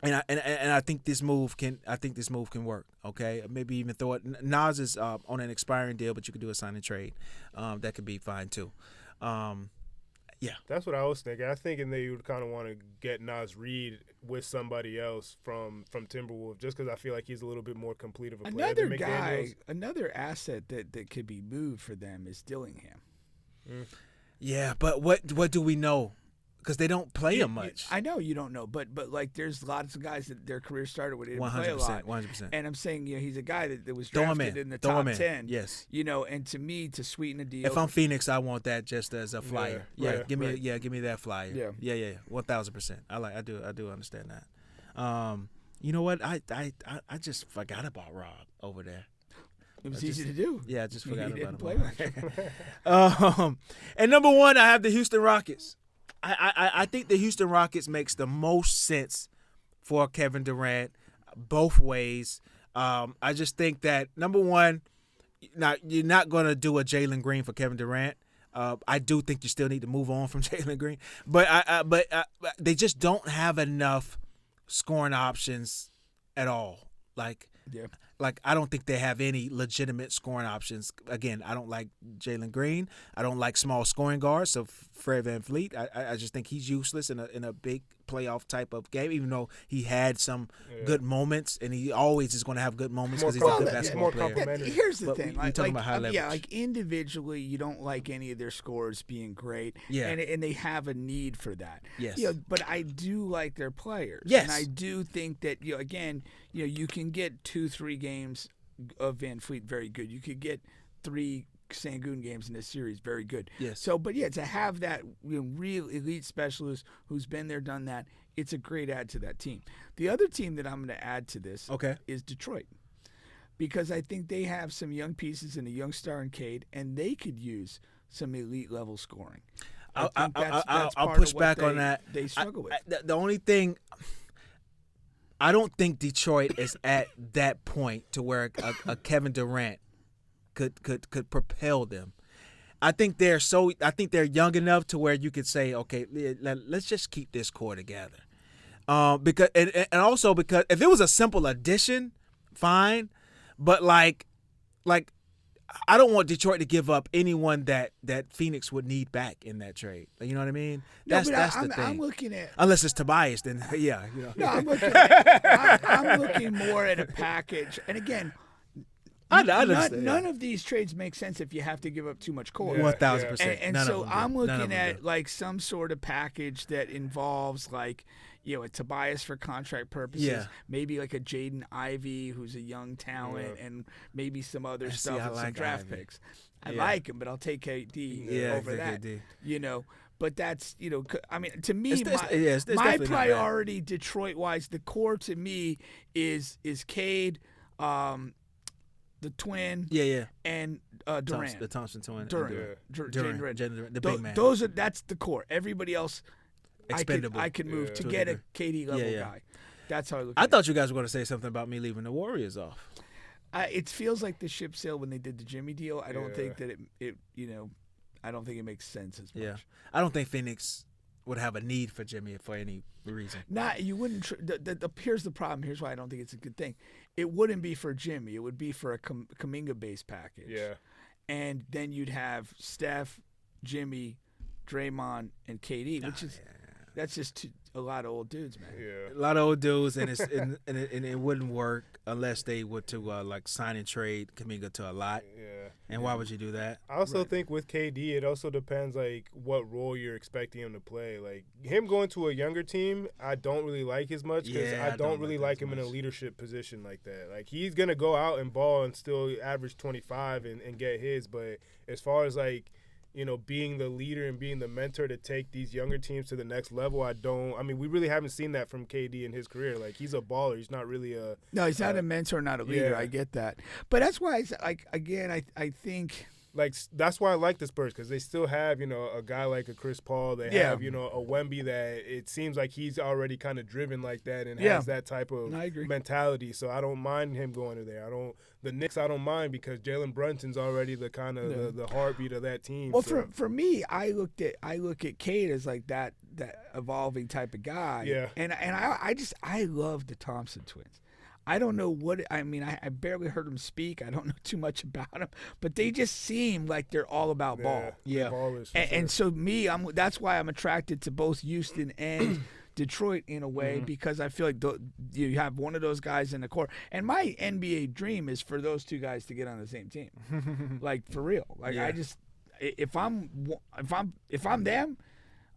I think this move can work. Okay, maybe even throw it. Nas is on an expiring deal, but you could do a sign and trade. That could be fine too. Yeah, that's what I was thinking. I think they would kind of want to get Nas Reed with somebody else from Timberwolves, just because I feel like he's a little bit more complete of a player. Another guy, another asset that could be moved for them is Dillingham. Yeah, but what do we know? Because they don't play him much. I know you don't know, but like there's lots of guys that their career started with. They didn't play a lot. 100%. And I'm saying, he's a guy that was drafted in the top 10. Yes. And to me, to sweeten the deal. If I'm Phoenix, I want that just as a flyer. Give me that flyer. Yeah. 1,000%. I do understand that. You know what? I just forgot about Rob over there. It was easy to do. Yeah, I just forgot about him. And number 1, I have the Houston Rockets. I think the Houston Rockets makes the most sense for Kevin Durant both ways. I just think that, number 1, now you're not going to do a Jalen Green for Kevin Durant. I do think you still need to move on from Jalen Green. But they just don't have enough scoring options at all. Like I don't think they have any legitimate scoring options. Again, I don't like Jalen Green. I don't like small scoring guards. So Fred VanVleet, I just think he's useless in a big playoff type of game. Even though he had some good moments, and he always is going to have good moments because he's a good basketball player. Here's the thing: you're talking about high leverage. Like individually, you don't like any of their scores being great. Yeah, and they have a need for that. Yes, but I do like their players. Yes, and I do think that again, you can get 2-3 games of VanVleet very good. You could get 3 Sangoon games in this series very good. Yes. So, but to have that real elite specialist who's been there, done that, it's a great add to that team. The other team that I'm going to add to this is Detroit, because I think they have some young pieces and a young star in Cade, and they could use some elite level scoring. I'll push back on that. They struggle with. The only thing, I don't think Detroit is at that point to where a Kevin Durant could propel them. I think they're young enough to where you could say, okay, let's just keep this core together. Because and also because if it was a simple addition, fine, but like I don't want Detroit to give up anyone that Phoenix would need back in that trade. You know what I mean? That's the thing. I'm looking at, unless it's Tobias, then yeah. No, I'm looking more at a package. And again, none of these trades make sense if you have to give up too much core. 1,000%. And so I'm looking at like some sort of package that involves like, a Tobias for contract purposes, maybe like a Jaden Ivey who's a young talent, and maybe some other stuff and some draft picks. I like him, but I'll take KD over that. KD. But that's, I mean, to me, my priority Detroit-wise, the core to me is Cade, the twin, and Durant, the Thompson twin, Durant, the big man. That's the core. Everybody else, expendable. I could move to get a KD level guy. That's how I look. I thought you guys were going to say something about me leaving the Warriors off. It feels like the ship sailed when they did the Jimmy deal. I don't think that it I don't think it makes sense as much. Yeah, I don't think Phoenix would have a need for Jimmy for any reason. You wouldn't. Here's the problem. Here's why I don't think it's a good thing. It wouldn't be for Jimmy. It would be for a Kuminga-based package. Yeah. And then you'd have Steph, Jimmy, Draymond, and KD, which is that's just a lot of old dudes, man. Yeah. A lot of old dudes, and it wouldn't work unless they were to like sign and trade Kuminga to a lot. Yeah. And why would you do that? I also think with KD, it also depends like what role you're expecting him to play. Like him going to a younger team, I don't really like as much because I don't really like him in a leadership position like that. Like he's gonna go out and ball and still average 25 and get his, but as far as like being the leader and being the mentor to take these younger teams to the next level. We really haven't seen that from KD in his career. Like, he's a baller. He's not really a – No, he's not a mentor, not a leader. Yeah. I get that. But that's why, I think – like, that's why I like the Spurs, because they still have, a guy like a Chris Paul. They have, a Wemby that it seems like he's already kind of driven like that and has that type of mentality. So I don't mind him going to there. The Knicks I don't mind, because Jalen Brunson's already the kind of the heartbeat of that team. Well, so. for me, I look at Cade as like that evolving type of guy. Yeah. And I love the Thompson twins. I don't know I barely heard them speak. I don't know too much about them, but they just seem like they're all about ball. Yeah. Ballers, And so that's why I'm attracted to both Houston and Detroit in a way, because I feel like you have one of those guys in the core. And my NBA dream is for those two guys to get on the same team, like for real. Like if I'm them,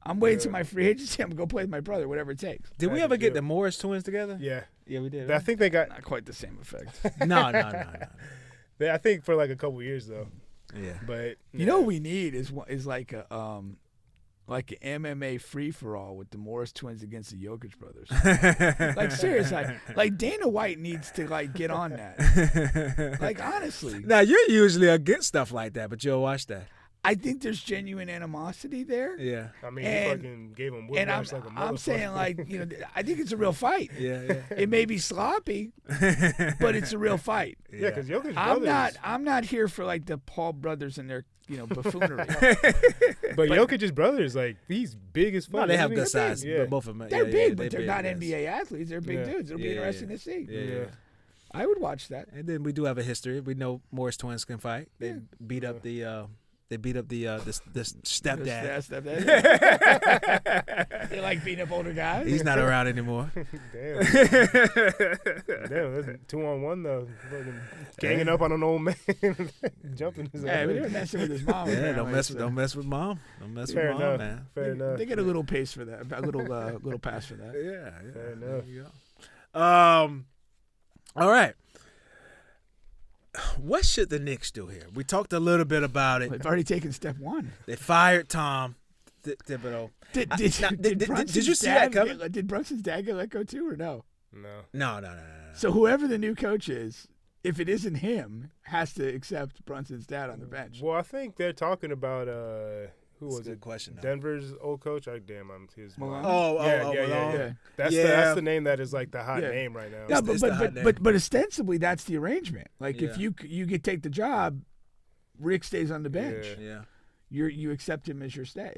I'm waiting till my free agency. I'm gonna go play with my brother, whatever it takes. Did we ever get the Morris twins together? Yeah. Yeah, we did. I think they got Not quite the same effect. No. I think for like a couple years though. Yeah. But You know what we need is like a an MMA free for all with the Morris twins against the Jokic brothers. Like seriously, like Dana White needs to like get on that. Like honestly, Now, you're usually against stuff like that, but you'll watch that. I think there's genuine animosity there. Yeah. I mean, And- he fucking gave him And whiplash like a motherfucker. I'm saying like I think it's a real fight. Yeah. It may be sloppy, but it's a real fight. yeah, because Jokic I'm not here for like the Paul brothers and their buffoonery. But Jokic's brothers, like, he's big as fuck. No, they have isn't he? good size. Yeah. Both of them. They're yeah, big, yeah, but they're big, not yes. NBA athletes. They're big Yeah. dudes. It'll be Yeah, interesting to see. Yeah. I would watch that. And then we do have a history. We know Morris twins can fight. They beat up the stepdad. They like beating up older guys. He's not around anymore. Damn. Damn, that's 2-on-1 though. Fucking ganging up on an old man, jumping his Yeah, but they were messing with his mom. Yeah, apparently, don't mess with mom. Don't mess Fair with mom, enough. man. Fair enough. They get a little pace for that, a little pass for that. Yeah. Fair There enough. you go. All right. What should the Knicks do here? We talked a little bit about it. They've already taken step one. They fired Tom Thibodeau. Did you see that coming? Did Brunson's dad get let go too, or no? No. No. So whoever the new coach is, if it isn't him, has to accept Brunson's dad on the bench. Well, I think they're talking about who That's was a it? good question, though. Denver's old coach. I'm his. Malone? Yeah. Malone. That's the name that is like the hot Yeah. name right now. Yeah, It's the hot name. but ostensibly that's the arrangement. Like if Yeah. you could take the job, Rick stays on the bench. Yeah. Yeah. You accept him as your staff.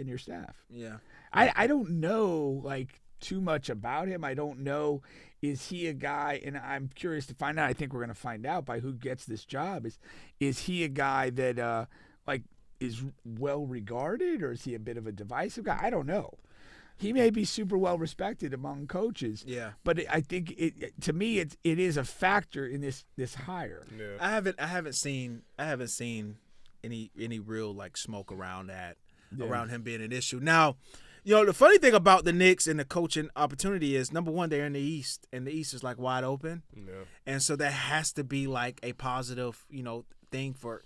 Yeah. I don't know like too much about him. I don't know, is he a guy, and I'm curious to find out. I think we're going to find out by who gets this job. Is he a guy that like is well regarded, or is he a bit of a divisive guy? I don't know. He may be super well respected among coaches. Yeah. But I think to me it is a factor in this hire. Yeah. I haven't seen any real like smoke around that, around him being an issue. Now, the funny thing about the Knicks and the coaching opportunity is, number one, they're in the East, and the East is like wide open. Yeah. And so that has to be like a positive, thing for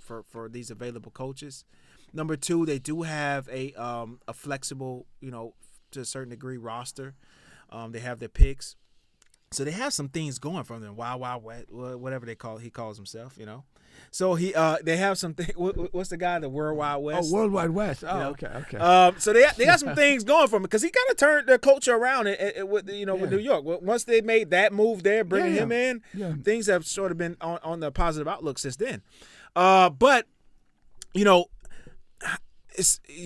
these available coaches. Number two, they do have a flexible, to a certain degree roster. They have their picks. So they have some things going from them. Wild West, whatever he calls himself, So they have some things. What's the guy? The World Wide West. Oh, World Wide West. Oh, You know? okay. So they got some things going for him, because he kind of turned their culture around with New York. Once they made that move there, bringing him in, things have sort of been on the positive outlook since then. But you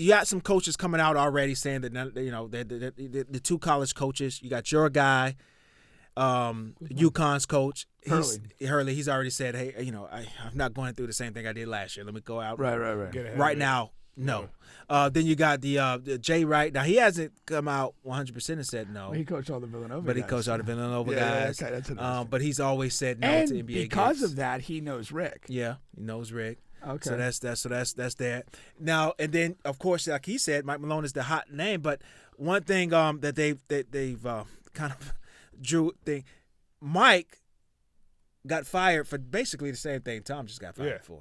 got some coaches coming out already saying that the two college coaches. You got your guy, UConn's coach, Hurley. He's already said, hey, I'm not going through the same thing I did last year. Let me go out. Right. Get ahead Right of it. now, no. Then you got the Jay Wright. Now, he hasn't come out 100% and said no. Well, he coached all the Villanova But he guys. coached all the Villanova Yeah, guys. okay, that's interesting. But he's always said no and to NBA because gigs. of that, he knows Rick. Yeah, he knows Rick. Okay. So that's that. Now, and then of course, like he said, Mike Malone is the hot name. But one thing that they've kind of drew thing, Mike got fired for basically the same thing Tom just got fired for.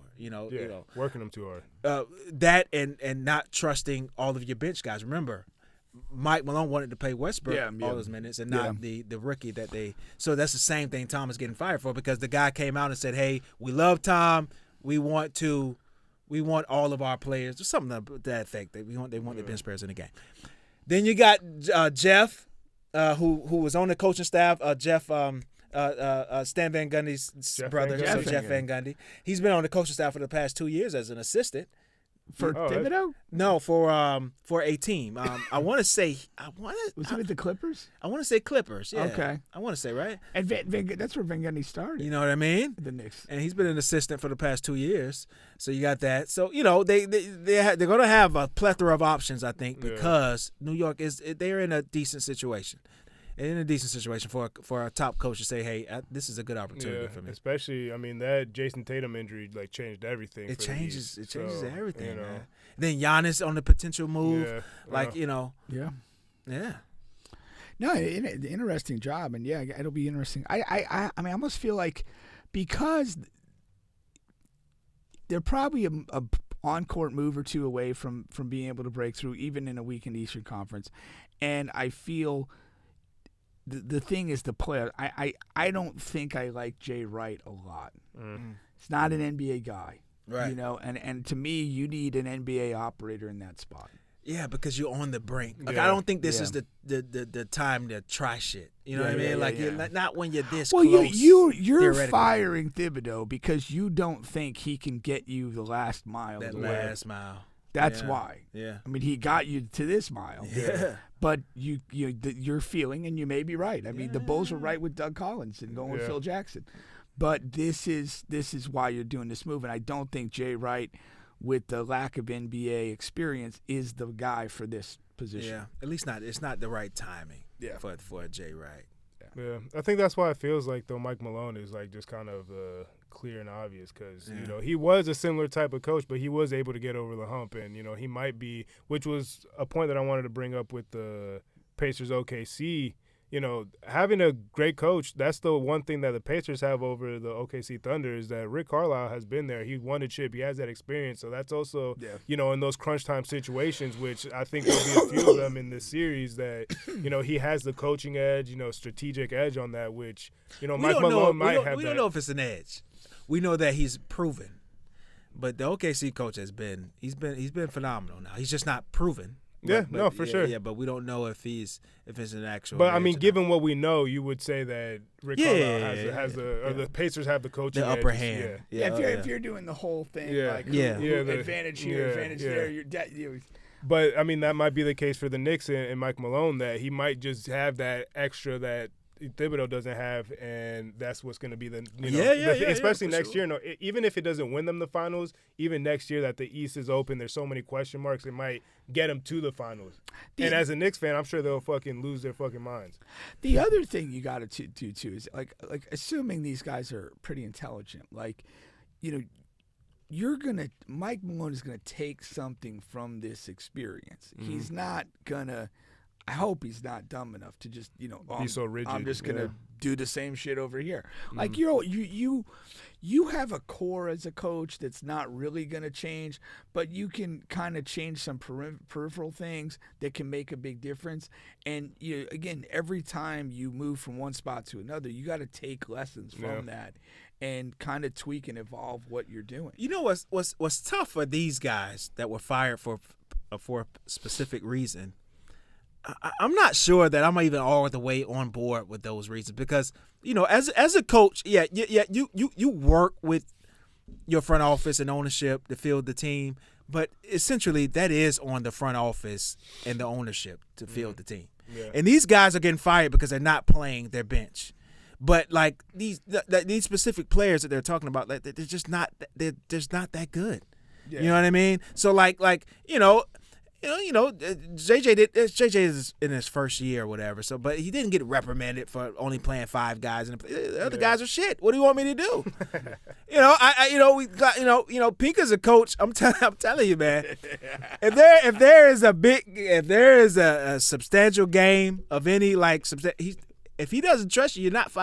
Working them too hard. That and not trusting all of your bench guys. Remember, Mike Malone wanted to play Westbrook all those minutes and not the rookie that they. So that's the same thing Tom is getting fired for because the guy came out and said, "Hey, we love Tom. We want all of our players." Or something to that effect. They want the bench players in the game. Then you got Jeff, who was on the coaching staff. Jeff, Stan Van Gundy's brother, Jeff Van Gundy. He's been on the coaching staff for the past 2 years as an assistant. For Thibodeau? No, for a team. I want to say Was he with the Clippers? I want to say Clippers. Yeah. Okay. I want to say right. And that's where Van Gundy started. You know what I mean? The Knicks. And he's been an assistant for the past 2 years. So you got that. So they're going to have a plethora of options, I think, because New York they're in a decent situation. In a decent situation for a top coach to say, "Hey, this is a good opportunity for me." Especially, that Jason Tatum injury changed everything. It changes everything. You know. Man. Then Giannis on the potential move, Yeah. No, interesting job, and it'll be interesting. I almost feel like because they're probably a on-court move or two away from being able to break through, even in a weakened Eastern Conference, and I feel. The thing is the player. I don't think I like Jay Wright a lot. He's not an NBA guy. Right. And to me, you need an NBA operator in that spot. Yeah, because you're on the brink. Like, I don't think this is the time to try shit. You know what I mean? You're not when you're this close. Well, you're firing Thibodeau because you don't think he can get you the last mile. That last mile. That's why. Yeah. He got you to this mile. Yeah. But you're feeling, and you may be right. The Bulls were right with Doug Collins and going with Phil Jackson. But this is why you're doing this move, and I don't think Jay Wright, with the lack of NBA experience, is the guy for this position. Yeah, at least not. It's not the right timing. For Jay Wright. Yeah, I think that's why it feels like though Mike Malone is just kind of clear and obvious because he was a similar type of coach, but he was able to get over the hump, and he might be, which was a point that I wanted to bring up with the Pacers OKC. Having a great coach, that's the one thing that the Pacers have over the OKC Thunder is that Rick Carlisle has been there. He won a chip. He has that experience. So that's also, in those crunch time situations, which I think there'll be a few of them in this series that, he has the coaching edge, strategic edge on that, which, Mike Malone might have that. We don't know if it's an edge. We know that he's proven. But the OKC coach he's been phenomenal now. He's just not proven. For sure. Yeah, but we don't know if it's an actual. But given what we know, you would say that Rick Carlisle has the Pacers have the coaching the upper hand. If you're doing the whole thing, advantage here, advantage there, you're But that might be the case for the Knicks and Mike Malone, that he might just have that extra that Thibodeau doesn't have, and that's what's going to be especially next year. No, even if it doesn't win them the finals, even next year that the East is open, there's so many question marks. It might get them to the finals. And as a Knicks fan, I'm sure they'll fucking lose their fucking minds. The other thing you got to do too is like assuming these guys are pretty intelligent, Mike Malone is gonna take something from this experience. He's not gonna. I hope he's not dumb enough to just be so rigid. I'm just gonna do the same shit over here. Like you have a core as a coach that's not really gonna change, but you can kind of change some peripheral things that can make a big difference. And again, every time you move from one spot to another, you got to take lessons from that and kind of tweak and evolve what you're doing. What's tough for these guys that were fired for a specific reason. I'm not sure that I'm even all the way on board with those reasons because, as a coach, you work with your front office and ownership to field the team, but essentially that is on the front office and the ownership to field the team. Yeah. And these guys are getting fired because they're not playing their bench. But these specific players that they're talking about, they're just not that good. Yeah. You know what I mean? So JJ is in his first year or whatever. So, but he didn't get reprimanded for only playing 5 guys, and the other guys are shit. What do you want me to do? We got Pinka's a coach. I'm telling you, man. If there is a substantial game of any if he doesn't trust you, you're not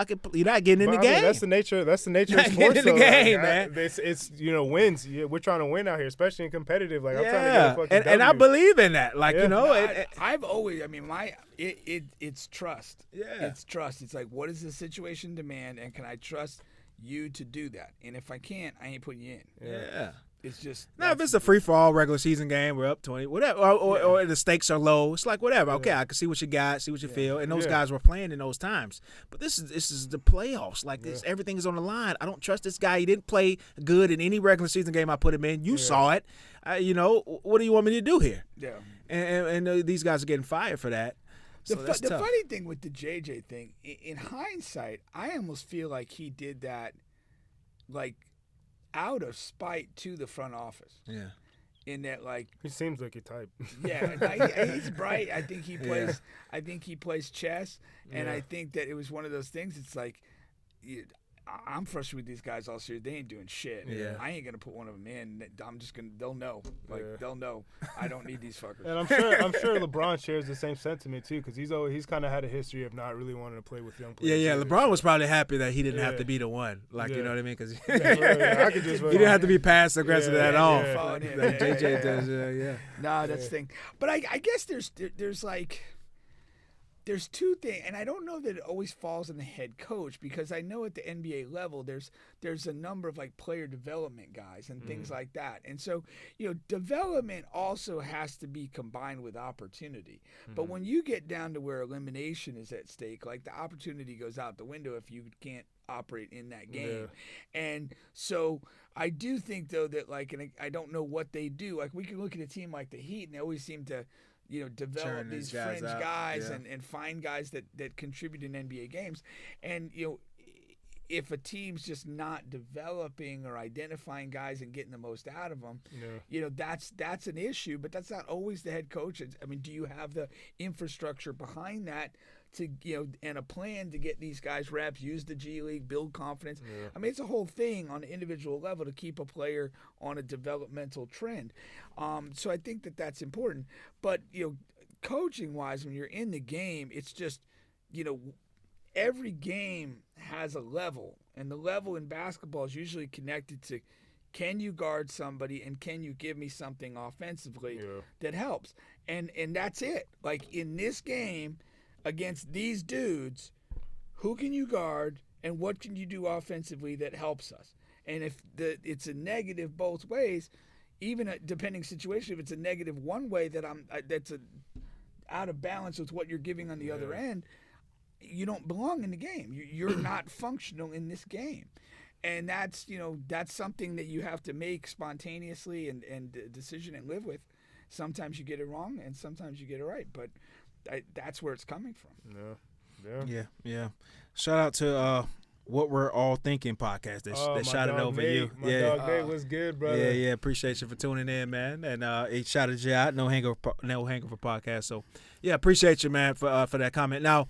getting in the I game. mean, that's the nature. That's the nature of Not sports. getting in the though. game, Like, man. It's wins. We're trying to win out here, especially in competitive. Like I'm trying to get Yeah, a fucking and I W. believe in that. Like Yeah. I've always, I mean, it's trust. Yeah. It's trust. It's like, what does the situation demand, and can I trust you to do that? And if I can't, I ain't putting you in. yeah. It's just Now, if it's a free-for-all regular season game, we're up 20, whatever, or the stakes are low, it's like whatever. Okay, I can see what you got, see what you feel, and those guys were playing in those times. But this is the playoffs. Like everything is on the line. I don't trust this guy. He didn't play good in any regular season game I put him in. You saw it. What do you want me to do here? Yeah. And these guys are getting fired for that. So The that's tough. funny thing with the JJ thing, in hindsight, I almost feel like he did that, like, out of spite to the front office. Yeah. In that, like, He seems like your type. yeah, he's bright. I think he plays. I think he plays chess, and I think that it was one of those things. It's like, I'm frustrated with these guys all series. They ain't doing shit. Yeah. I ain't gonna put one of them in. I'm just gonna. They'll know. They'll know. I don't need these fuckers. And I'm sure LeBron shares the same sentiment too, because he's kind of had a history of not really wanting to play with young players. Yeah. either. LeBron was probably happy that he didn't have Yeah. to be the one. Like, you Yeah. know what I mean? Because I could just he didn't have to be passive aggressive at all. yeah. Following him. Like Yeah, JJ yeah. does. Yeah. No, that's the thing. But I guess there's like, there's two things, and I don't know that it always falls on the head coach, because I know at the NBA level there's a number of like player development guys and things like that. And so, development also has to be combined with opportunity. But when you get down to where elimination is at stake, like the opportunity goes out the window if you can't operate in that game. And so I do think though that, like, and I don't know what they do. Like, we can look at a team like the Heat, and they always seem to develop Churn these these guys fringe out. guys Yeah. and find guys that contribute in NBA games. And, if a team's just not developing or identifying guys and getting the most out of them, that's an issue. But that's not always the head coach. I mean, do you have the infrastructure behind that to, and a plan to get these guys reps, use the G League, build confidence? I mean, it's a whole thing on an individual level to keep a player on a developmental trend. So I think that that's important. But, coaching wise, when you're in the game, it's just, every game has a level, and the level in basketball is usually connected to, can you guard somebody and can you give me something offensively that helps? And that's it. Like, in this game against these dudes, who can you guard and what can you do offensively that helps us? And if it's a negative both ways, even a depending situation, if it's a negative one way that's out of balance with what you're giving on the other end, you don't belong in the game. You're not functional in this game. And that's something that you have to make spontaneously and decision and live with. Sometimes you get it wrong and sometimes you get it right, but that's where it's coming from. Yeah. Shout out to What We're All Thinking podcast that shouted over you. My dog Nate was good, brother. Yeah. Appreciate you for tuning in, man. And he shouted you out. No hangover podcast. So yeah, appreciate you, man, for that comment. Now,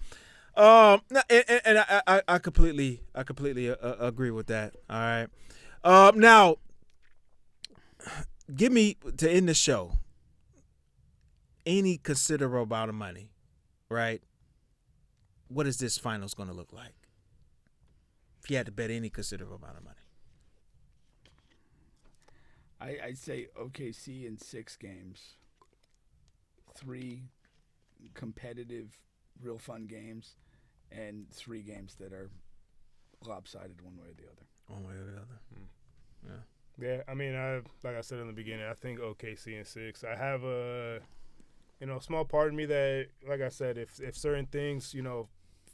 and I completely agree with that. All right. Now, give me, to end the show, any considerable amount of money, right? What is this finals going to look like? If you had to bet any considerable amount of money. I'd say OKC in 6 games. 3 competitive, real fun games, and 3 games that are lopsided one way or the other. One way or the other. Yeah, I mean, like I said in the beginning, I think OKC in 6. I have a small part of me that, like I said, if certain things,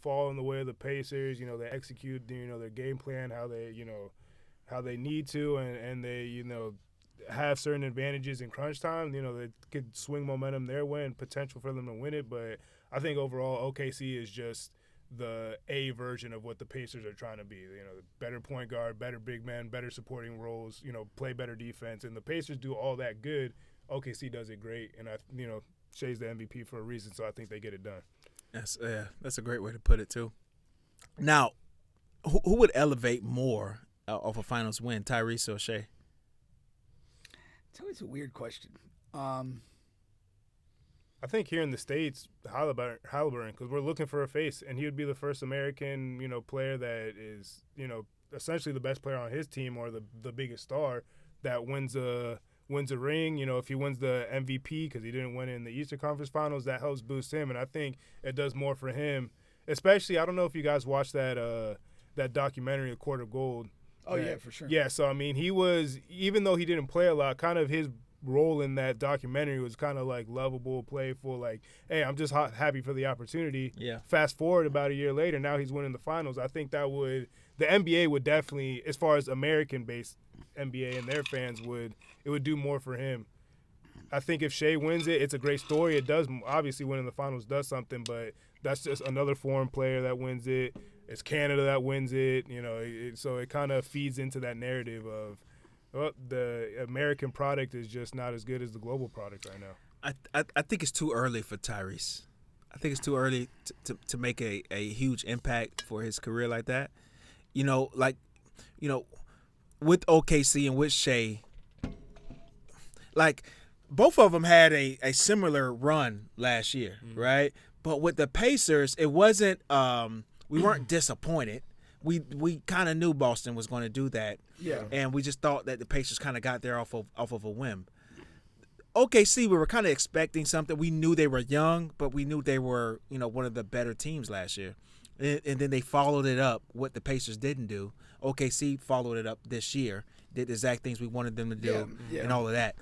fall in the way of the Pacers, they execute, their game plan, how they need to, and they, have certain advantages in crunch time, they could swing momentum their way and potential for them to win it. But I think overall OKC is just the A version of what the Pacers are trying to be. Better point guard, better big man, better supporting roles, play better defense. And the Pacers do all that good. OKC does it great. And, Shea's the MVP for a reason, so I think they get it done. That's a great way to put it, too. Now, who would elevate more of a finals win, Tyrese or Shea? It's always a weird question. I think here in the States, Halliburton, because we're looking for a face, and he would be the first American, player that is, essentially the best player on his team or the biggest star that wins a ring. If he wins the MVP because he didn't win it in the Eastern Conference Finals, that helps boost him, and I think it does more for him. Especially, I don't know if you guys watched that documentary, The Court of Gold. Oh, yeah, for sure. Yeah, so, I mean, he was, even though he didn't play a lot, kind of his role in that documentary was kind of like lovable, playful, like, hey, I'm just happy for the opportunity. Yeah. Fast forward about a year later, now he's winning the finals. I think the NBA would definitely, as far as American-based NBA and their fans it would do more for him. I think if Shea wins it, it's a great story. It does, obviously winning the finals does something, but that's just another foreign player that wins it. It's Canada that wins it, so it kind of feeds into that narrative of, well, the American product is just not as good as the global product right now. I think it's too early for Tyrese. I think it's too early to make a huge impact for his career like that. With OKC and with Shea, like, both of them had a similar run last year, right? But with the Pacers, it wasn't we weren't disappointed. We kind of knew Boston was going to do that. Yeah. And we just thought that the Pacers kind of got there off of a whim. OKC, we were kind of expecting something. We knew they were young, but we knew they were, one of the better teams last year. And then they followed it up, what the Pacers didn't do. OKC followed it up this year, did the exact things we wanted them to do, and all of that.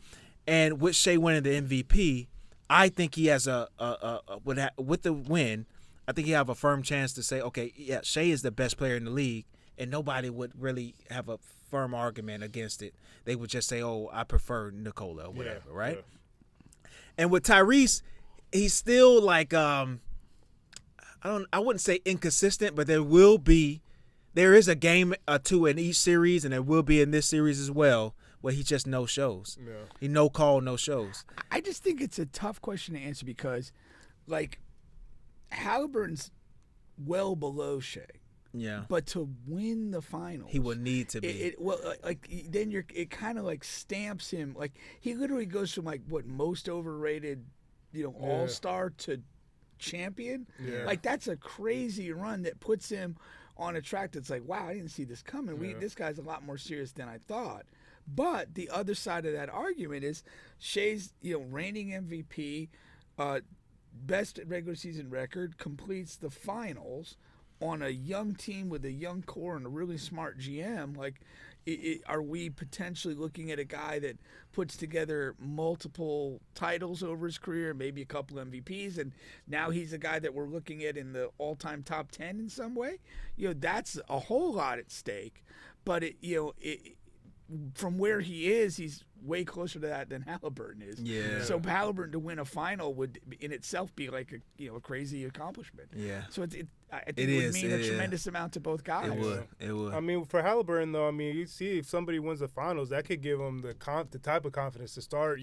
And with Shea winning the MVP, I think he has with the win, I think he have a firm chance to say, okay, yeah, Shea is the best player in the league, and nobody would really have a firm argument against it. They would just say, oh, I prefer Nikola or whatever, right? Yeah. And with Tyrese, he's still like I wouldn't say inconsistent, but there is a game or two in each series, and there will be in this series as well, where he just no shows. Yeah. He no call, no shows. I just think it's a tough question to answer because, like, Halliburton's well below Shea. Yeah. But to win the finals, he would need to be. It kind of like stamps him. Like, he literally goes from like what most overrated, all-star to champion. Yeah. Like, that's a crazy run that puts him on a track that's like, wow, I didn't see this coming. Yeah. This guy's a lot more serious than I thought. But the other side of that argument is Shea's, reigning MVP, best regular season record, completes the finals on a young team with a young core and a really smart GM. Like, are we potentially looking at a guy that puts together multiple titles over his career, maybe a couple MVPs, and now he's a guy that we're looking at in the all-time top 10 in some way? That's a whole lot at stake. But from where he is, he's way closer to that than Halliburton is. Yeah. So Halliburton to win a final would in itself be like a crazy accomplishment. Yeah. So I think it would mean a tremendous amount to both guys. It would. I mean, for Halliburton though, you see if somebody wins the finals, that could give him the type of confidence to start,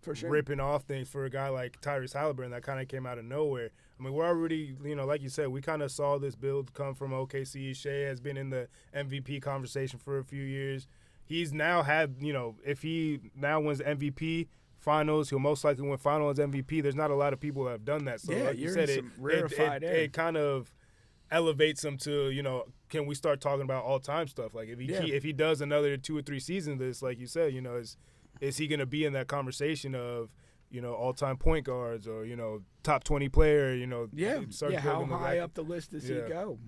for sure, ripping off things for a guy like Tyrese Halliburton that kind of came out of nowhere. I mean, we're already, like you said, we kind of saw this build come from OKC. Shea has been in the MVP conversation for a few years. He's now had, if he now wins MVP finals, he'll most likely win finals MVP. There's not a lot of people that have done that. So, like you said, it kind of elevates him to, can we start talking about all-time stuff? Like, if he does another 2 or 3 seasons of this, like you said, is he going to be in that conversation of, all-time point guards or, top 20 player, how high up the list does he go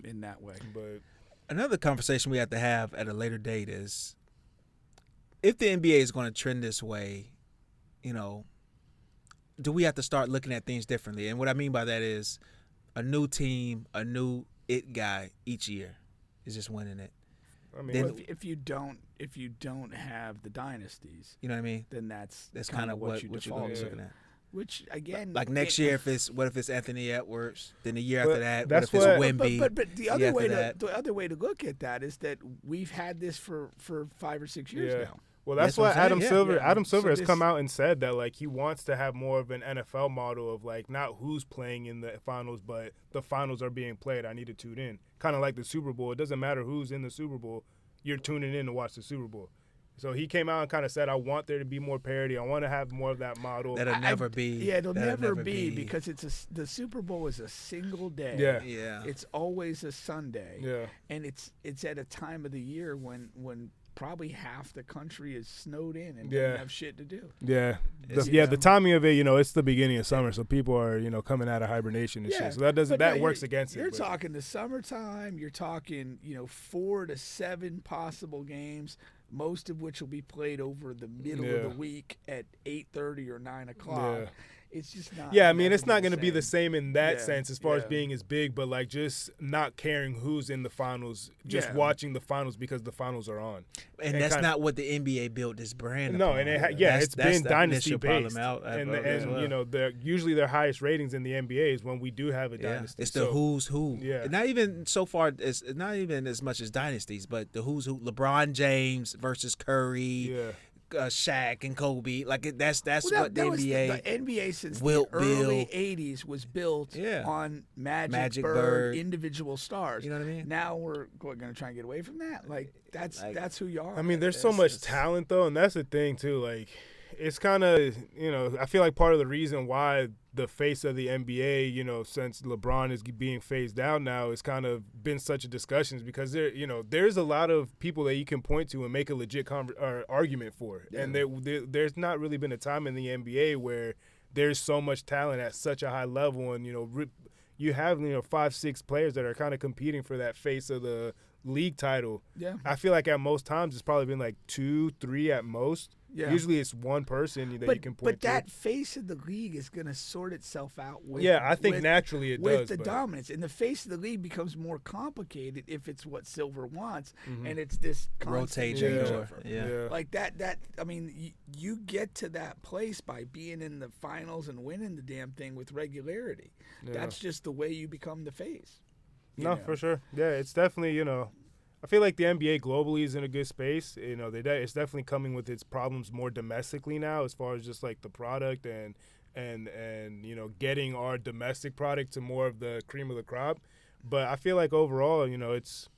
in that way? But another conversation we have to have at a later date is if the NBA is going to trend this way, do we have to start looking at things differently? And what I mean by that is a new team, a new it guy each year is just winning it. I mean, if you don't have the dynasties, you know what I mean? Then that's kind of what you're looking at. Which again, like next year, what if it's Anthony Edwards? Then the year after that, that's what if it's Wemby? But the other way to look at that is that we've had this for 5 or 6 years now. Well, that's why Adam Silver has come out and said that, like, he wants to have more of an NFL model of, like, not who's playing in the finals, but the finals are being played. I need to tune in. Kind of like the Super Bowl. It doesn't matter who's in the Super Bowl. You're tuning in to watch the Super Bowl. So he came out and kind of said, I want there to be more parity. I want to have more of that model. That'll never be. Yeah, it'll That'll never be because the Super Bowl is a single day. Yeah. Yeah. It's always a Sunday. Yeah. And it's at a time of the year when probably half the country is snowed in and doesn't have shit to do. Yeah. It's, The timing of it, it's the beginning of summer, so people are, coming out of hibernation and shit. So that works against it. You're talking the summertime, you're talking, 4 to 7 possible games, most of which will be played over the middle of the week at 8:30 or 9 o'clock. Yeah. It's just not. Yeah, I mean, it's not going to be the same in that sense as far as Yeah. being as big, but like just not caring who's in the finals, just Yeah. watching the finals because the finals are on. And that's not what the NBA built this brand No, upon. and That's it's been the dynasty initial problem based, out and as well. usually their highest ratings in the NBA is when we do have a dynasty. It's the who's who. Yeah. Not even so far. It's not even as much as dynasties, but the who's who. LeBron James versus Curry, Yeah. Shaq and Kobe. Like that's Well, what the that was NBA. the NBA since Wilt the early Bill. '80s was built on Magic Bird. Bird, individual stars. You know what I mean? Now we're going to try and get away from that. Like that's who you are. I mean, there's so much talent though, and that's the thing too. Like, it's kind of I feel like part of the reason why the face of the NBA, since LeBron is being phased out now, it's kind of been such a discussion because there's a lot of people that you can point to and make a legit argument for, and there's not really been a time in the NBA where there's so much talent at such a high level, and you have 5-6 players that are kind of competing for that face of the league title. Yeah. I feel like at most times it's probably been like 2-3 at most. Yeah. Usually it's one person that you can point but to. that face of the league is going to sort itself out with I think naturally it with does. the but dominance. And the face of the league becomes more complicated if it's what Silver wants, and it's this constant Rotating changeover. Yeah. Like that. I mean, you get to that place by being in the finals and winning the damn thing with regularity. Yeah. That's just the way you become the face. No, for sure. Yeah, it's definitely, I feel like the NBA globally is in a good space. It's definitely coming with its problems more domestically now, as far as just like the product and getting our domestic product to more of the cream of the crop. But I feel like overall, it's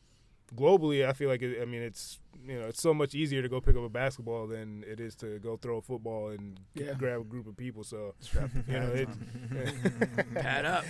globally. I feel like it's so much easier to go pick up a basketball than it is to go throw a football and grab a group of people. So Pad up.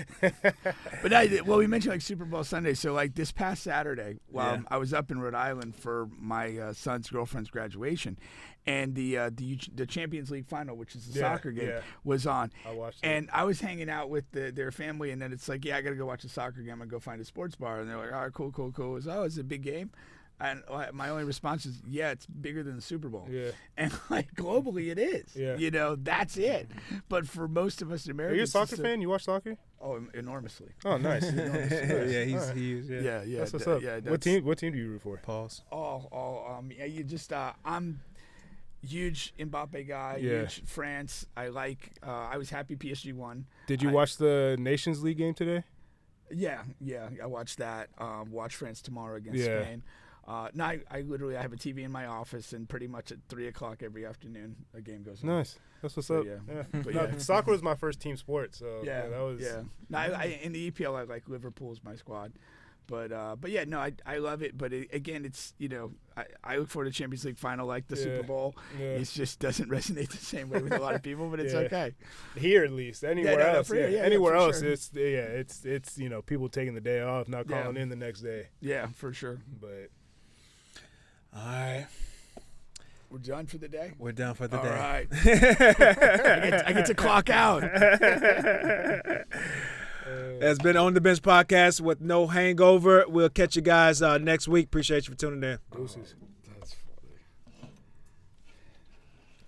But we mentioned like Super Bowl Sunday. So like this past Saturday, I was up in Rhode Island for my son's girlfriend's graduation, and the Champions League final, which is the soccer game, was on. I watched it. And I was hanging out with their family, and then it's like, I got to go watch a soccer game and go find a sports bar. And they're like, all right, cool. It's a big game. And my only response is, it's bigger than the Super Bowl. Yeah. And like globally it is. Yeah. That's it. But for most of us in America, Are you a soccer fan? You watch soccer? Oh, enormously. Oh, nice. Yeah, he's huge. Yeah. That's what's up. Yeah, what team do you root for? Pause. I'm huge Mbappe guy. Yeah. Huge France. I was happy PSG won. Did you watch the Nations League game today? Yeah. I watched that. Watch France tomorrow against Spain. No, I literally have a TV in my office, and pretty much at 3 o'clock every afternoon a game goes on. Nice. That's what's up. Yeah. Soccer was my first team sport, so that was. Yeah. No, in the EPL, I like Liverpool's my squad. But yeah, no, I love it. But again, it's, I look forward to Champions League final like the Super Bowl. Yeah. It just doesn't resonate the same way with a lot of people, but it's okay. Here at least. Anywhere else, anywhere for else, sure. it's people taking the day off, not calling in the next day. Yeah, for sure. But all right. We're done for the day? We're done for the All day. right. I get to clock out. It's been On the Bench podcast with no hangover. We'll catch you guys next week. Appreciate you for tuning in. Deuces.